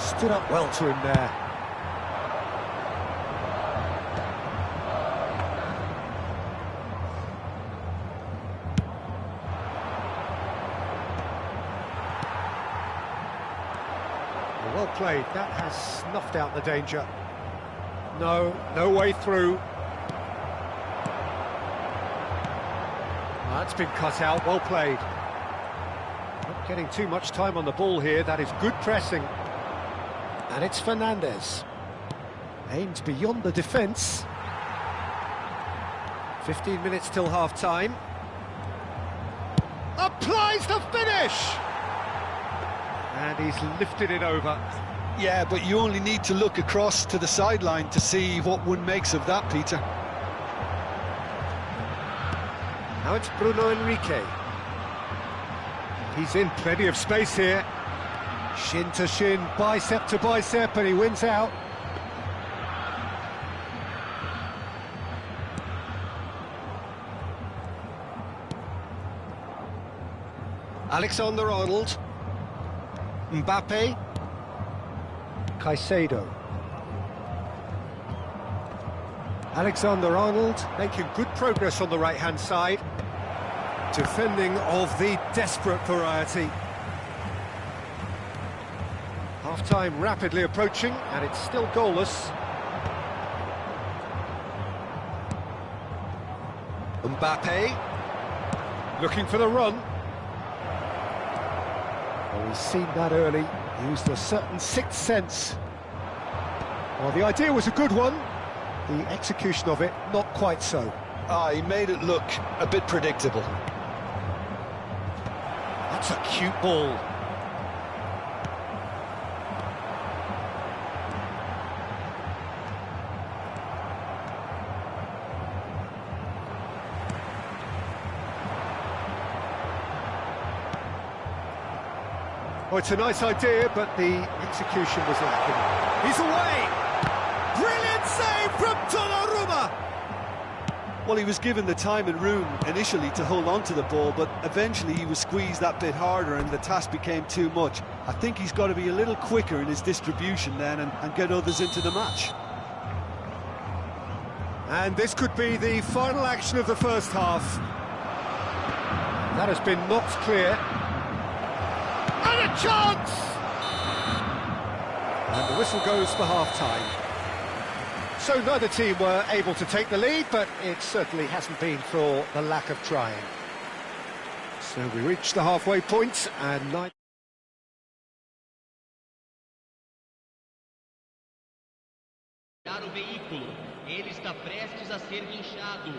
Stood up well to him there. Well played. That has snuffed out the danger. No way through. That's been cut out, well played. Not getting too much time on the ball here, that is good pressing. And it's Fernandes. Aimed beyond the defence. 15 minutes till half-time. Applies the finish! And he's lifted it over. Yeah, but you only need to look across to the sideline to see what one makes of that, Peter. Now it's Bruno Henrique. He's in plenty of space here. Shin to shin, bicep to bicep, and he wins out. Alexander-Arnold. Mbappe. Caicedo. Alexander-Arnold making good progress on the right-hand side. Defending of the desperate variety. Half-time rapidly approaching, and it's still goalless. Mbappe, looking for the run. Well, we've seen that early, used a certain sixth sense. Well, the idea was a good one, the execution of it, not quite so. He made it look a bit predictable. That's a cute ball. Oh, it's a nice idea, but the execution was lacking. He's away! Brilliant save from Donnarumma! Well, he was given the time and room initially to hold on to the ball, but eventually he was squeezed that bit harder and the task became too much. I think he's got to be a little quicker in his distribution then and get others into the match. And this could be the final action of the first half. That has been knocked clear. And a chance! And the whistle goes for half-time. So neither team were able to take the lead, but it certainly hasn't been for the lack of trying. So we reach the halfway point, and O veículo, ele está prestes a ser guinchado.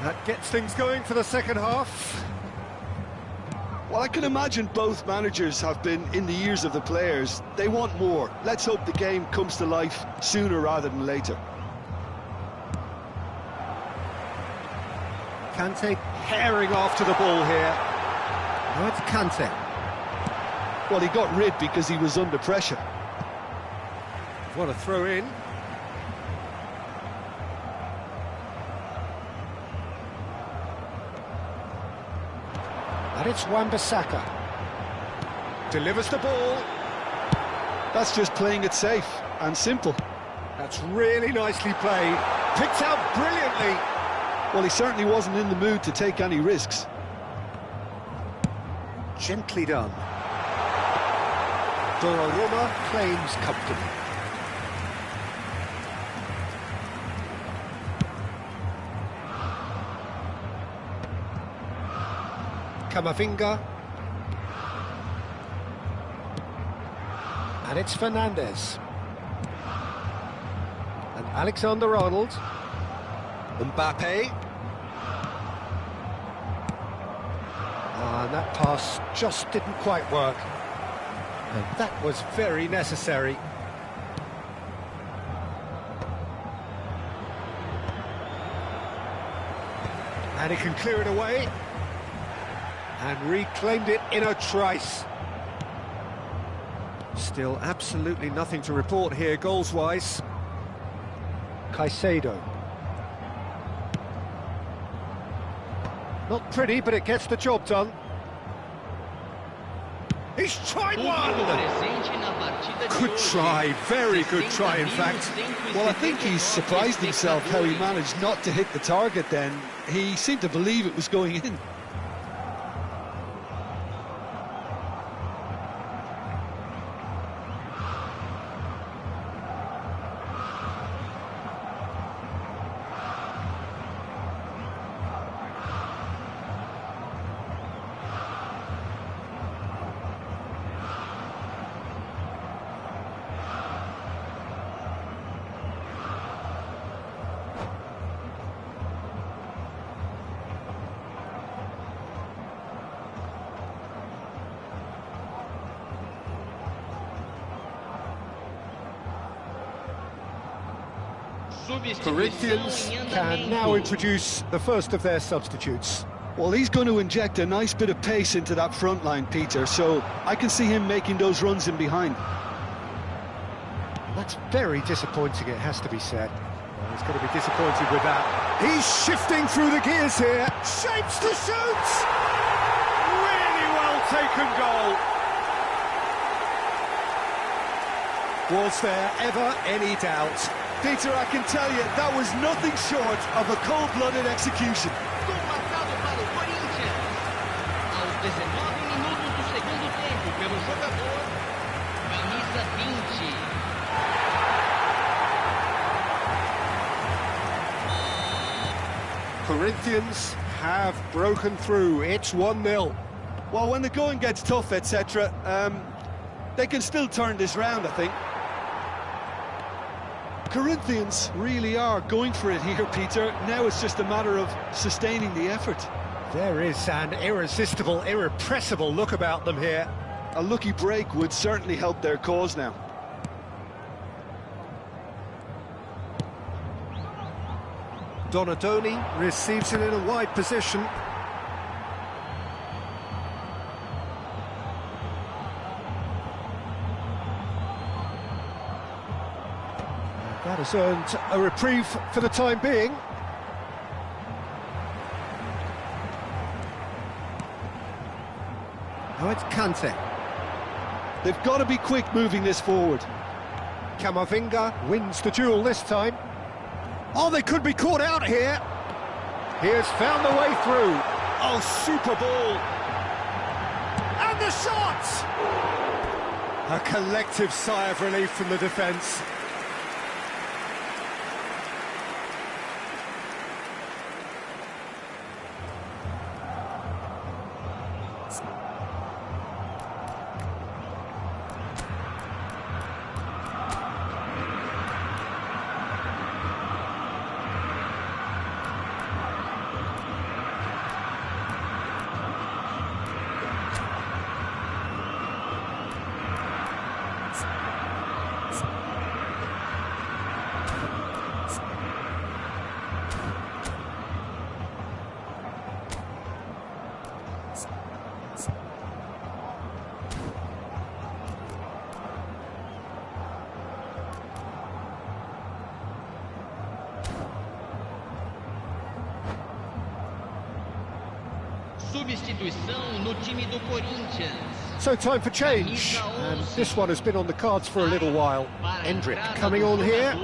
that gets things going for the second half. Well, I can imagine both managers have been in the ears of the players. They want more. Let's hope the game comes to life sooner rather than later. Kante herring after the ball here. Now it's Kante. Well, he got rid because he was under pressure. What a throw in. And it's Wan-Bissaka. Delivers the ball. That's just playing it safe and simple. That's really nicely played. Picked out brilliantly. Well, he certainly wasn't in the mood to take any risks. Gently done. Donnarumma claims comfortably. Camavinga. And it's Fernandes. And Alexander-Arnold. Mbappe. And that pass just didn't quite work. And that was very necessary. And he can clear it away. And reclaimed it in a trice. Still absolutely nothing to report here, goals-wise. Caicedo. Not pretty, but it gets the job done. He's tried one! Good try, very good try, in fact. Well, I think he's surprised himself how he managed not to hit the target then. He seemed to believe it was going in. Corinthians can now introduce the first of their substitutes. Well, he's going to inject a nice bit of pace into that front line, Peter, so I can see him making those runs in behind. That's very disappointing, it has to be said. Well, he's going to be disappointed with that. He's shifting through the gears here. Shapes to shoot! Really well taken goal. Was there ever any doubt? Peter, I can tell you, that was nothing short of a cold-blooded execution. Gol marcado para o Corinthians. Aos 19 minutos do segundo tempo, pelo jogador, camisa 20. Corinthians have broken through. It's 1-0. Well, when the going gets tough, etc., they can still turn this round, I think. Corinthians really are going for it here, Peter. Now it's just a matter of sustaining the effort. There is an irresistible, irrepressible look about them here. A lucky break would certainly help their cause now. Donadoni receives it in a wide position. That has earned a reprieve for the time being. Now it's Kante. They've got to be quick moving this forward. Camavinga wins the duel this time. Oh, they could be caught out here. He has found the way through. Oh, super ball. And the shot! A collective sigh of relief from the defence. Substituição no time do Corinthians. So time for change, and this one has been on the cards for a little while. Endrick coming on here,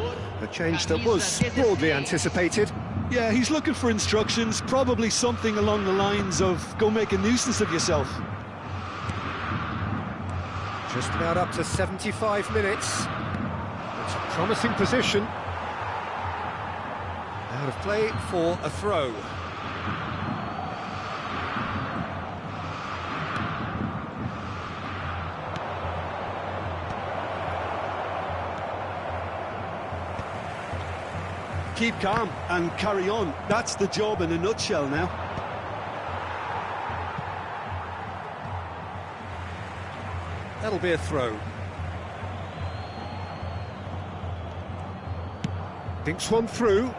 a change that was broadly anticipated. Yeah, he's looking for instructions, probably something along the lines of go make a nuisance of yourself. Just about up to 75 minutes. It's a promising position. Out of play for a throw. Keep calm and carry on. That's the job in a nutshell now. That'll be a throw. Thinks one through.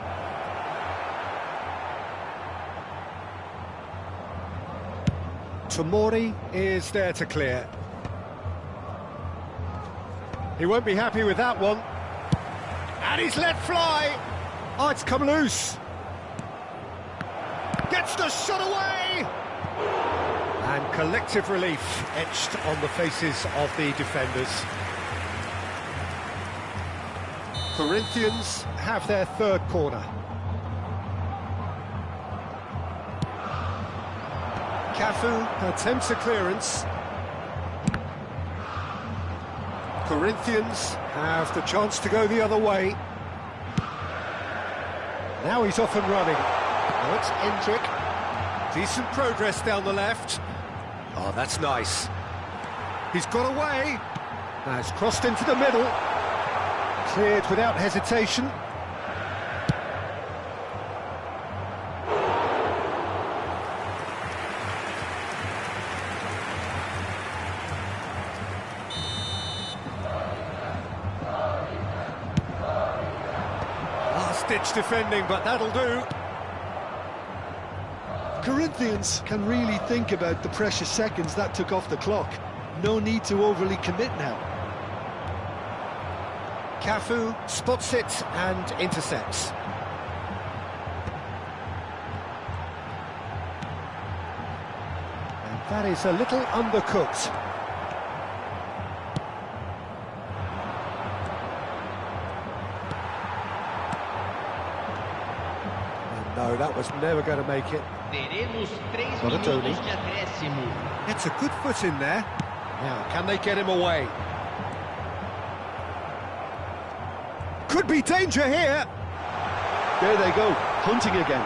Tomori is there to clear. He won't be happy with that one. And he's let fly. Oh, it's come loose. Gets the shot away. And collective relief etched on the faces of the defenders. Corinthians have their third corner. Cafu attempts a clearance. Corinthians have the chance to go the other way. Now he's off and running. Oh, it's Endrick. Decent progress down the left. Oh, that's nice. He's got away. Now it's crossed into the middle. Cleared without hesitation. Last-ditch defending, but that'll do. Corinthians can really think about the precious seconds that took off the clock. No need to overly commit now. Cafu spots it and intercepts. And that is a little undercooked. And no, that was never going to make it. Teremos 3 Balotelli. minutos de acréscimo. It's a good foot in there. Now, can they get him away? Could be danger here. There they go, hunting again.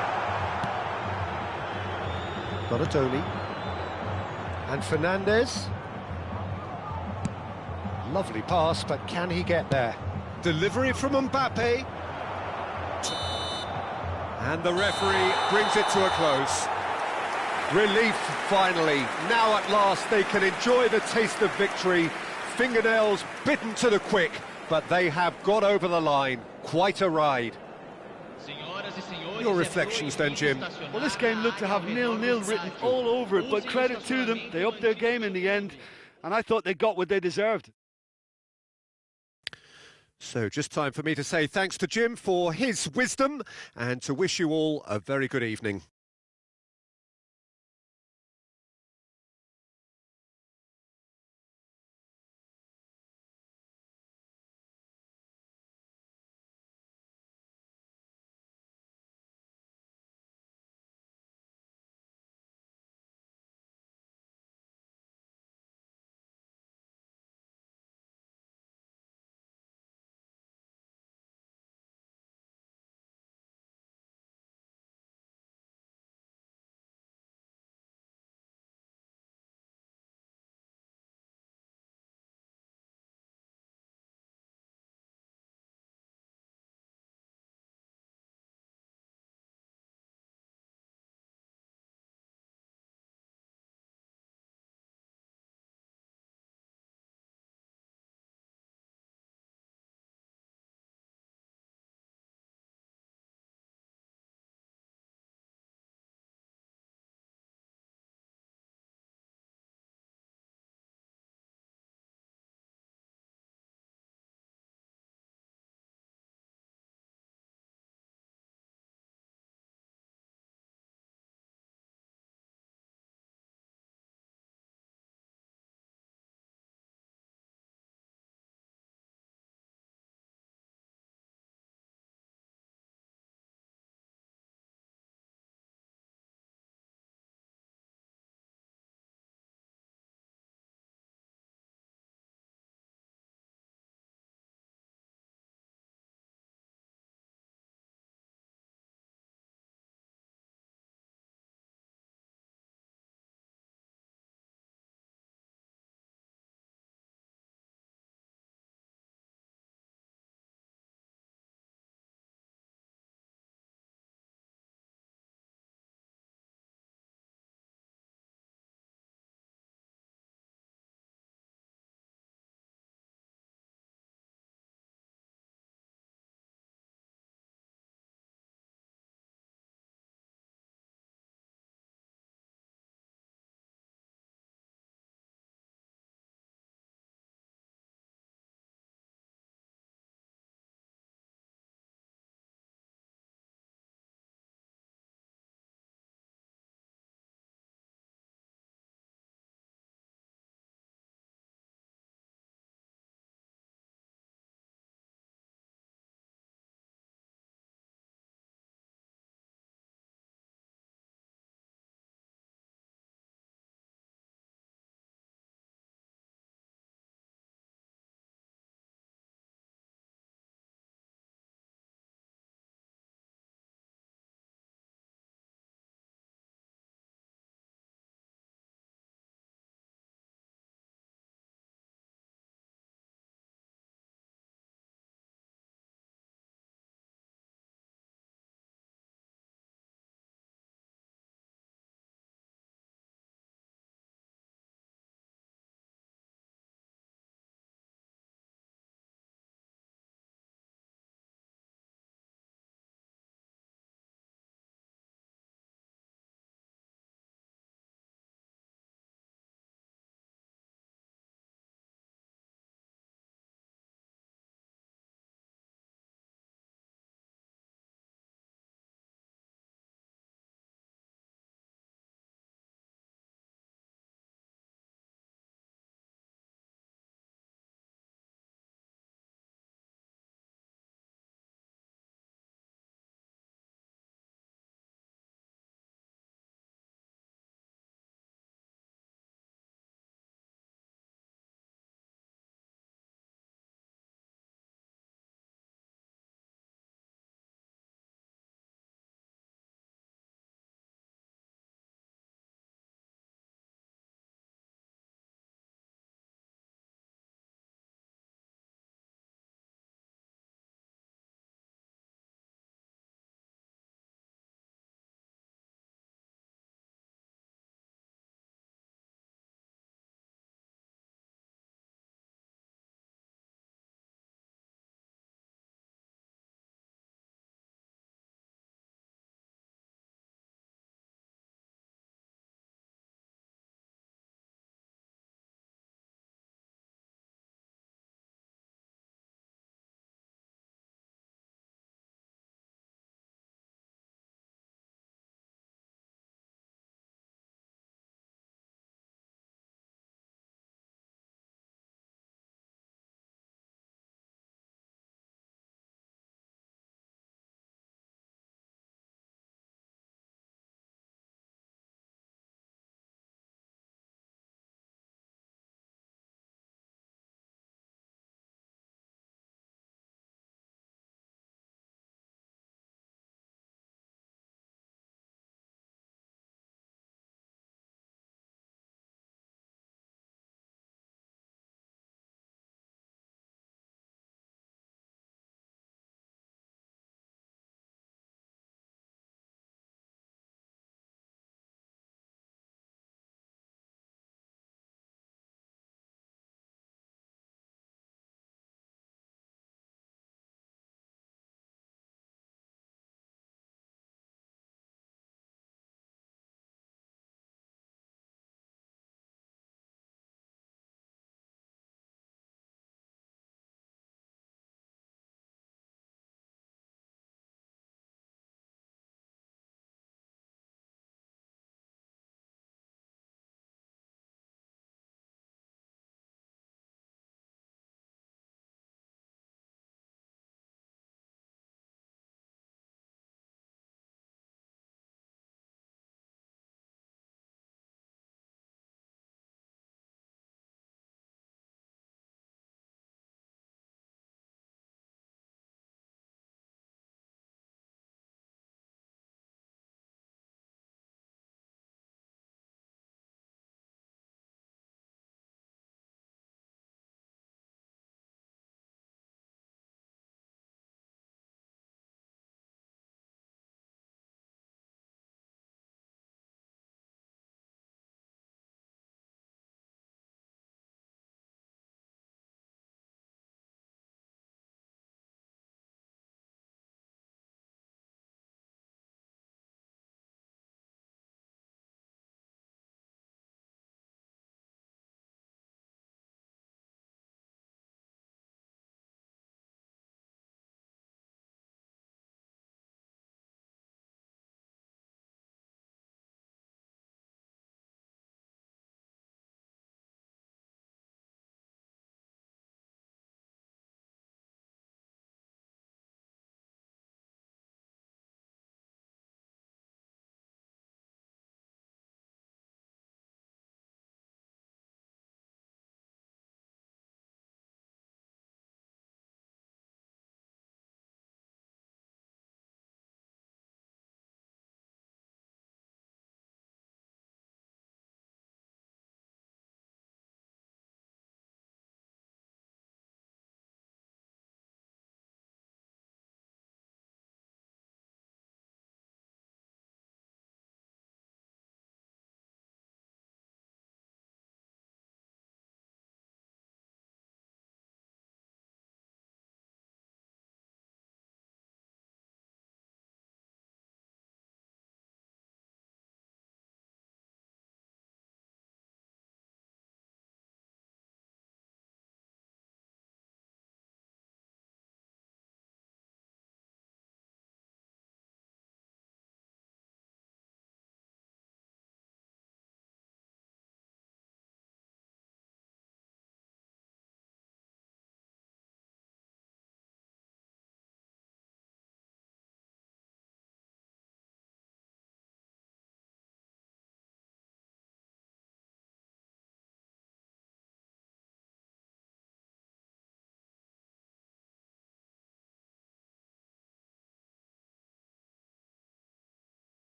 Balotelli. And Fernandez. Lovely pass, but can he get there? Delivery from Mbappe. And the referee brings it to a close. Relief, finally. Now at last they can enjoy the taste of victory. Fingernails bitten to the quick, but they have got over the line. Quite a ride. Your reflections then, Jim? Well, this game looked to have 0-0 written all over it, but credit to them, they upped their game in the end, and I thought they got what they deserved. So just time for me to say thanks to Jim for his wisdom and to wish you all a very good evening.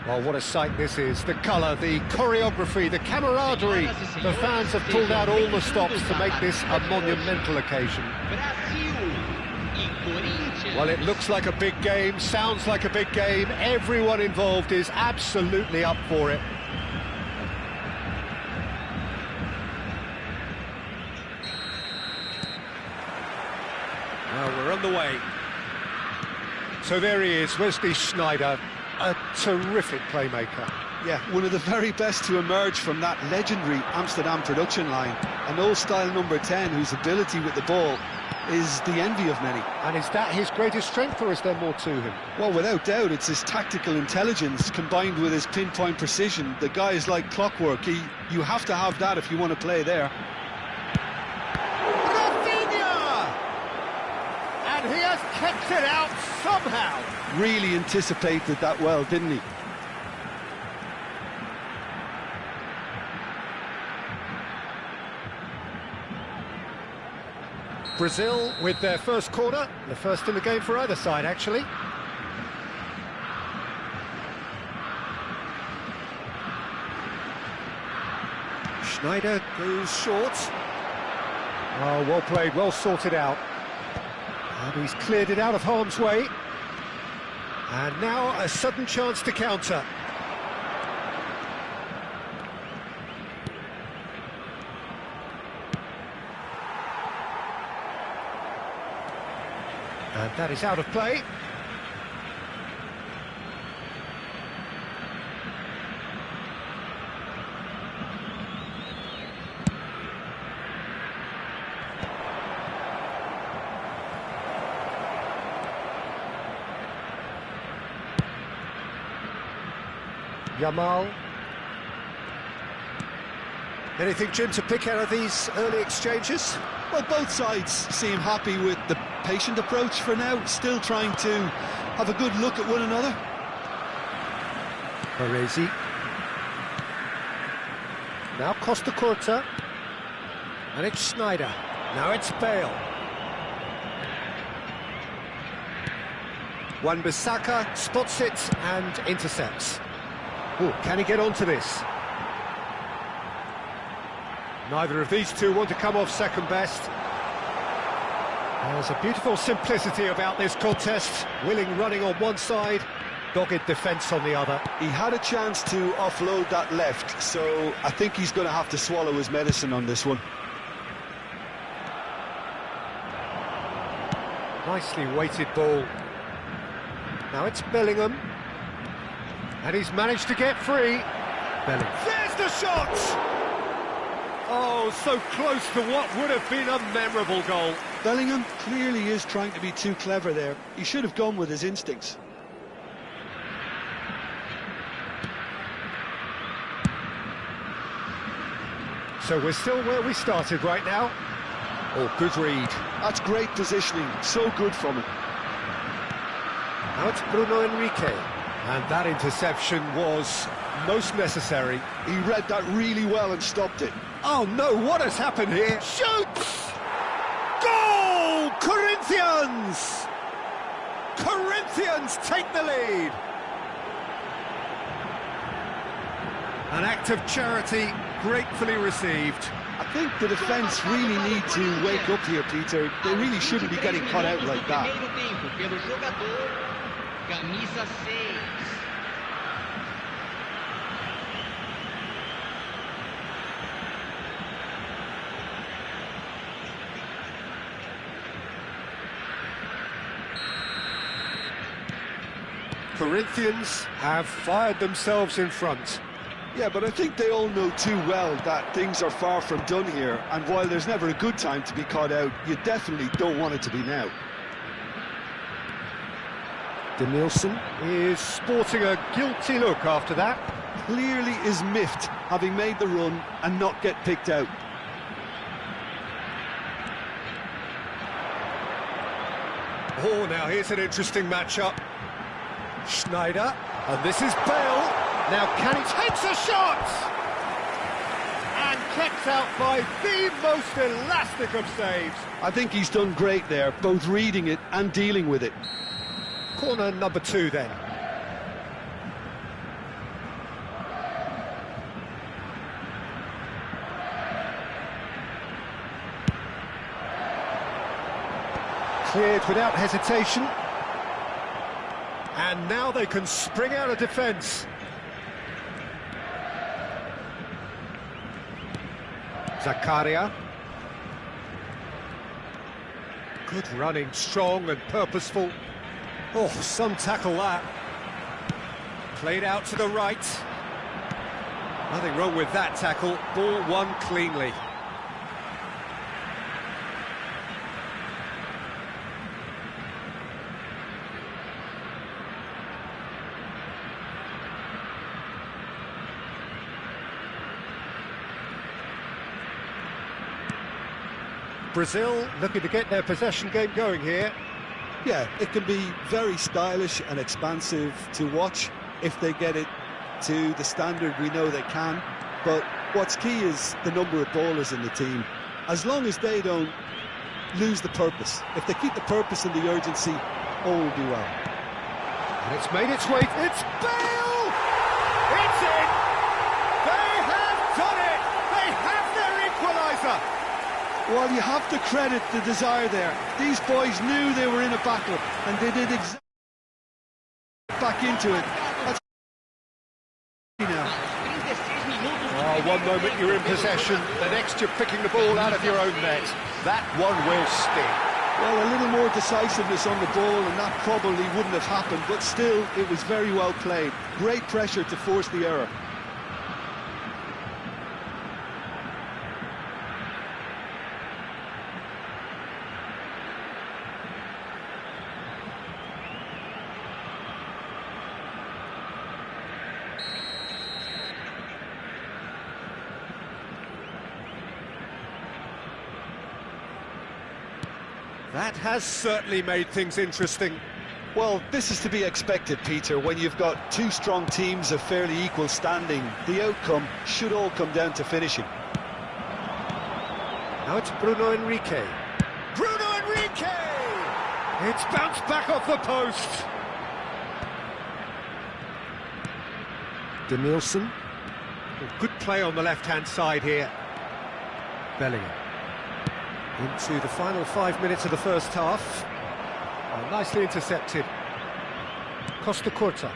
Well, what a sight this is. The colour, the choreography, the camaraderie. The fans have pulled out all the stops to make this a monumental occasion. Brasil e Corinthians. Well, it looks like a big game, sounds like a big game. Everyone involved is absolutely up for it. Well, we're on the way. So there he is, Wesley Sneijder, a terrific playmaker. Yeah, one of the very best to emerge from that legendary Amsterdam production line. An old-style number 10 whose ability with the ball is the envy of many. And is that his greatest strength, or is there more to him? Well, without doubt, it's his tactical intelligence combined with his pinpoint precision. The guy is like clockwork. You have to have that if you want to play there. And he has kept it out somehow. Really anticipated that well, didn't he? Brazil with their first corner, the first in the game for either side, actually. Sneijder goes short. Oh, well played, well sorted out. And he's cleared it out of harm's way. And now a sudden chance to counter. And that is out of play. Yamal. Anything, Jim, to pick out of these early exchanges? Well, both sides seem happy with the patient approach for now, still trying to have a good look at one another. Baresi. Now Costa Curta. And it's Sneijder. Now it's Bale. Wan-Bissaka spots it and intercepts. Ooh, can he get onto this? Neither of these two want to come off second best. There's a beautiful simplicity about this contest. Willing running on one side, dogged defence on the other. He had a chance to offload that left, so I think he's going to have to swallow his medicine on this one. Nicely weighted ball. Now it's Bellingham. And he's managed to get free. Bellingham. There's the shot! Oh, so close to what would have been a memorable goal. Bellingham clearly is trying to be too clever there. He should have gone with his instincts. So we're still where we started right now. Oh, good read. That's great positioning, so good from him. Now it's Bruno Henrique. And that interception was most necessary. He read that really well and stopped it. Oh no, what has happened here? Shoots! Goal! Corinthians! Corinthians take the lead! An act of charity gratefully received. I think the defence really need to wake up here, Peter. They really shouldn't be getting cut out like that. Camisa 6. Corinthians have fired themselves in front. Yeah, but I think they all know too well that things are far from done here, and while there's never a good time to be caught out, you definitely don't want it to be now. Denilson is sporting a guilty look after that. Clearly is miffed, having made the run and not get picked out. Oh, now here's an interesting matchup. Sneijder, and this is Bale. Now can he takes a shot? And kept out by the most elastic of saves. I think he's done great there, both reading it and dealing with it. Corner number 2 then. Cleared without hesitation. And now they can spring out of defence. Zakaria. Good running, strong and purposeful. Oh, some tackle that. Played out to the right. Nothing wrong with that tackle. Ball won cleanly. Brazil looking to get their possession game going here. Yeah, it can be very stylish and expansive to watch if they get it to the standard we know they can. But what's key is the number of ballers in the team. As long as they don't lose the purpose, if they keep the purpose and the urgency, all will be well. And it's made its way. It's Bale! It's in! They have done it! They have their equaliser! Well, you have to credit the desire there. These boys knew they were in a battle, and they did exactly back into it. That's now. Oh, one moment you're in possession, the next you're picking the ball out of your own net. That one will sting. Well, a little more decisiveness on the ball, and that probably wouldn't have happened, but still, it was very well played. Great pressure to force the error. That has certainly made things interesting. Well, this is to be expected, Peter. When you've got two strong teams of fairly equal standing, the outcome should all come down to finishing. Now it's Bruno Henrique. Bruno Henrique! It's bounced back off the post. Danielson. Good play on the left-hand side here. Bellingham. Into the final 5 minutes of the first half. Oh, nicely intercepted. Costa Curta.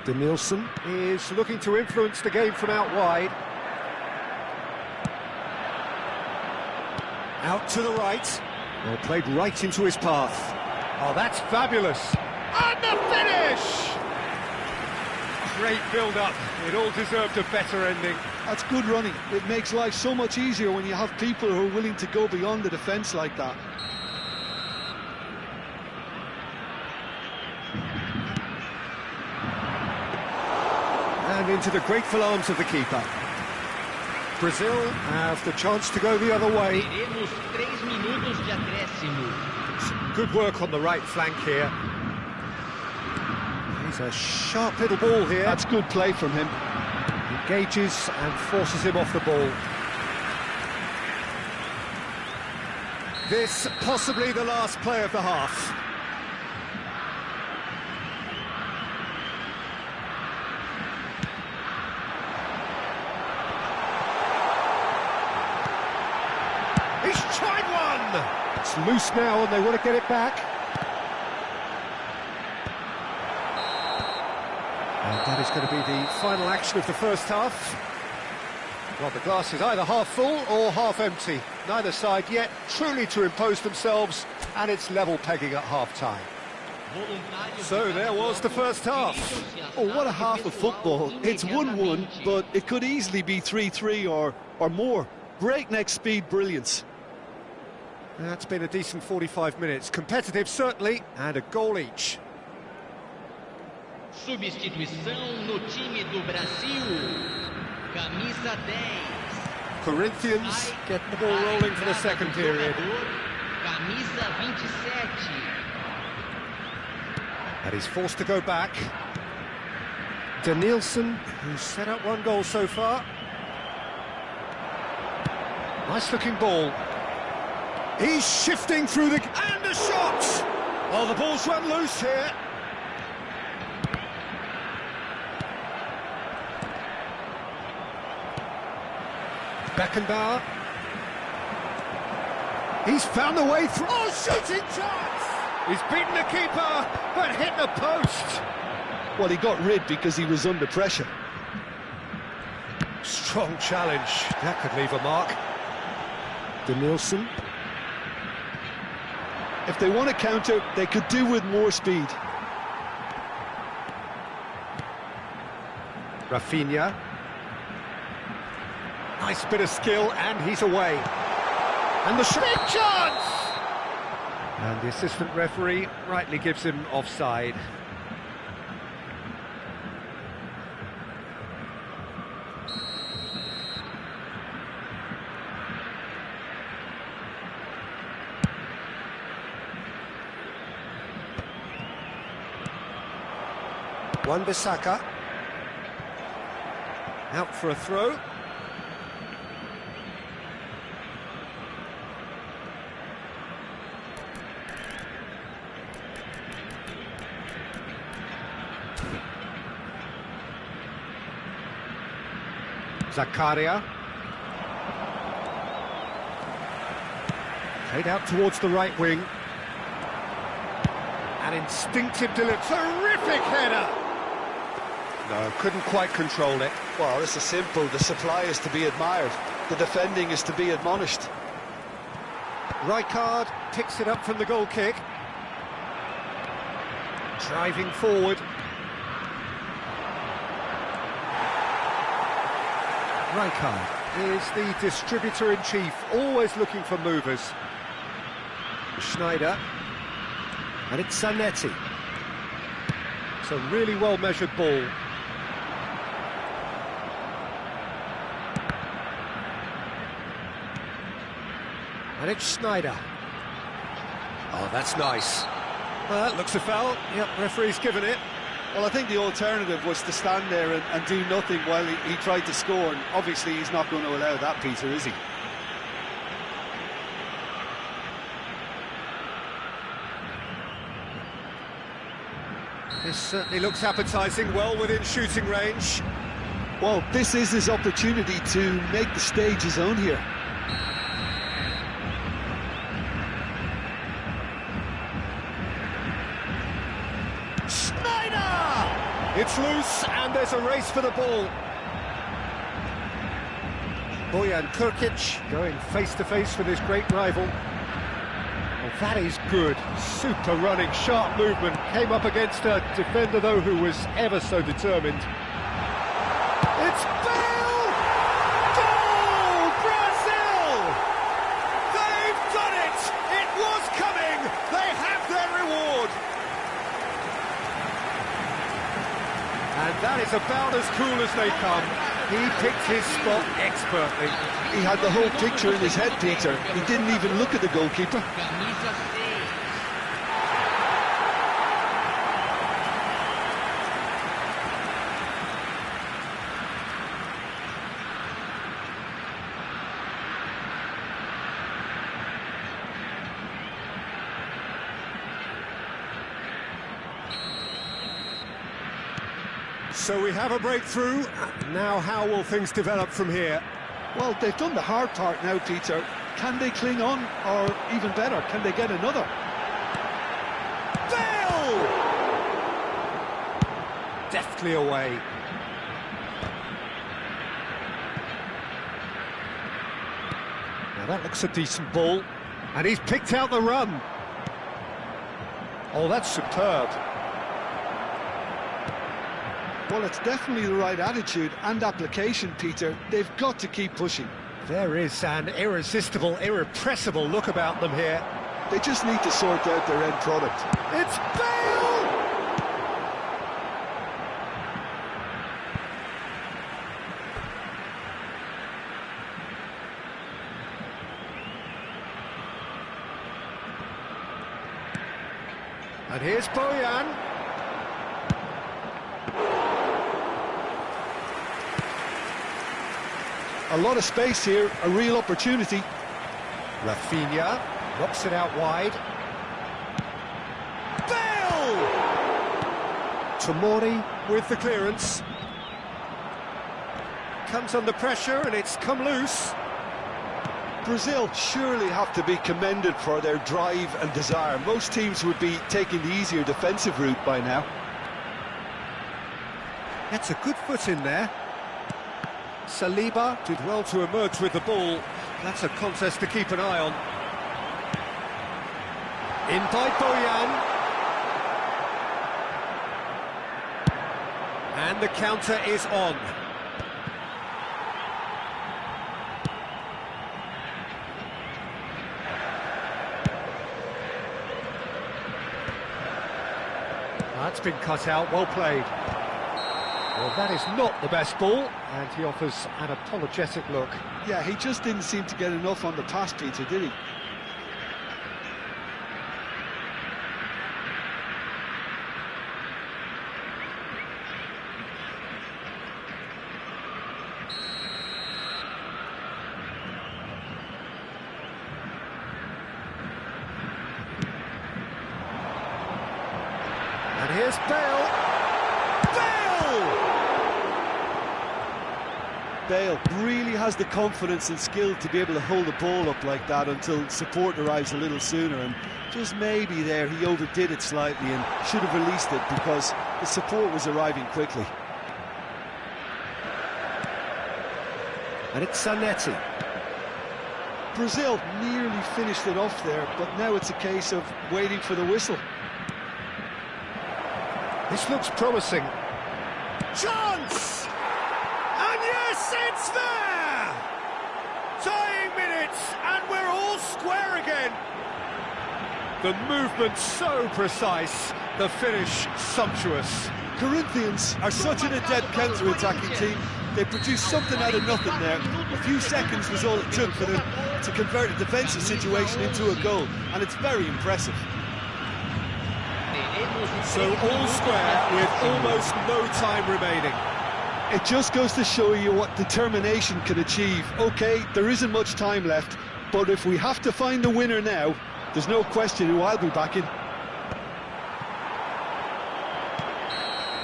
Danielson is looking to influence the game from out wide. Out to the right. Well, played right into his path. Oh, that's fabulous. And the finish! Great build-up. It all deserved a better ending. That's good running. It makes life so much easier when you have people who are willing to go beyond the defence like that. And into the grateful arms of the keeper. Brazil have the chance to go the other way. Good work on the right flank here. He's a sharp little ball here. That's good play from him. Engages and forces him off the ball. This possibly the last play of the half. He's tried one! It's loose now and they want to get it back. And that is going to be the final action of the first half. Well, the glass is either half full or half empty. Neither side yet truly to impose themselves, and it's level pegging at half-time. So there was the first half. Oh, what a half of football. It's 1-1, but it could easily be 3-3 or more. Breakneck speed brilliance. That's been a decent 45 minutes. Competitive, certainly, and a goal each. Substituição no time do Brasil. Camisa 10. Corinthians get the ball rolling for the second period. Camisa 27. And he's forced to go back. Danielson, who's set up one goal so far. Nice looking ball. He's shifting through the... And a shot! Oh, the ball's run loose here. Beckenbauer. He's found the way through. Oh, shooting chance! He's beaten the keeper, but hit the post. Well, he got rid because he was under pressure. Strong challenge. That could leave a mark. Denilson. If they want to counter, they could do with more speed. Rafinha. Nice bit of skill, and he's away. And the shot. Big chance! And the assistant referee rightly gives him offside. Wan-Bissaka. Out for a throw. Zakaria. Played out towards the right wing. An instinctive delivery. Terrific header! No, couldn't quite control it. Well, this is simple. The supply is to be admired. The defending is to be admonished. Rijkaard picks it up from the goal kick. Driving forward. Rijkaard is the distributor-in-chief, always looking for movers. Schneider. And it's Zanetti. It's a really well-measured ball. And it's Schneider. Oh, that's nice. Well, that looks a foul. Yep, referee's given it. Well, I think the alternative was to stand there and do nothing while he tried to score, and obviously he's not going to allow that, Peter, is he? This certainly looks appetising, well within shooting range. Well, this is his opportunity to make the stage his own here. It's loose, and there's a race for the ball. Bojan Krkić going face-to-face with his great rival. Well, that is good. Super running, sharp movement. Came up against a defender, though, who was ever so determined. It's Bale! Goal! Brazil! They've done it! It was coming! They have their reward! And that is about as cool as they come. He picked his spot expertly. He had the whole picture in his head, Peter. He didn't even look at the goalkeeper. So we have a breakthrough. Now how will things develop from here? Well, they've done the hard part now, Peter. Can they cling on, or even better, can they get another? Bale! Deftly away. Now that looks a decent ball. And he's picked out the run. Oh, that's superb. Well, it's definitely the right attitude and application, Peter. They've got to keep pushing. There is an irresistible, irrepressible look about them here. They just need to sort out their end product. It's Bale! And here's Bojan. A lot of space here, a real opportunity. Rafinha knocks it out wide. Bale! Tomori with the clearance. Comes under pressure and it's come loose. Brazil surely have to be commended for their drive and desire. Most teams would be taking the easier defensive route by now. Gets a good foot in there. Saliba did well to emerge with the ball. That's a contest to keep an eye on. In by Boyan. And the counter is on. That's been cut out, well played. Well, that is not the best ball, and he offers an apologetic look. Yeah, he just didn't seem to get enough on the pass, Peter, did he? And here's Bale. Bale really has the confidence and skill to be able to hold the ball up like that until support arrives a little sooner, and just maybe there he overdid it slightly and should have released it because the support was arriving quickly. And it's Zanetti. Brazil nearly finished it off there, but now it's a case of waiting for the whistle. This looks promising. Chance! And yes, it's there! Tying minutes, and we're all square again. The movement so precise, the finish sumptuous. Corinthians are such an adept counter-attacking team. They produced something out of nothing there. A few seconds was all it took for them to convert a defensive situation into a goal, and it's very impressive. So all square with almost no time remaining. It just goes to show you what determination can achieve. OK, there isn't much time left, but if we have to find the winner now, there's no question who I'll be backing.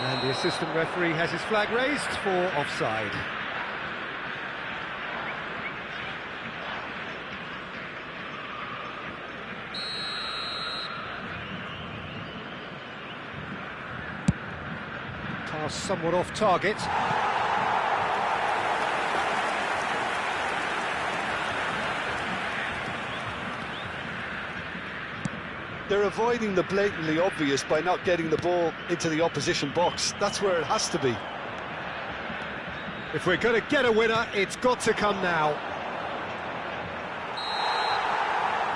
And the assistant referee has his flag raised for offside. Pass somewhat off target. They're avoiding the blatantly obvious by not getting the ball into the opposition box. That's where it has to be. If we're going to get a winner, it's got to come now.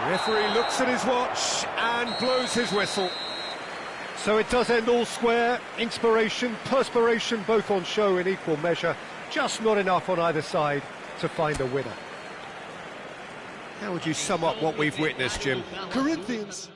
The referee looks at his watch and blows his whistle. So it does end all square. Inspiration, perspiration, both on show in equal measure. Just not enough on either side to find a winner. How would you sum up what we've witnessed, Jim? Corinthians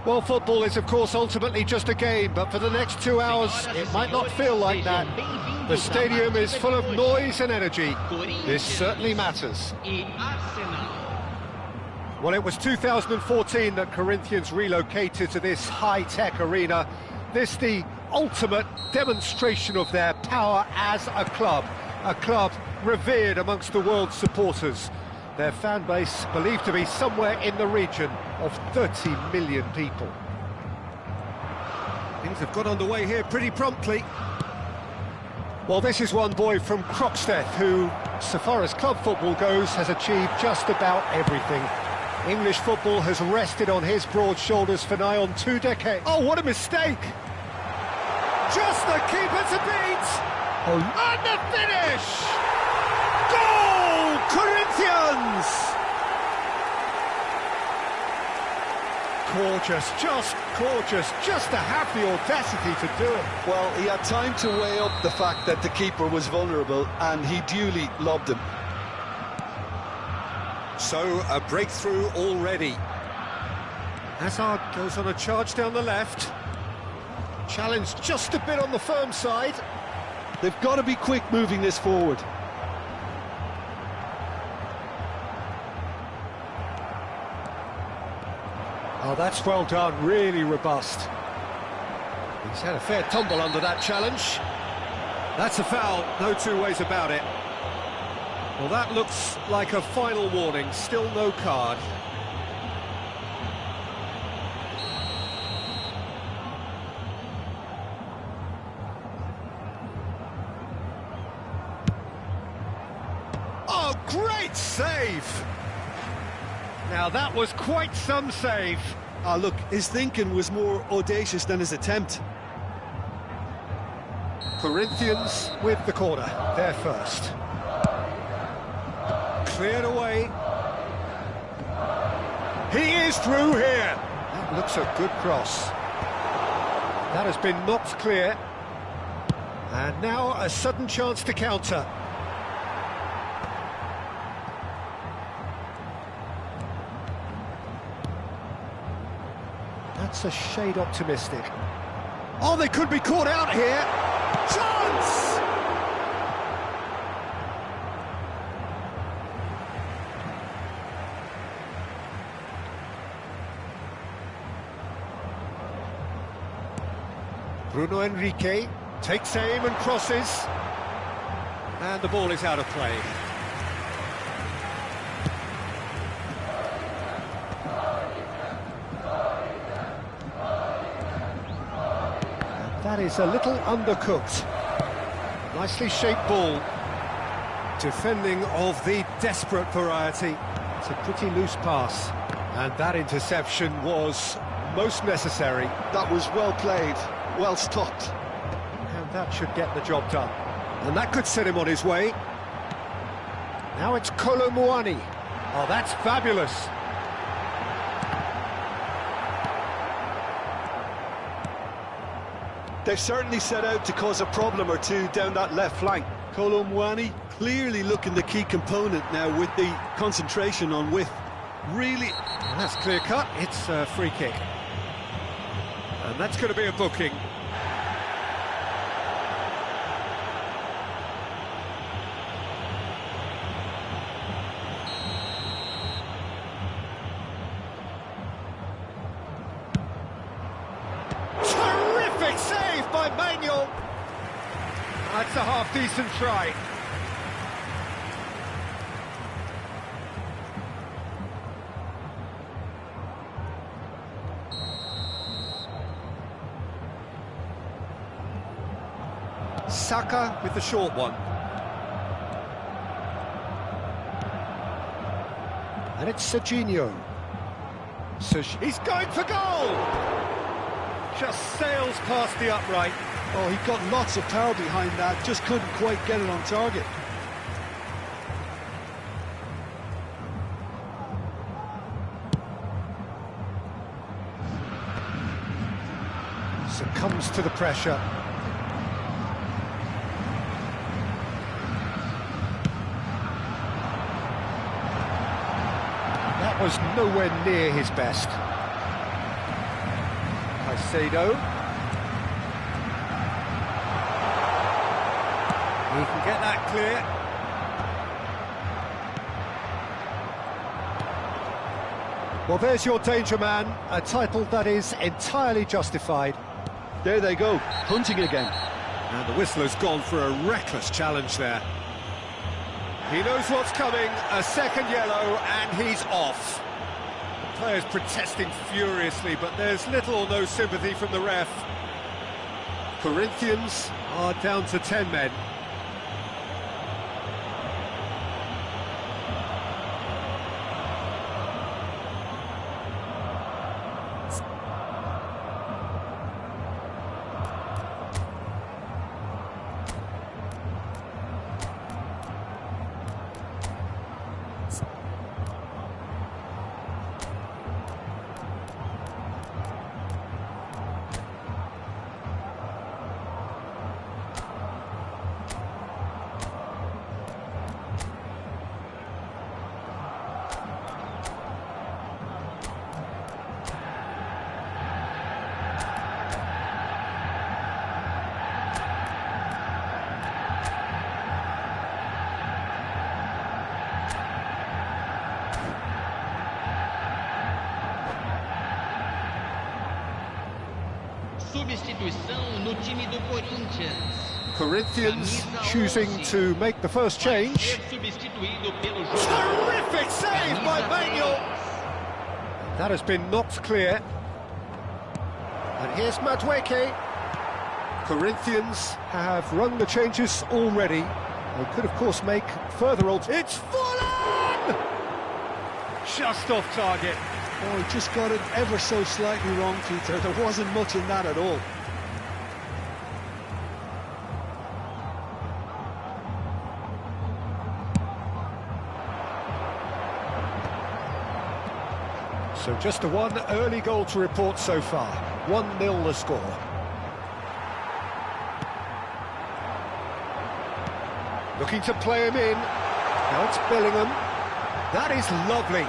Well, football is, of course, ultimately just a game, but for the next 2 hours, it might not feel like that. The stadium is full of noise and energy. This certainly matters. Well, it was 2014 that Corinthians relocated to this high-tech arena. This the ultimate demonstration of their power as a club revered amongst the world's supporters. Their fan base believed to be somewhere in the region of 30 million people. Things have got underway here pretty promptly. Well, this is one boy from Croxteth who, so far as club football goes, has achieved just about everything. English football has rested on his broad shoulders for nigh on 2 decades. Oh, what a mistake! Just the keeper to beat! Oh, and the finish! Goal! Corinthians! Gorgeous, just to have the audacity to do it. Well, he had time to weigh up the fact that the keeper was vulnerable, and he duly lobbed him. So, a breakthrough already. Hazard goes on a charge down the left. Challenge just a bit on the firm side. They've got to be quick moving this forward. Oh, that's well done, really robust. He's had a fair tumble under that challenge. That's a foul, no two ways about it. Well, that looks like a final warning, still no card. Oh, great save! Now that was quite some save. Ah, look, his thinking was more audacious than his attempt. Corinthians with the corner, they're first. Cleared away. He is through here. That looks a good cross. That has been knocked clear. And now a sudden chance to counter. That's a shade optimistic. Oh, they could be caught out here. Chance! Bruno Henrique takes aim and crosses. And the ball is out of play. That is a little undercooked. Nicely shaped ball. Defending of the desperate variety. It's a pretty loose pass. And that interception was most necessary. That was well played, well stopped. And that should get the job done. And that could set him on his way. Now it's Kolo Muani. Oh, that's fabulous. They've certainly set out to cause a problem or two down that left flank. Kolo Muani clearly looking the key component now with the concentration on width. Really... And that's clear cut, it's a free kick. And that's going to be a booking. Terrific save by Manuel. That's a half-decent try. Saka with the short one. And it's Serginho. He's going for goal! Just sails past the upright. Oh, he got lots of power behind that, just couldn't quite get it on target. Succumbs to the pressure. That was nowhere near his best. Caicedo. He can get that clear. Well, there's your danger man, a title that is entirely justified. There they go, hunting again. And the whistle has gone for a reckless challenge there. He knows what's coming, a second yellow, and he's off. The players protesting furiously, but there's little or no sympathy from the ref. Corinthians are down to 10 men. Substituição no time do Corinthians. Corinthians choosing to make the first change. Terrific save by Manuel. That has been knocked clear. And here's Madueke. Corinthians have run the changes already. They could, of course, make further It's fallen! Just off target. Oh, he just got it ever so slightly wrong, Peter. There wasn't much in that at all. So just the one early goal to report so far. 1-0 the score. Looking to play him in. Now it's Bellingham. That is lovely.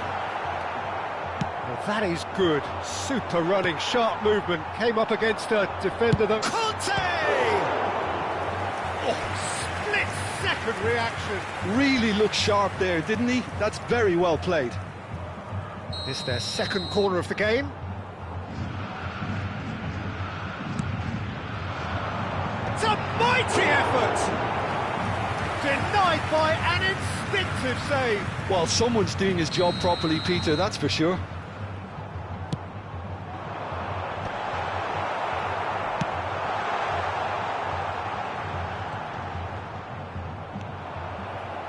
Well, that is good. Super running, sharp movement. Came up against a defender that... Conte! Oh, split-second reaction. Really looked sharp there, didn't he? That's very well played. It's their second corner of the game. It's a mighty effort! Denied by an instinctive save. Well, someone's doing his job properly, Peter, that's for sure.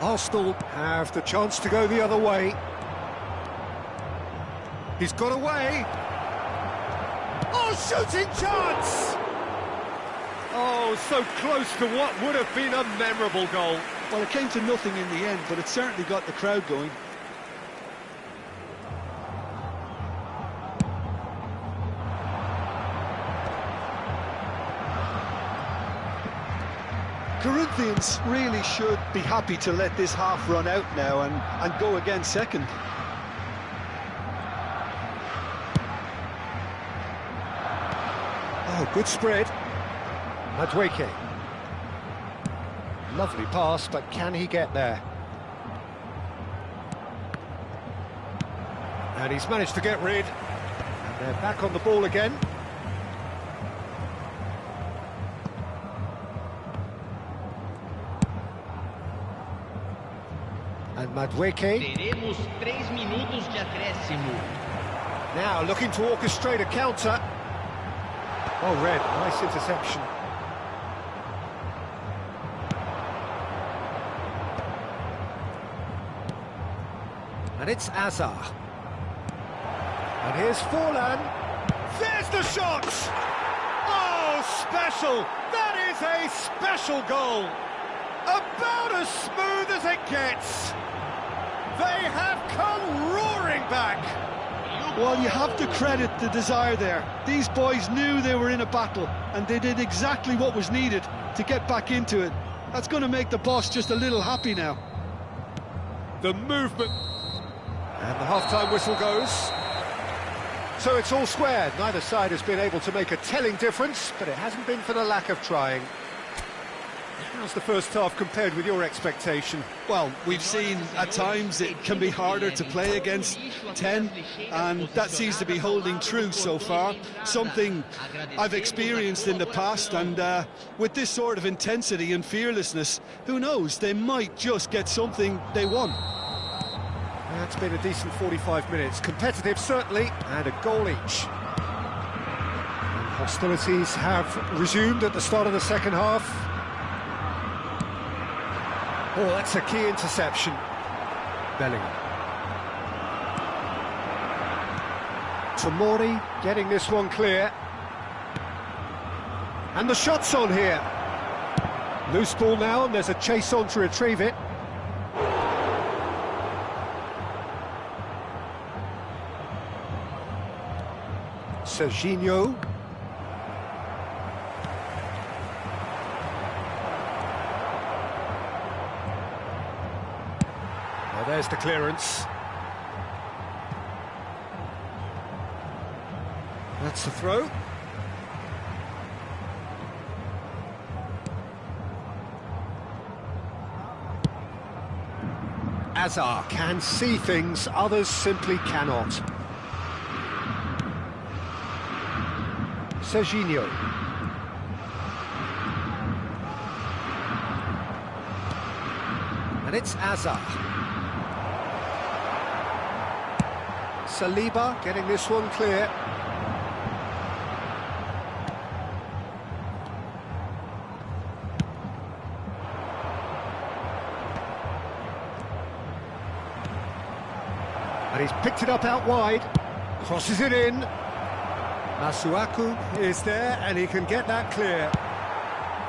Arsenal have the chance to go the other way. He's got away. Oh, shooting chance! Oh, so close to what would have been a memorable goal. Well, it came to nothing in the end, but it certainly got the crowd going. Corinthians really should be happy to let this half run out now and go again second. Oh, good spread. Madueke. Lovely pass, but can he get there? And he's managed to get rid. And they're back on the ball again. And Madueke. Teremos 3 minutos de acréscimo. Now looking to orchestrate a counter. Well read, nice interception. And it's Azar. And here's Forlan. There's the shot! Oh, special! That is a special goal! About as smooth as it gets. They have come roaring back. Well, you have to credit the desire there. These boys knew they were in a battle, and they did exactly what was needed to get back into it. That's going to make the boss just a little happy now. The movement. And the half-time whistle goes. So it's all square. Neither side has been able to make a telling difference, but it hasn't been for the lack of trying. How's the first half compared with your expectation? Well, we've seen at times it can be harder to play against 10, and that seems to be holding true so far. Something I've experienced in the past, and with this sort of intensity and fearlessness, who knows, they might just get something they want. That's been a decent 45 minutes. Competitive, certainly, and a goal each. And hostilities have resumed at the start of the second half. Oh, that's a key interception. Bellingham. Tomori getting this one clear. And the shot's on here. Loose ball now, and there's a chase on to retrieve it. Serginho. Well, there's the clearance. That's the throw. Azar can see things others simply cannot. Serginho. And it's Azar. Saliba getting this one clear. And he's picked it up out wide. Crosses it in. Masuaku is there, and he can get that clear.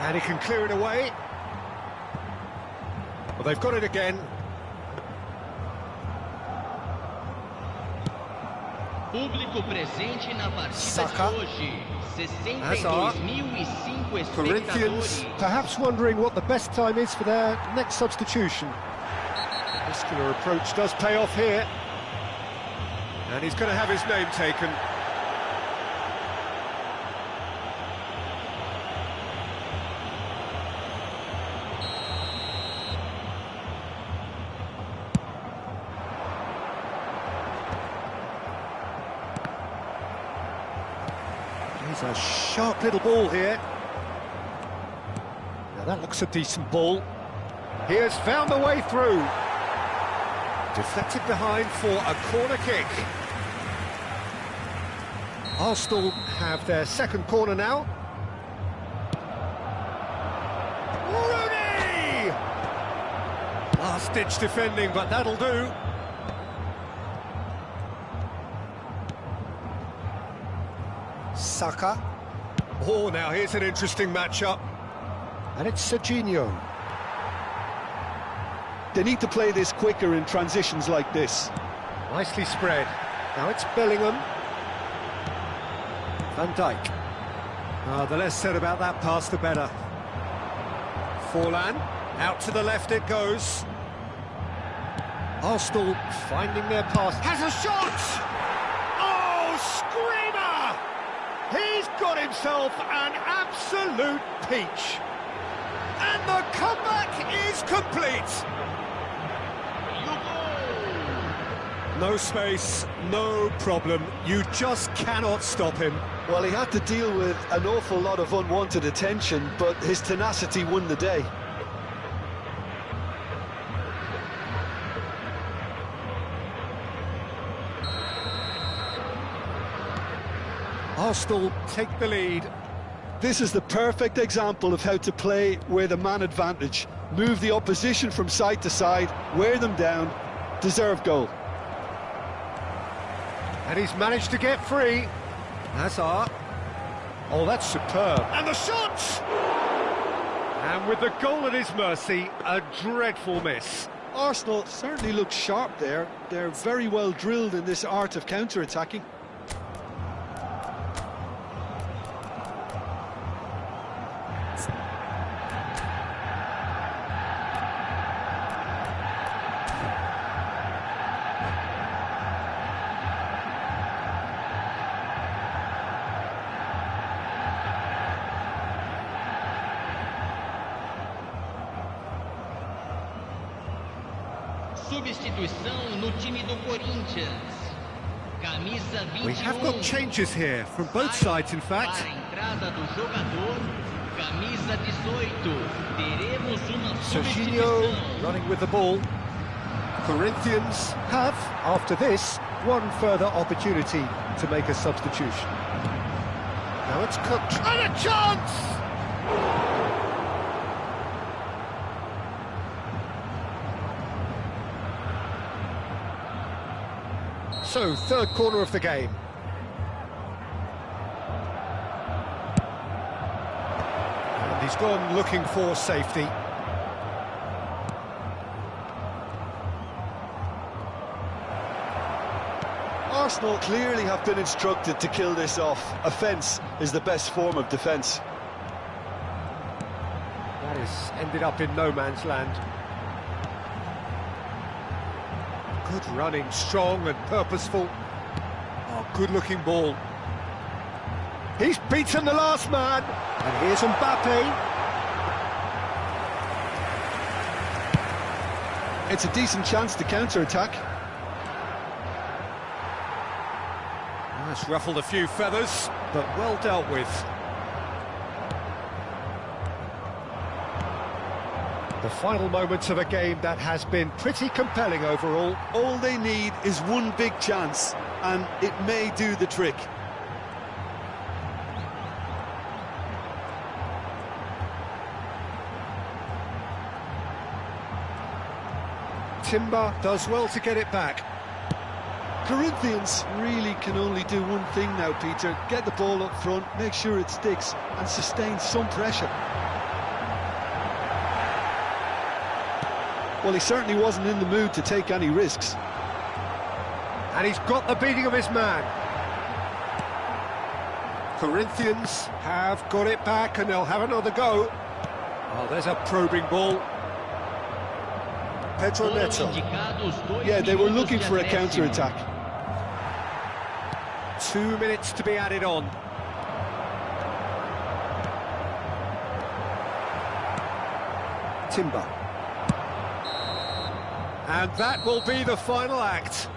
And he can clear it away. Well, they've got it again. Público presente na partida de hoje. Azar. 62.005 Corinthians espectadores. perhaps wondering what the best time is for their next substitution. Muscular approach does pay off here. And he's going to have his name taken. He's a sharp little ball here. Now that looks a decent ball. He has found the way through. Deflected behind for a corner kick. Arsenal have their second corner now. Rooney! Last-ditch defending, but that'll do. Saka. Oh, now here's an interesting matchup. And it's Serginho. They need to play this quicker in transitions like this. Nicely spread. Now it's Bellingham. Van Dijk. The less said about that pass, the better. Forlan. Out to the left it goes. Arsenal finding their pass. Has a shot! Oh, screamer! He's got himself an absolute peach. And the comeback is complete. No space, no problem. You just cannot stop him. Well, he had to deal with an awful lot of unwanted attention, but his tenacity won the day. Arsenal take the lead. This is the perfect example of how to play with a man advantage. Move the opposition from side to side, wear them down, deserve goal. And he's managed to get free. Hazard. Oh, that's superb. And the shot! And with the goal at his mercy, a dreadful miss. Arsenal certainly look sharp there. They're very well drilled in this art of counter-attacking. substituição no time do Corinthians. Camisa 21. We have got changes here from both sides, in fact. Para a entrada do jogador, camisa 18. Teremos uma Serginho substituição. running with the ball. Corinthians have, after this, one further opportunity to make a substitution. Now it's Cook, and a chance! So, third corner of the game. And he's gone looking for safety. Arsenal clearly have been instructed to kill this off. Offence is the best form of defence. That has ended up in no man's land. Good running, strong and purposeful. Oh, good-looking ball. He's beaten the last man. And here's Mbappe. It's a decent chance to counter-attack. That's ruffled a few feathers, but well dealt with. The final moments of a game that has been pretty compelling overall. All they need is one big chance, and it may do the trick. Timber does well to get it back. Corinthians really can only do one thing now, Peter. Get the ball up front, make sure it sticks, and sustain some pressure. Well, he certainly wasn't in the mood to take any risks. And he's got the beating of his man. Corinthians have got it back and they'll have another go. Oh, there's a probing ball. Pedro Neto. Yeah, they were looking for a counter-attack. 2 minutes to be added on. Timber. And that will be the final act.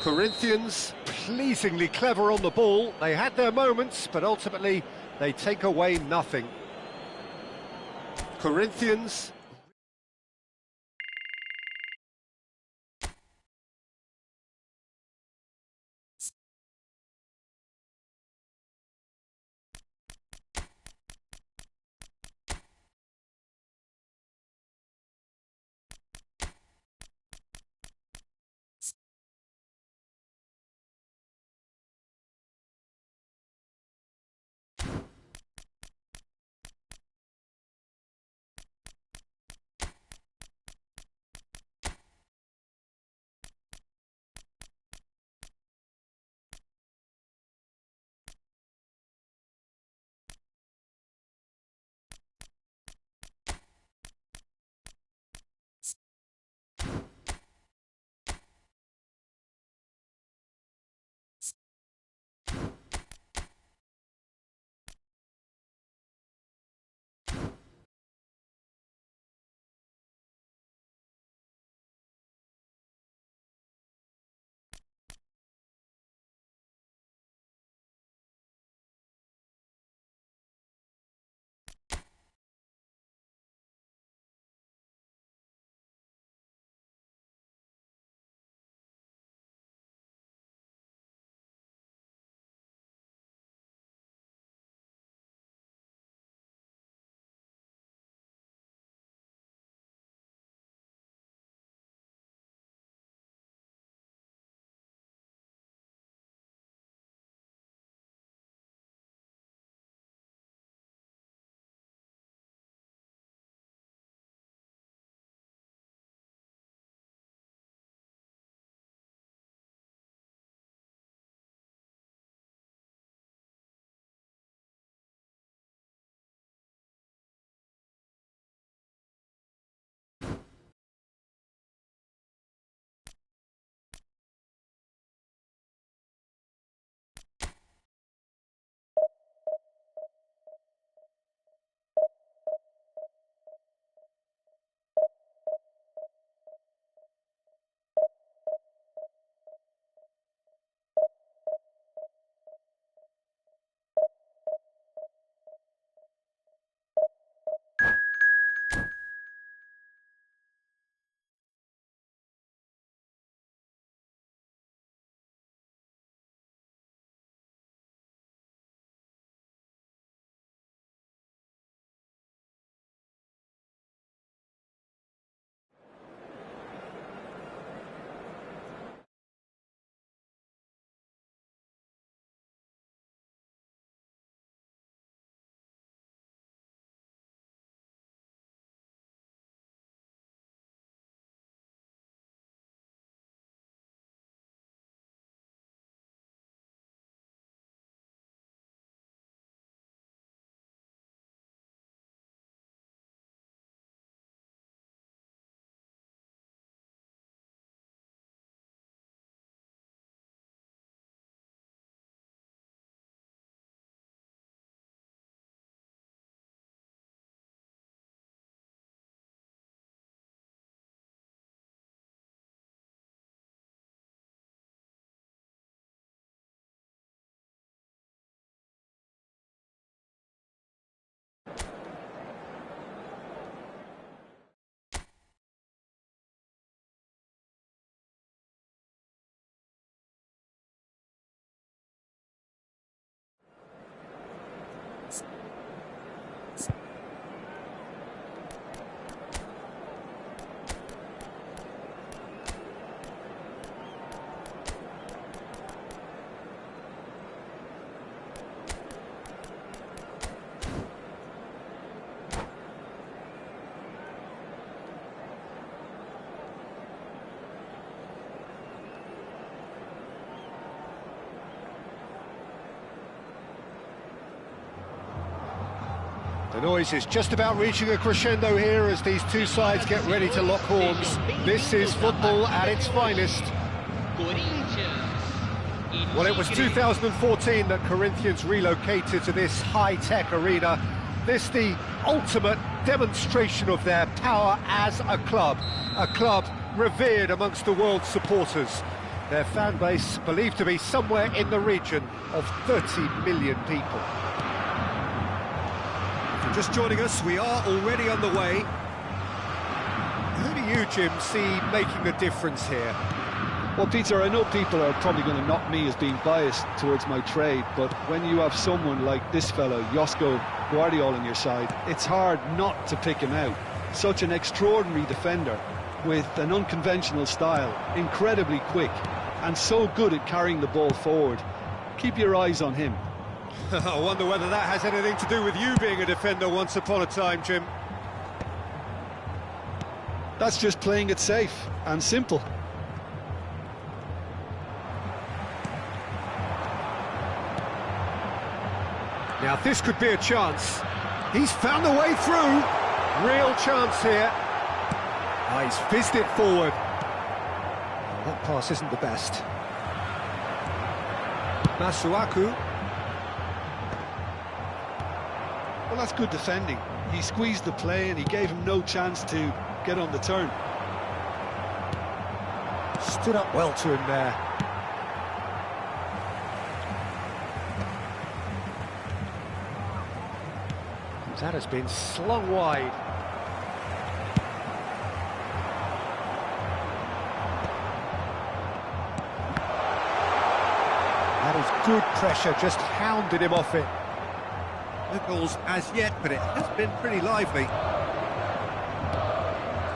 Corinthians pleasingly clever on the ball. They had their moments, but ultimately they take away nothing. Corinthians The noise is just about reaching a crescendo here as these two sides get ready to lock horns. This is football at its finest. Well, it was 2014 that Corinthians relocated to this high-tech arena. This the ultimate demonstration of their power as a club revered amongst the world's supporters. Their fan base believed to be somewhere in the region of 30 million people. If you're just joining us, we are already on the way. Who do you, Jim, see making a difference here? Well, Peter, I know people are probably going to knock me as being biased towards my trade, but when you have someone like this fellow, Josko Guardiola, on your side, it's hard not to pick him out. Such an extraordinary defender with an unconventional style, incredibly quick, and so good at carrying the ball forward. Keep your eyes on him. I wonder whether that has anything to do with you being a defender once upon a time, Jim. That's just playing it safe and simple. Now this could be a chance. He's found a way through. Real chance here. Oh, he's fizzed it forward. Oh, that pass isn't the best. Masuaku. Well, that's good defending. He squeezed the play and he gave him no chance to get on the turn. Stood up well to him there. That has been slung wide. That is good pressure, just hounded him off it. No goals as yet, but it has been pretty lively.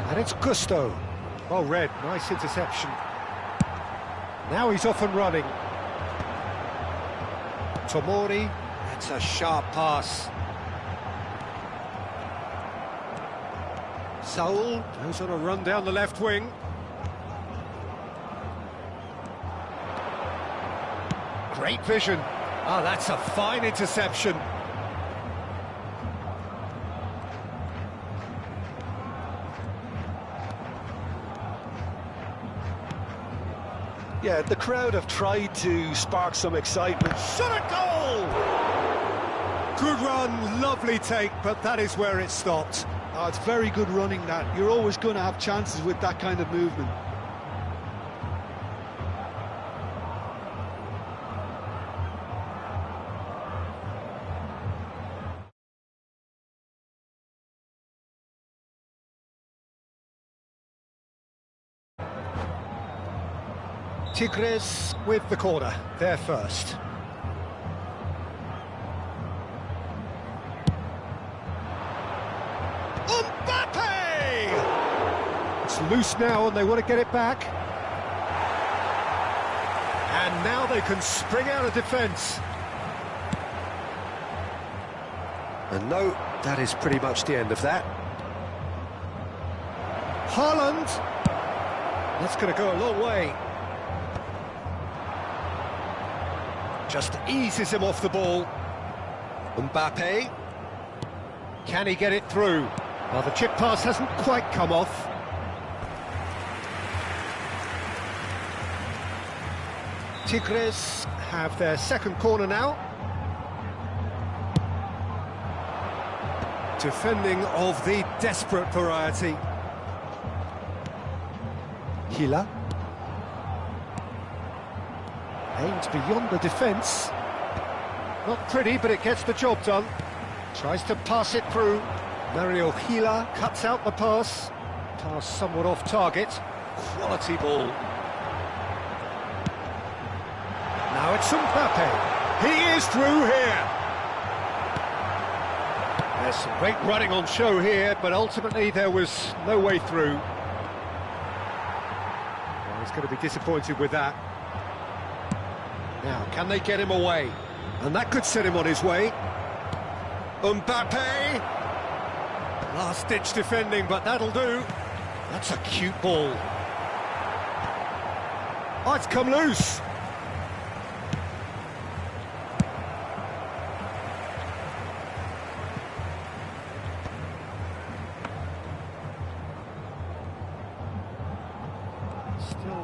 And it's Gusto. Well read, nice interception. Now he's off and running. Tomori, that's a sharp pass. Saul goes on a run down the left wing. Great vision. Oh, that's a fine interception. Yeah, the crowd have tried to spark some excitement. Shot a goal! Good run, lovely take, but that is where it stopped. Oh, it's very good running, that. You're always going to have chances with that kind of movement. Tigres with the corner, they're first. It's loose now and they want to get it back. And now they can spring out of defence. And no, that is pretty much the end of that. Haaland! That's going to go a long way. Just eases him off the ball. Mbappe. Can he get it through? Well, the chip pass hasn't quite come off. Tigres have their second corner now. Defending of the desperate variety. Hila. Aims beyond the defence. Not pretty, but it gets the job done. Tries to pass it through. Mario Hila cuts out the pass. Pass somewhat off target. Quality ball. Now it's Mbappe. He is through here. There's some great running on show here, but ultimately there was no way through. Well, he's going to be disappointed with that. Now, can they get him away? And that could set him on his way. Mbappe! Last-ditch defending, but that'll do. That's a cute ball. Oh, it's come loose.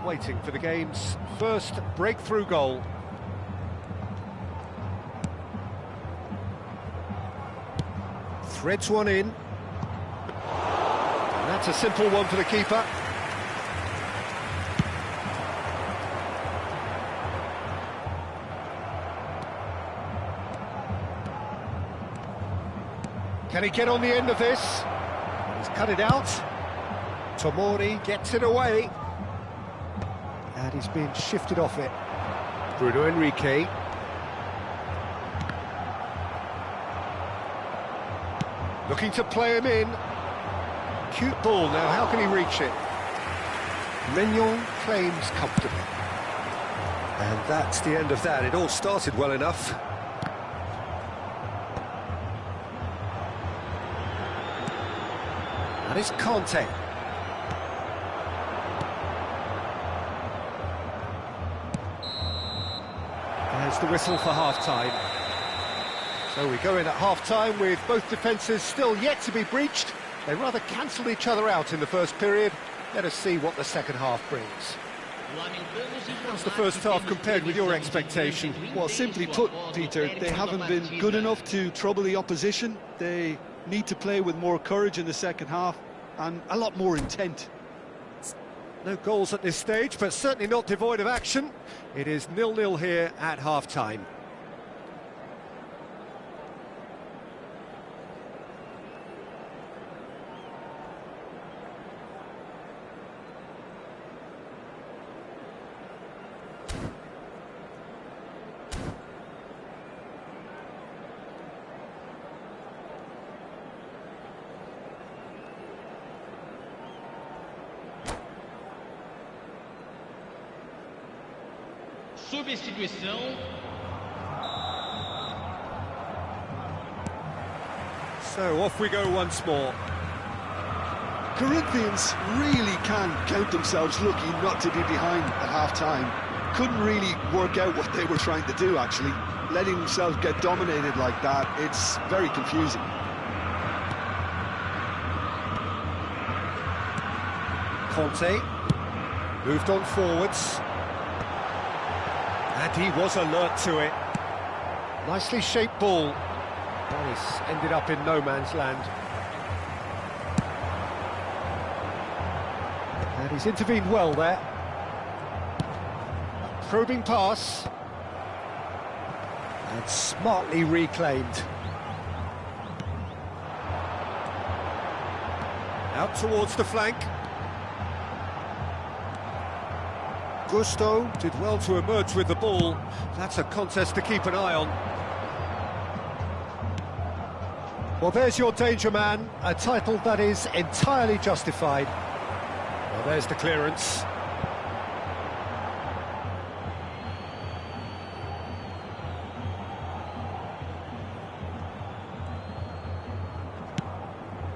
waiting for the game's first breakthrough goal. Threads one in. And that's a simple one for the keeper. Can he get on the end of this? He's cut it out. Tomori gets it away. And he's been shifted off it. Bruno Enrique. Looking to play him in. Cute ball now, how can he reach it? Mignon claims comfortably. And that's the end of that. It all started well enough. And it's Conte. There's the whistle for half-time. So we go in at half-time with both defences still yet to be breached. They rather cancelled each other out in the first period. Let us see what the second half brings. How's the first half compared with your expectation? Well, simply put, Peter, they haven't been good enough to trouble the opposition. They need to play with more courage in the second half and a lot more intent. No goals at this stage, but certainly not devoid of action. It is 0-0 here at half-time. Substituição. So off we go once more. Corinthians really can count themselves lucky not to be behind at half-time. Couldn't really work out what they were trying to do, actually. Letting themselves get dominated like that, it's very confusing. Conte moved on forwards. And he was alert to it. Nicely shaped ball. Boris ended up in no man's land. And he's intervened well there. A probing pass. And smartly reclaimed. Out towards the flank. Gusto did well to emerge with the ball. That's a contest to keep an eye on. Well, there's your danger man, a title that is entirely justified. Well, there's the clearance.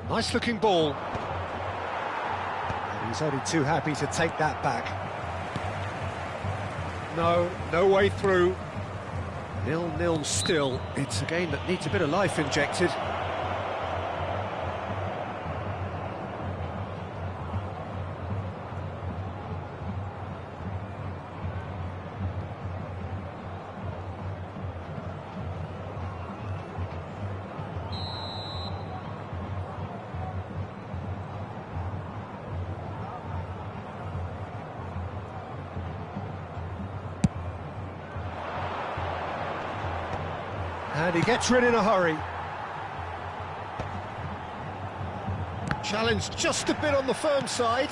Nice looking ball. And he's only too happy to take that back. No way through. 0-0 still. It's a game that needs a bit of life injected. And he gets rid in a hurry. Challenged just a bit on the firm side.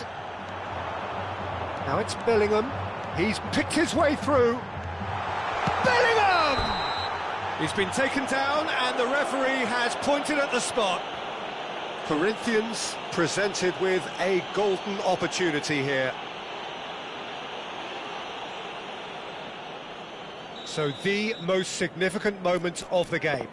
Now it's Bellingham. He's picked his way through. Bellingham! He's been taken down and the referee has pointed at the spot. Corinthians presented with a golden opportunity here. So the most significant moment of the game.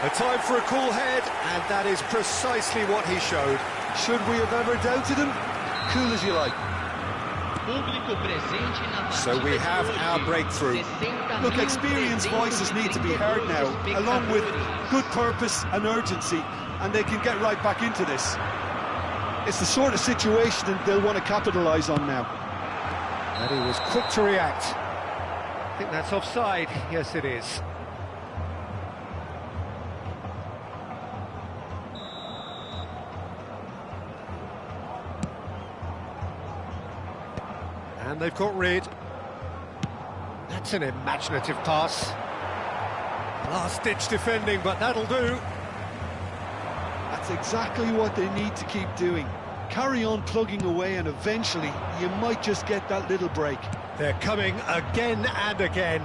A time for a cool head, and that is precisely what he showed. Should we have ever doubted him? Cool as you like. So we have our breakthrough. Look, experienced voices need to be heard now, along with good purpose and urgency, and they can get right back into this. It's the sort of situation that they'll want to capitalise on now. And he was quick to react. I think that's offside. Yes, it is. And they've got rid. That's an imaginative pass. Last-ditch defending, but that'll do. That's exactly what they need to keep doing. Carry on plugging away, and eventually you might just get that little break. They're coming again and again.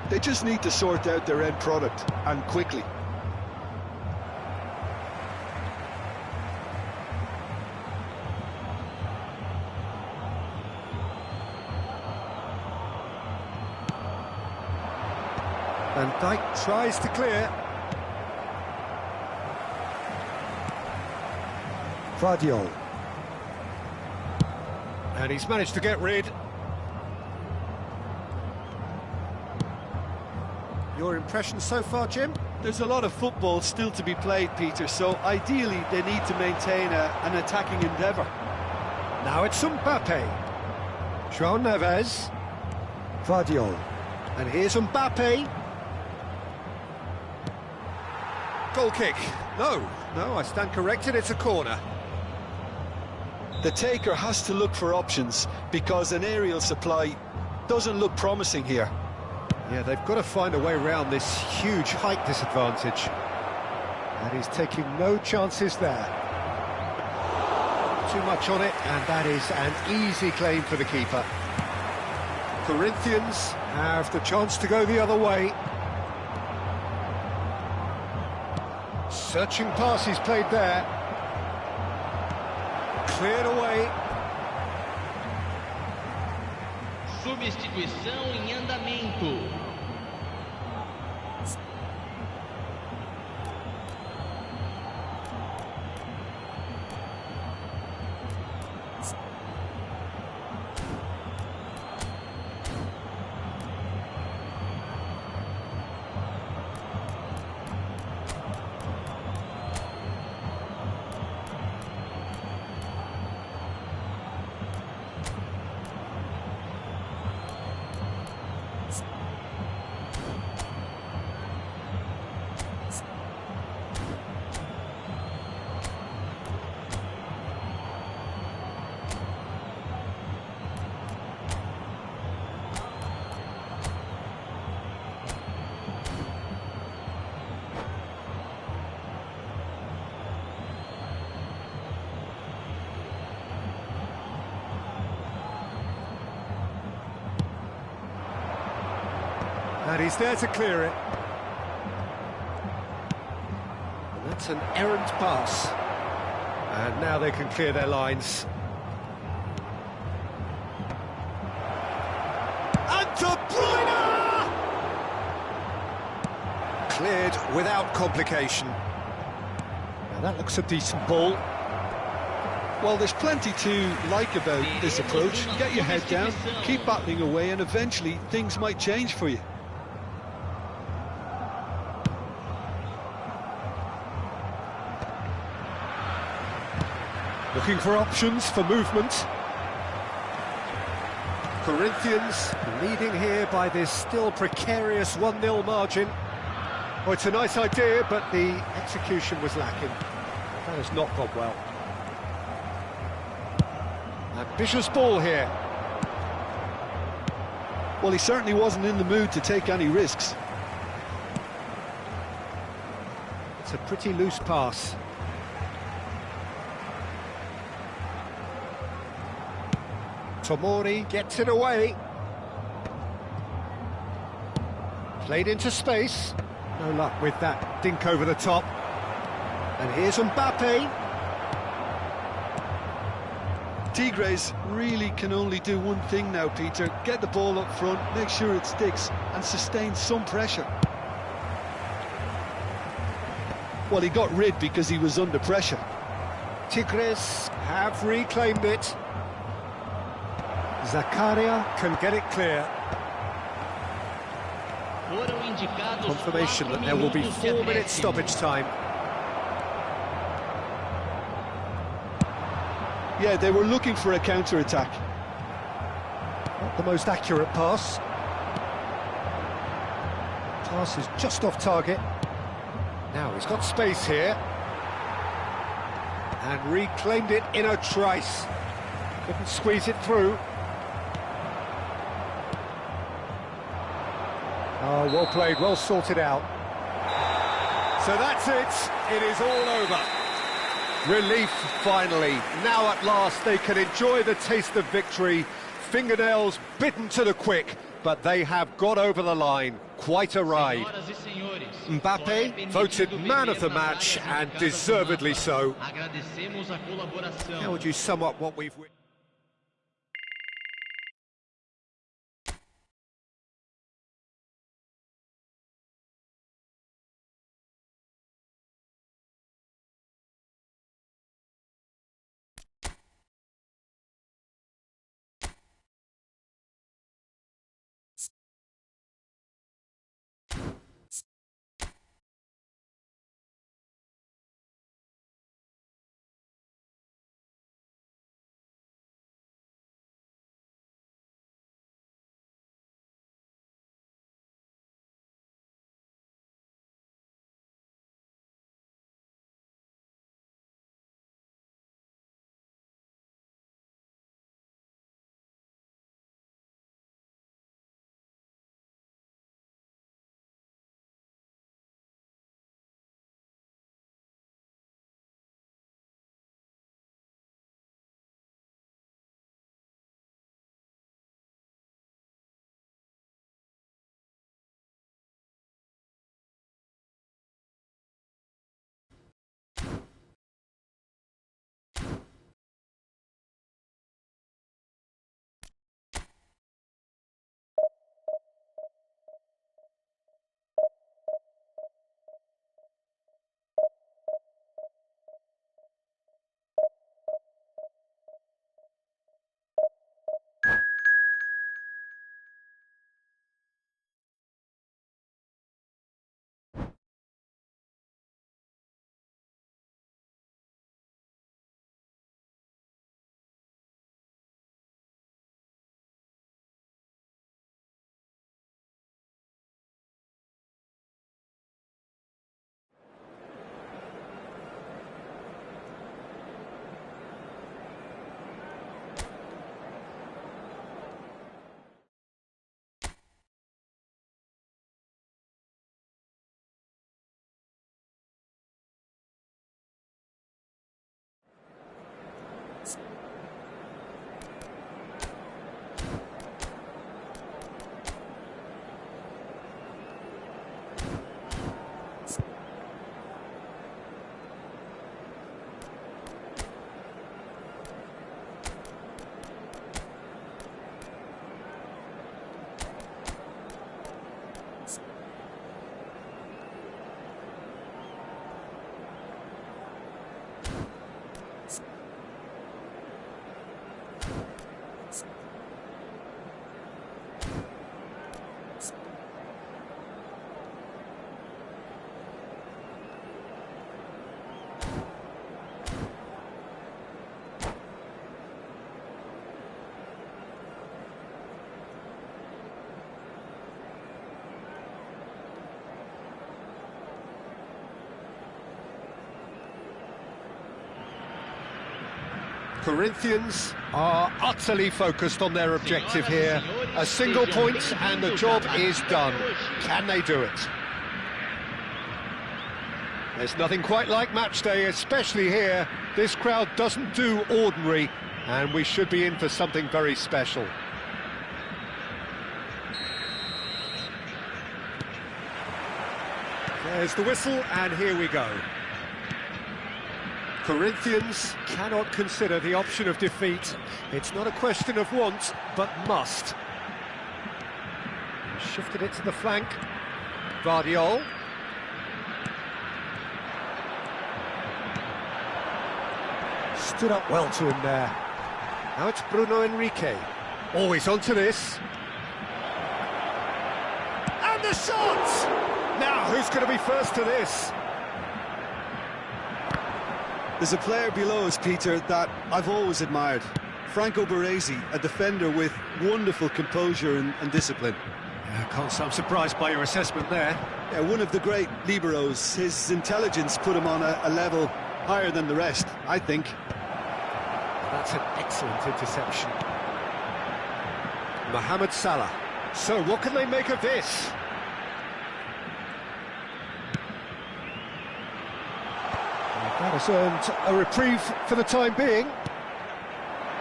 They just need to sort out their end product, and quickly. Van Dijk tries to clear. Vardiol. And he's managed to get rid. Your impression so far, Jim? There's a lot of football still to be played, Peter, so ideally they need to maintain an attacking endeavour. Now it's Mbappe. João Neves. Vardiol. And here's Mbappe. Goal kick. No, I stand corrected, it's a corner. The taker has to look for options, because an aerial supply doesn't look promising here. Yeah, they've got to find a way around this huge height disadvantage. And he's taking no chances there. Too much on it, and that is an easy claim for the keeper. Corinthians have the chance to go the other way. Searching pass he's played there. Cleared away. Substituição em andamento. And he's there to clear it. And that's an errant pass. And now they can clear their lines. And De Bruyne! Cleared without complication. Now that looks a decent ball. Well, there's plenty to like about this approach. Get your head down, keep battling away, and eventually things might change for you. Looking for options for movement. Corinthians leading here by this still precarious 1-0 margin. Oh, it's a nice idea, but the execution was lacking. That has not gone well. Ambitious ball here. Well, he certainly wasn't in the mood to take any risks. It's a pretty loose pass. Tomori gets it away. Played into space. No luck with that dink over the top. And here's Mbappe. Tigres really can only do one thing now, Peter. Get the ball up front, make sure it sticks, and sustain some pressure. Well, he got rid because he was under pressure. Tigres have reclaimed it. Zakaria can get it clear. Confirmation that there will be 4 minutes stoppage time. Yeah, they were looking for a counter-attack. Not the most accurate pass. Pass is just off target. Now he's got space here. And reclaimed it in a trice. Couldn't squeeze it through. Oh, well played, well sorted out. So that's it. It is all over. Relief, finally. Now at last they can enjoy the taste of victory. Fingernails bitten to the quick, but they have got over the line. Quite a ride. Mbappe voted man of the match, and deservedly so. How would you sum up what we've witnessed? Corinthians are utterly focused on their objective here. A single point and the job is done. Can they do it? There's nothing quite like match day, especially here. This crowd doesn't do ordinary, and we should be in for something very special. There's the whistle, and here we go. Corinthians cannot consider the option of defeat. It's not a question of want, but must. Shifted it to the flank. Vardiol. stood up well to him there. Now it's Bruno Enrique. Always onto this. And the shot! Now, who's going to be first to this? There's a player below us, Peter, that I've always admired. Franco Baresi, a defender with wonderful composure and discipline. Yeah, can't say I'm surprised by your assessment there. Yeah, one of the great liberos. His intelligence put him on a level higher than the rest, I think. That's an excellent interception. Mohamed Salah. So, what can they make of this? That has earned a reprieve for the time being.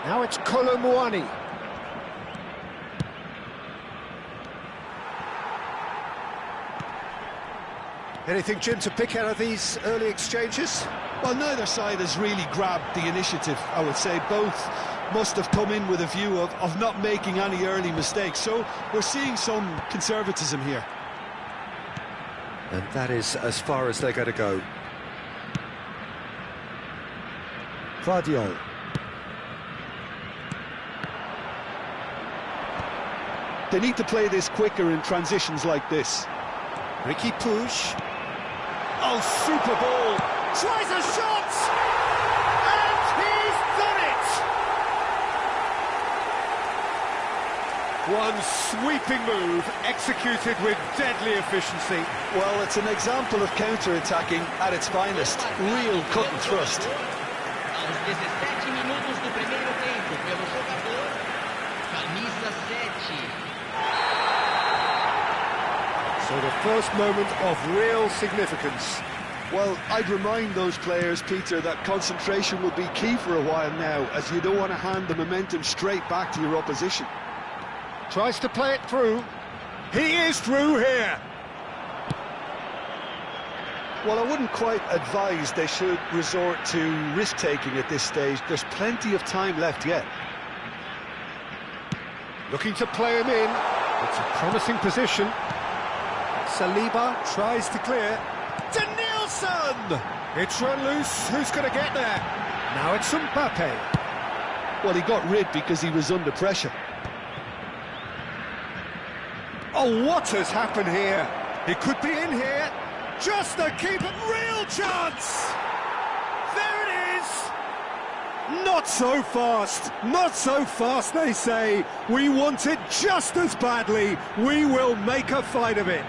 Now it's Kolo Muani. Anything, Jim, to pick out of these early exchanges? Well, neither side has really grabbed the initiative, I would say. Both must have come in with a view of not making any early mistakes. So we're seeing some conservatism here. And that is as far as they're going to go. Vardiol. They need to play this quicker in transitions like this. Ricky Puig. Oh, super ball! Tries a shot! And he's done it! One sweeping move, executed with deadly efficiency. Well, it's an example of counter-attacking at its finest. Real cut and thrust. Aos 17 minutos do primeiro tempo, pelo jogador, camisa 7. So the first moment of real significance. Well, I'd remind those players, Peter, that concentration will be key for a while now, as you don't want to hand the momentum straight back to your opposition. Tries to play it through. He is through here. Well, I wouldn't quite advise they should resort to risk-taking at this stage. There's plenty of time left yet. Looking to play him in. It's a promising position. Saliba tries to clear. Denilson! It's run loose. Who's going to get there? Now it's Mbappe. Well, he got rid because he was under pressure. Oh, what has happened here? He could be in here. Just a keeper. Real chance! There it is! Not so fast. Not so fast, they say. We want it just as badly. We will make a fight of it.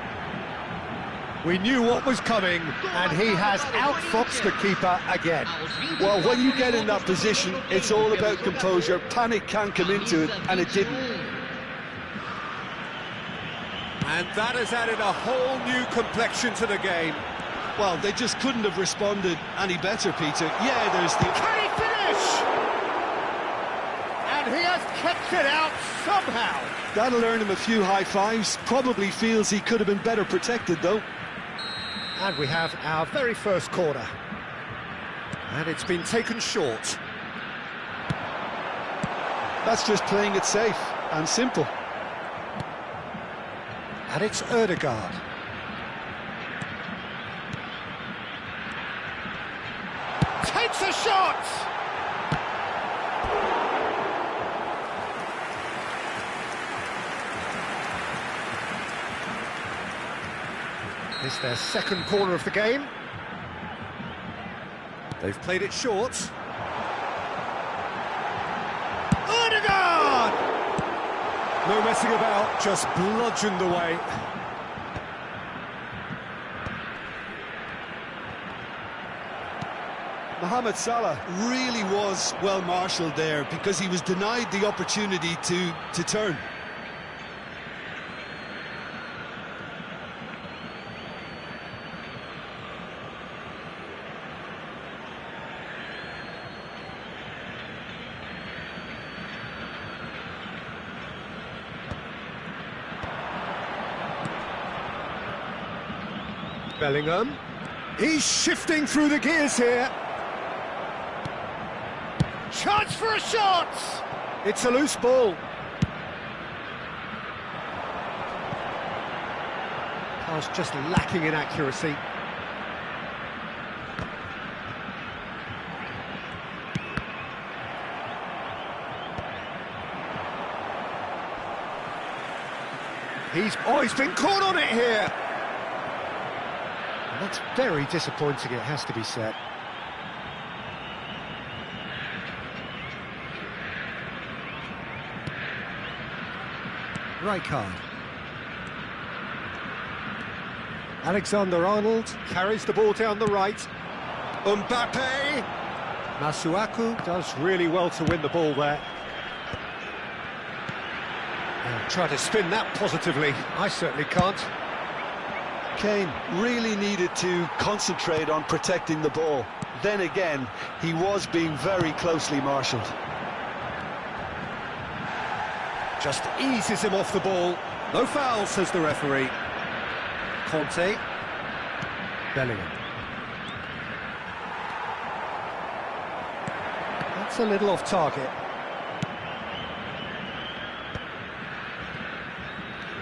We knew what was coming, and he has outfoxed the keeper again. Well, when you get in that position, it's all about composure. Panic can come into it, and it didn't. And that has added a whole new complexion to the game. Well, they just couldn't have responded any better, Peter. Yeah, there's the... Can he finish? And he has kept it out somehow. That'll earn him a few high fives. Probably feels he could have been better protected, though. And we have our very first corner. And it's been taken short. That's just playing it safe and simple. And it's Ødegaard. Takes a shot! This is their second corner of the game. They've played it short. Ødegaard! No messing about, just bludgeoned away. Mohamed Salah really was well marshalled there because he was denied the opportunity to turn. Bellingham. He's shifting through the gears here. Chance for a shot! It's a loose ball. Pass just lacking in accuracy. He's been caught on it here. And that's very disappointing, it has to be said. Rijkaard. Alexander-Arnold carries the ball down the right. Mbappe! Masuaku does really well to win the ball there. Try to spin that positively. I certainly can't. Kane really needed to concentrate on protecting the ball. Then again, he was being very closely marshalled. Just eases him off the ball. No foul, says the referee. Conte. Bellingham. That's a little off target.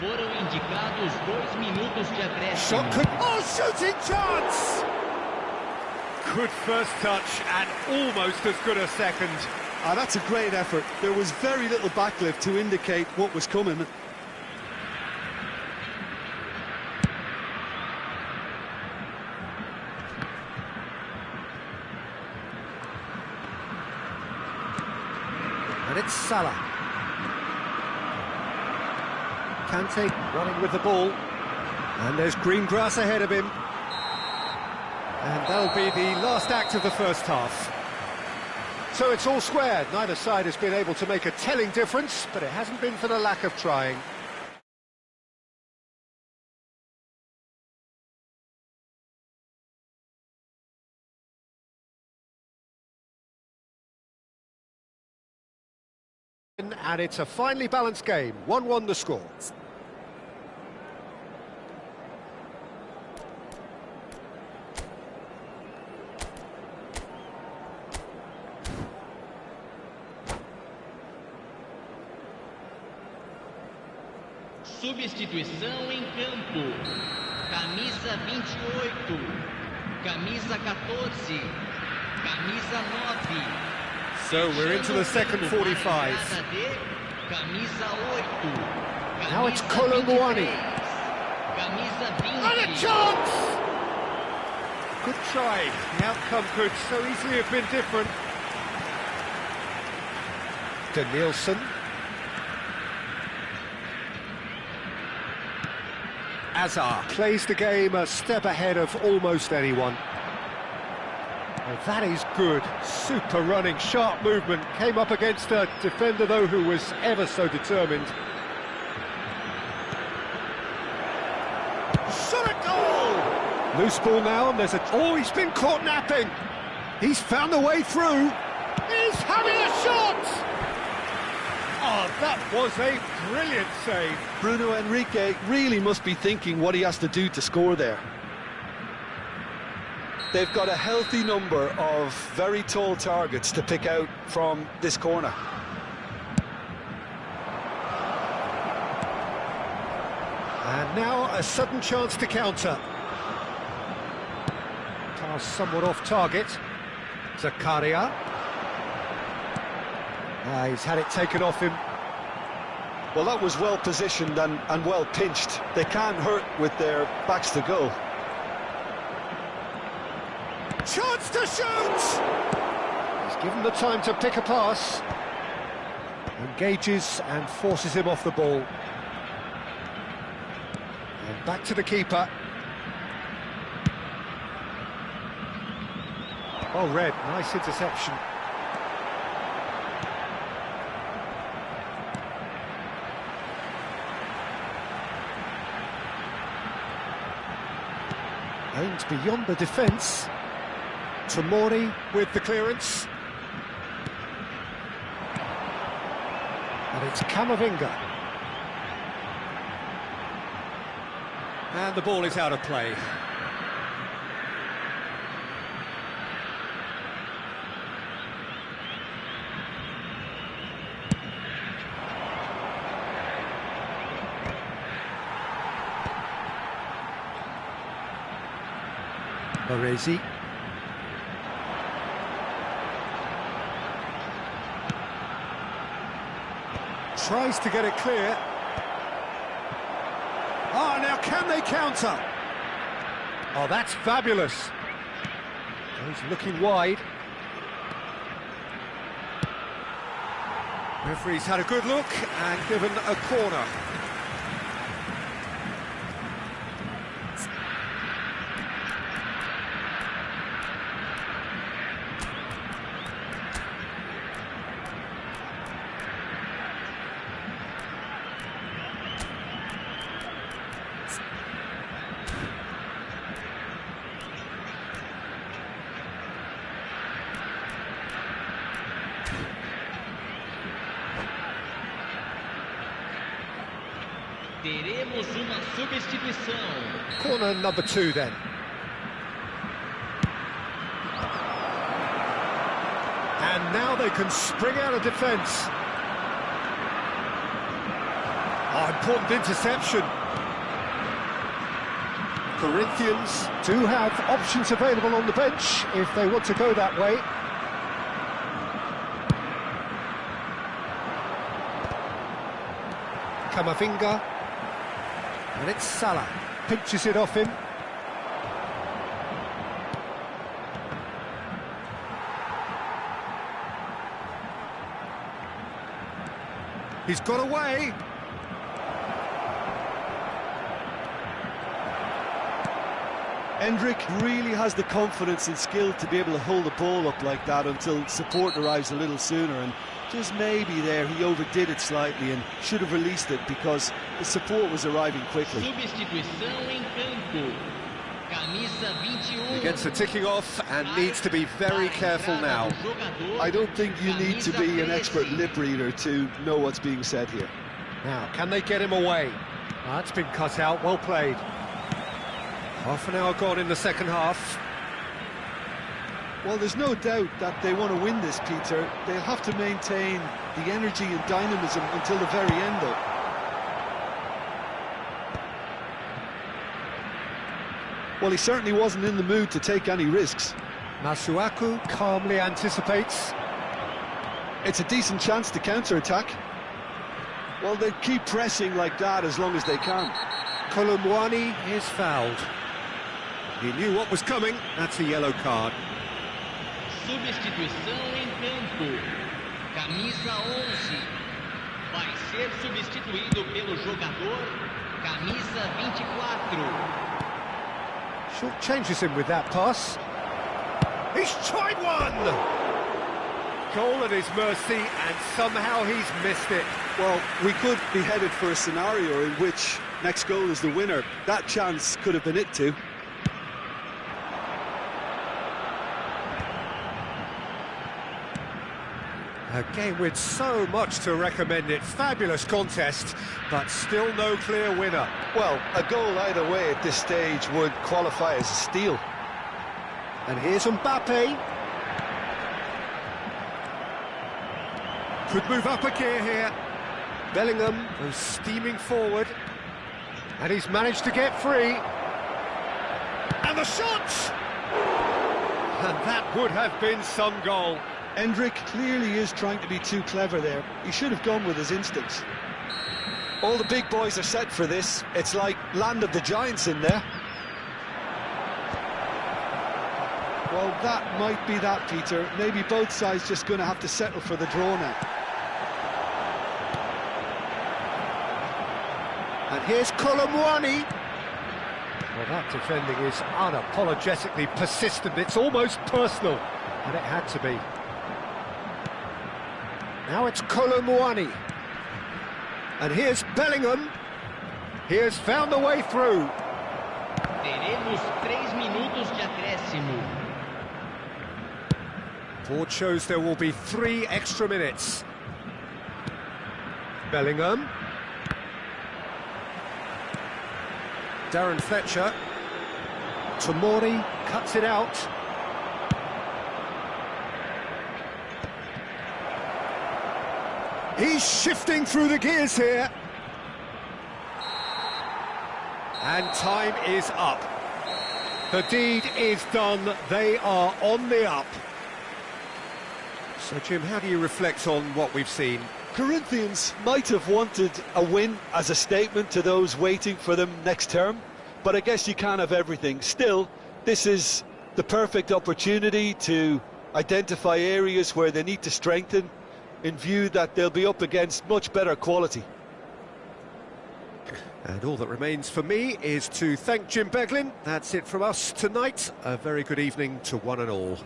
Foram indicados 2 minutos de acréscimo. Shot could... Oh, shooting chance! Good first touch and almost as good a second. That's a great effort. There was very little backlift to indicate what was coming. And it's Salah. Kante running with the ball. And there's green grass ahead of him. And that'll be the last act of the first half. So it's all square. Neither side has been able to make a telling difference, but it hasn't been for the lack of trying. And it's a finely balanced game. 1-1 the score. Substituição em campo. Camisa 28. Camisa 14. Camisa 9. So we're into the second 45. Camisa 8. Now it's Colomboani. Camisa 20. And a chance! Good try. The outcome could so easily have been different. Danielson. Azar plays the game a step ahead of almost anyone. Well, that is good. Super running, sharp movement. Came up against a defender, though, who was ever so determined. Shot a goal! Loose ball now, and there's a... Oh, he's been caught napping. He's found the way through. He's having a shot! Oh, that was a brilliant save. Bruno Henrique really must be thinking what he has to do to score there. They've got a healthy number of very tall targets to pick out from this corner. And now a sudden chance to counter. Pass somewhat off target. Zakaria. He's had it taken off him. Well, that was well positioned and well pinched. They can't hurt with their backs to goal. Chance to shoot! He's given the time to pick a pass. Engages and forces him off the ball. And back to the keeper. Oh, Red, nice interception. Aimed beyond the defence. Tomori with the clearance. And it's Camavinga. And the ball is out of play. Baresi. Tries to get it clear. Can they counter? Oh, that's fabulous. He's looking wide. Referee's had a good look and given a corner. Teremos uma substituição. Corner number 2 then. And now they can spring out of defence. Oh, important interception. Corinthians do have options available on the bench if they want to go that way. Camavinga. And it's Salah. Pinches it off him. He's got away. Endrick really has the confidence and skill to be able to hold the ball up like that until support arrives a little sooner, and just maybe there he overdid it slightly and should have released it because the support was arriving quickly. Substituição em campo. Camisa 21. He gets the ticking off and needs to be very careful now. I don't think you need to be an expert lip reader to know what's being said here. Now, can they get him away? That's been cut out, well played. Half an hour gone in the second half. Well, there's no doubt that they want to win this, Peter. They'll have to maintain the energy and dynamism until the very end, though. Well, he certainly wasn't in the mood to take any risks. Masuaku calmly anticipates. It's a decent chance to counter-attack. Well, they keep pressing like that as long as they can. Kolomwani is fouled. He knew what was coming. That's a yellow card. Substituição em campo. Camisa 11. Vai ser substituído pelo jogador camisa 24. Short changes him with that pass. He's tried one! Goal at his mercy, and somehow he's missed it. Well, we could be headed for a scenario in which next goal is the winner. That chance could have been it too. A game with so much to recommend it. Fabulous contest, but still no clear winner. Well, a goal either way at this stage would qualify as a steal. And here's Mbappe. Could move up a gear here. Bellingham goes steaming forward. And he's managed to get free. And the shot! And that would have been some goal. Endrick clearly is trying to be too clever there. He should have gone with his instincts. All the big boys are set for this. It's like Land of the Giants in there. Well, that might be that, Peter. Maybe both sides just going to have to settle for the draw now. And here's Kolomwani. Well, that defending is unapologetically persistent. It's almost personal, and it had to be. Now it's Kolomwani. And here's Bellingham. He has found the way through. Teremos 3 minutos de acréscimo. Board shows there will be 3 extra minutes. Bellingham. Darren Fletcher. Tomori cuts it out. He's shifting through the gears here. And time is up. The deed is done. They are on the up. So, Jim, how do you reflect on what we've seen? Corinthians might have wanted a win as a statement to those waiting for them next term, but I guess you can't have everything. Still, this is the perfect opportunity to identify areas where they need to strengthen in view that they'll be up against much better quality. And all that remains for me is to thank Jim Beglin. That's it from us tonight. A very good evening to one and all.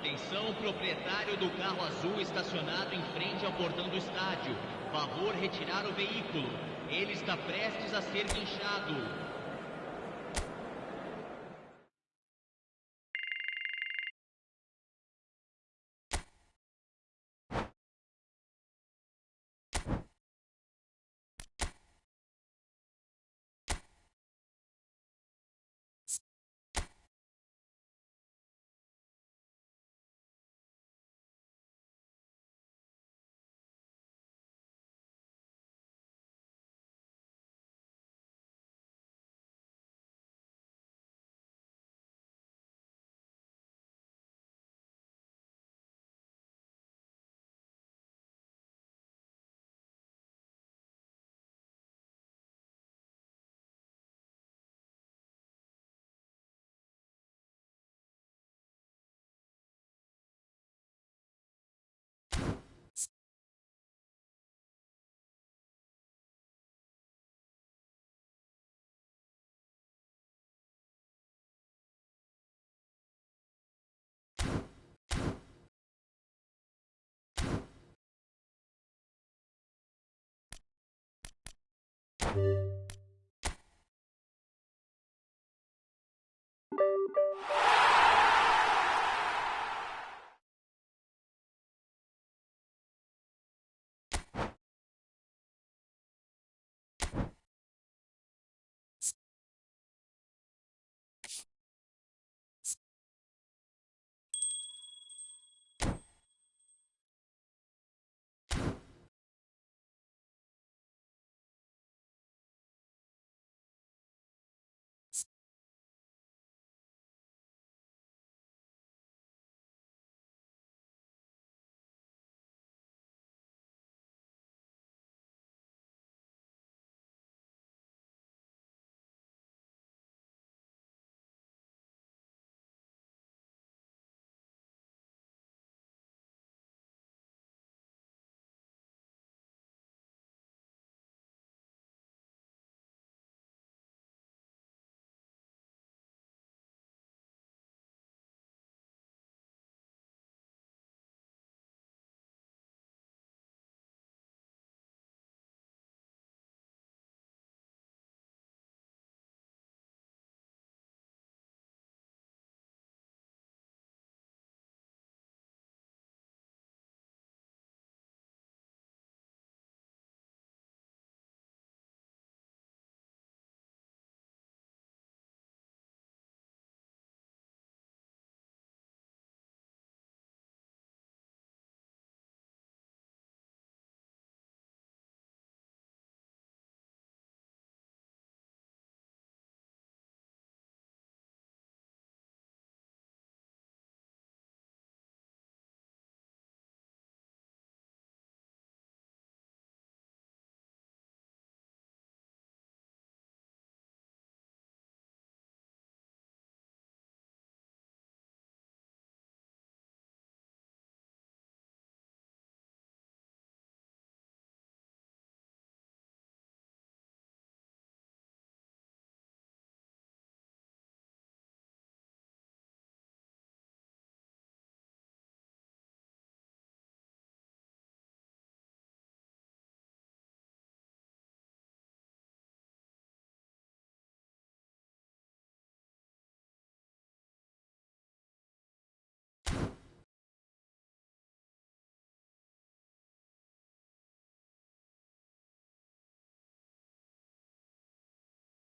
Atenção, proprietário do carro azul estacionado em frente ao portão do estádio. Favor retirar o veículo. Ele está prestes a ser guinchado.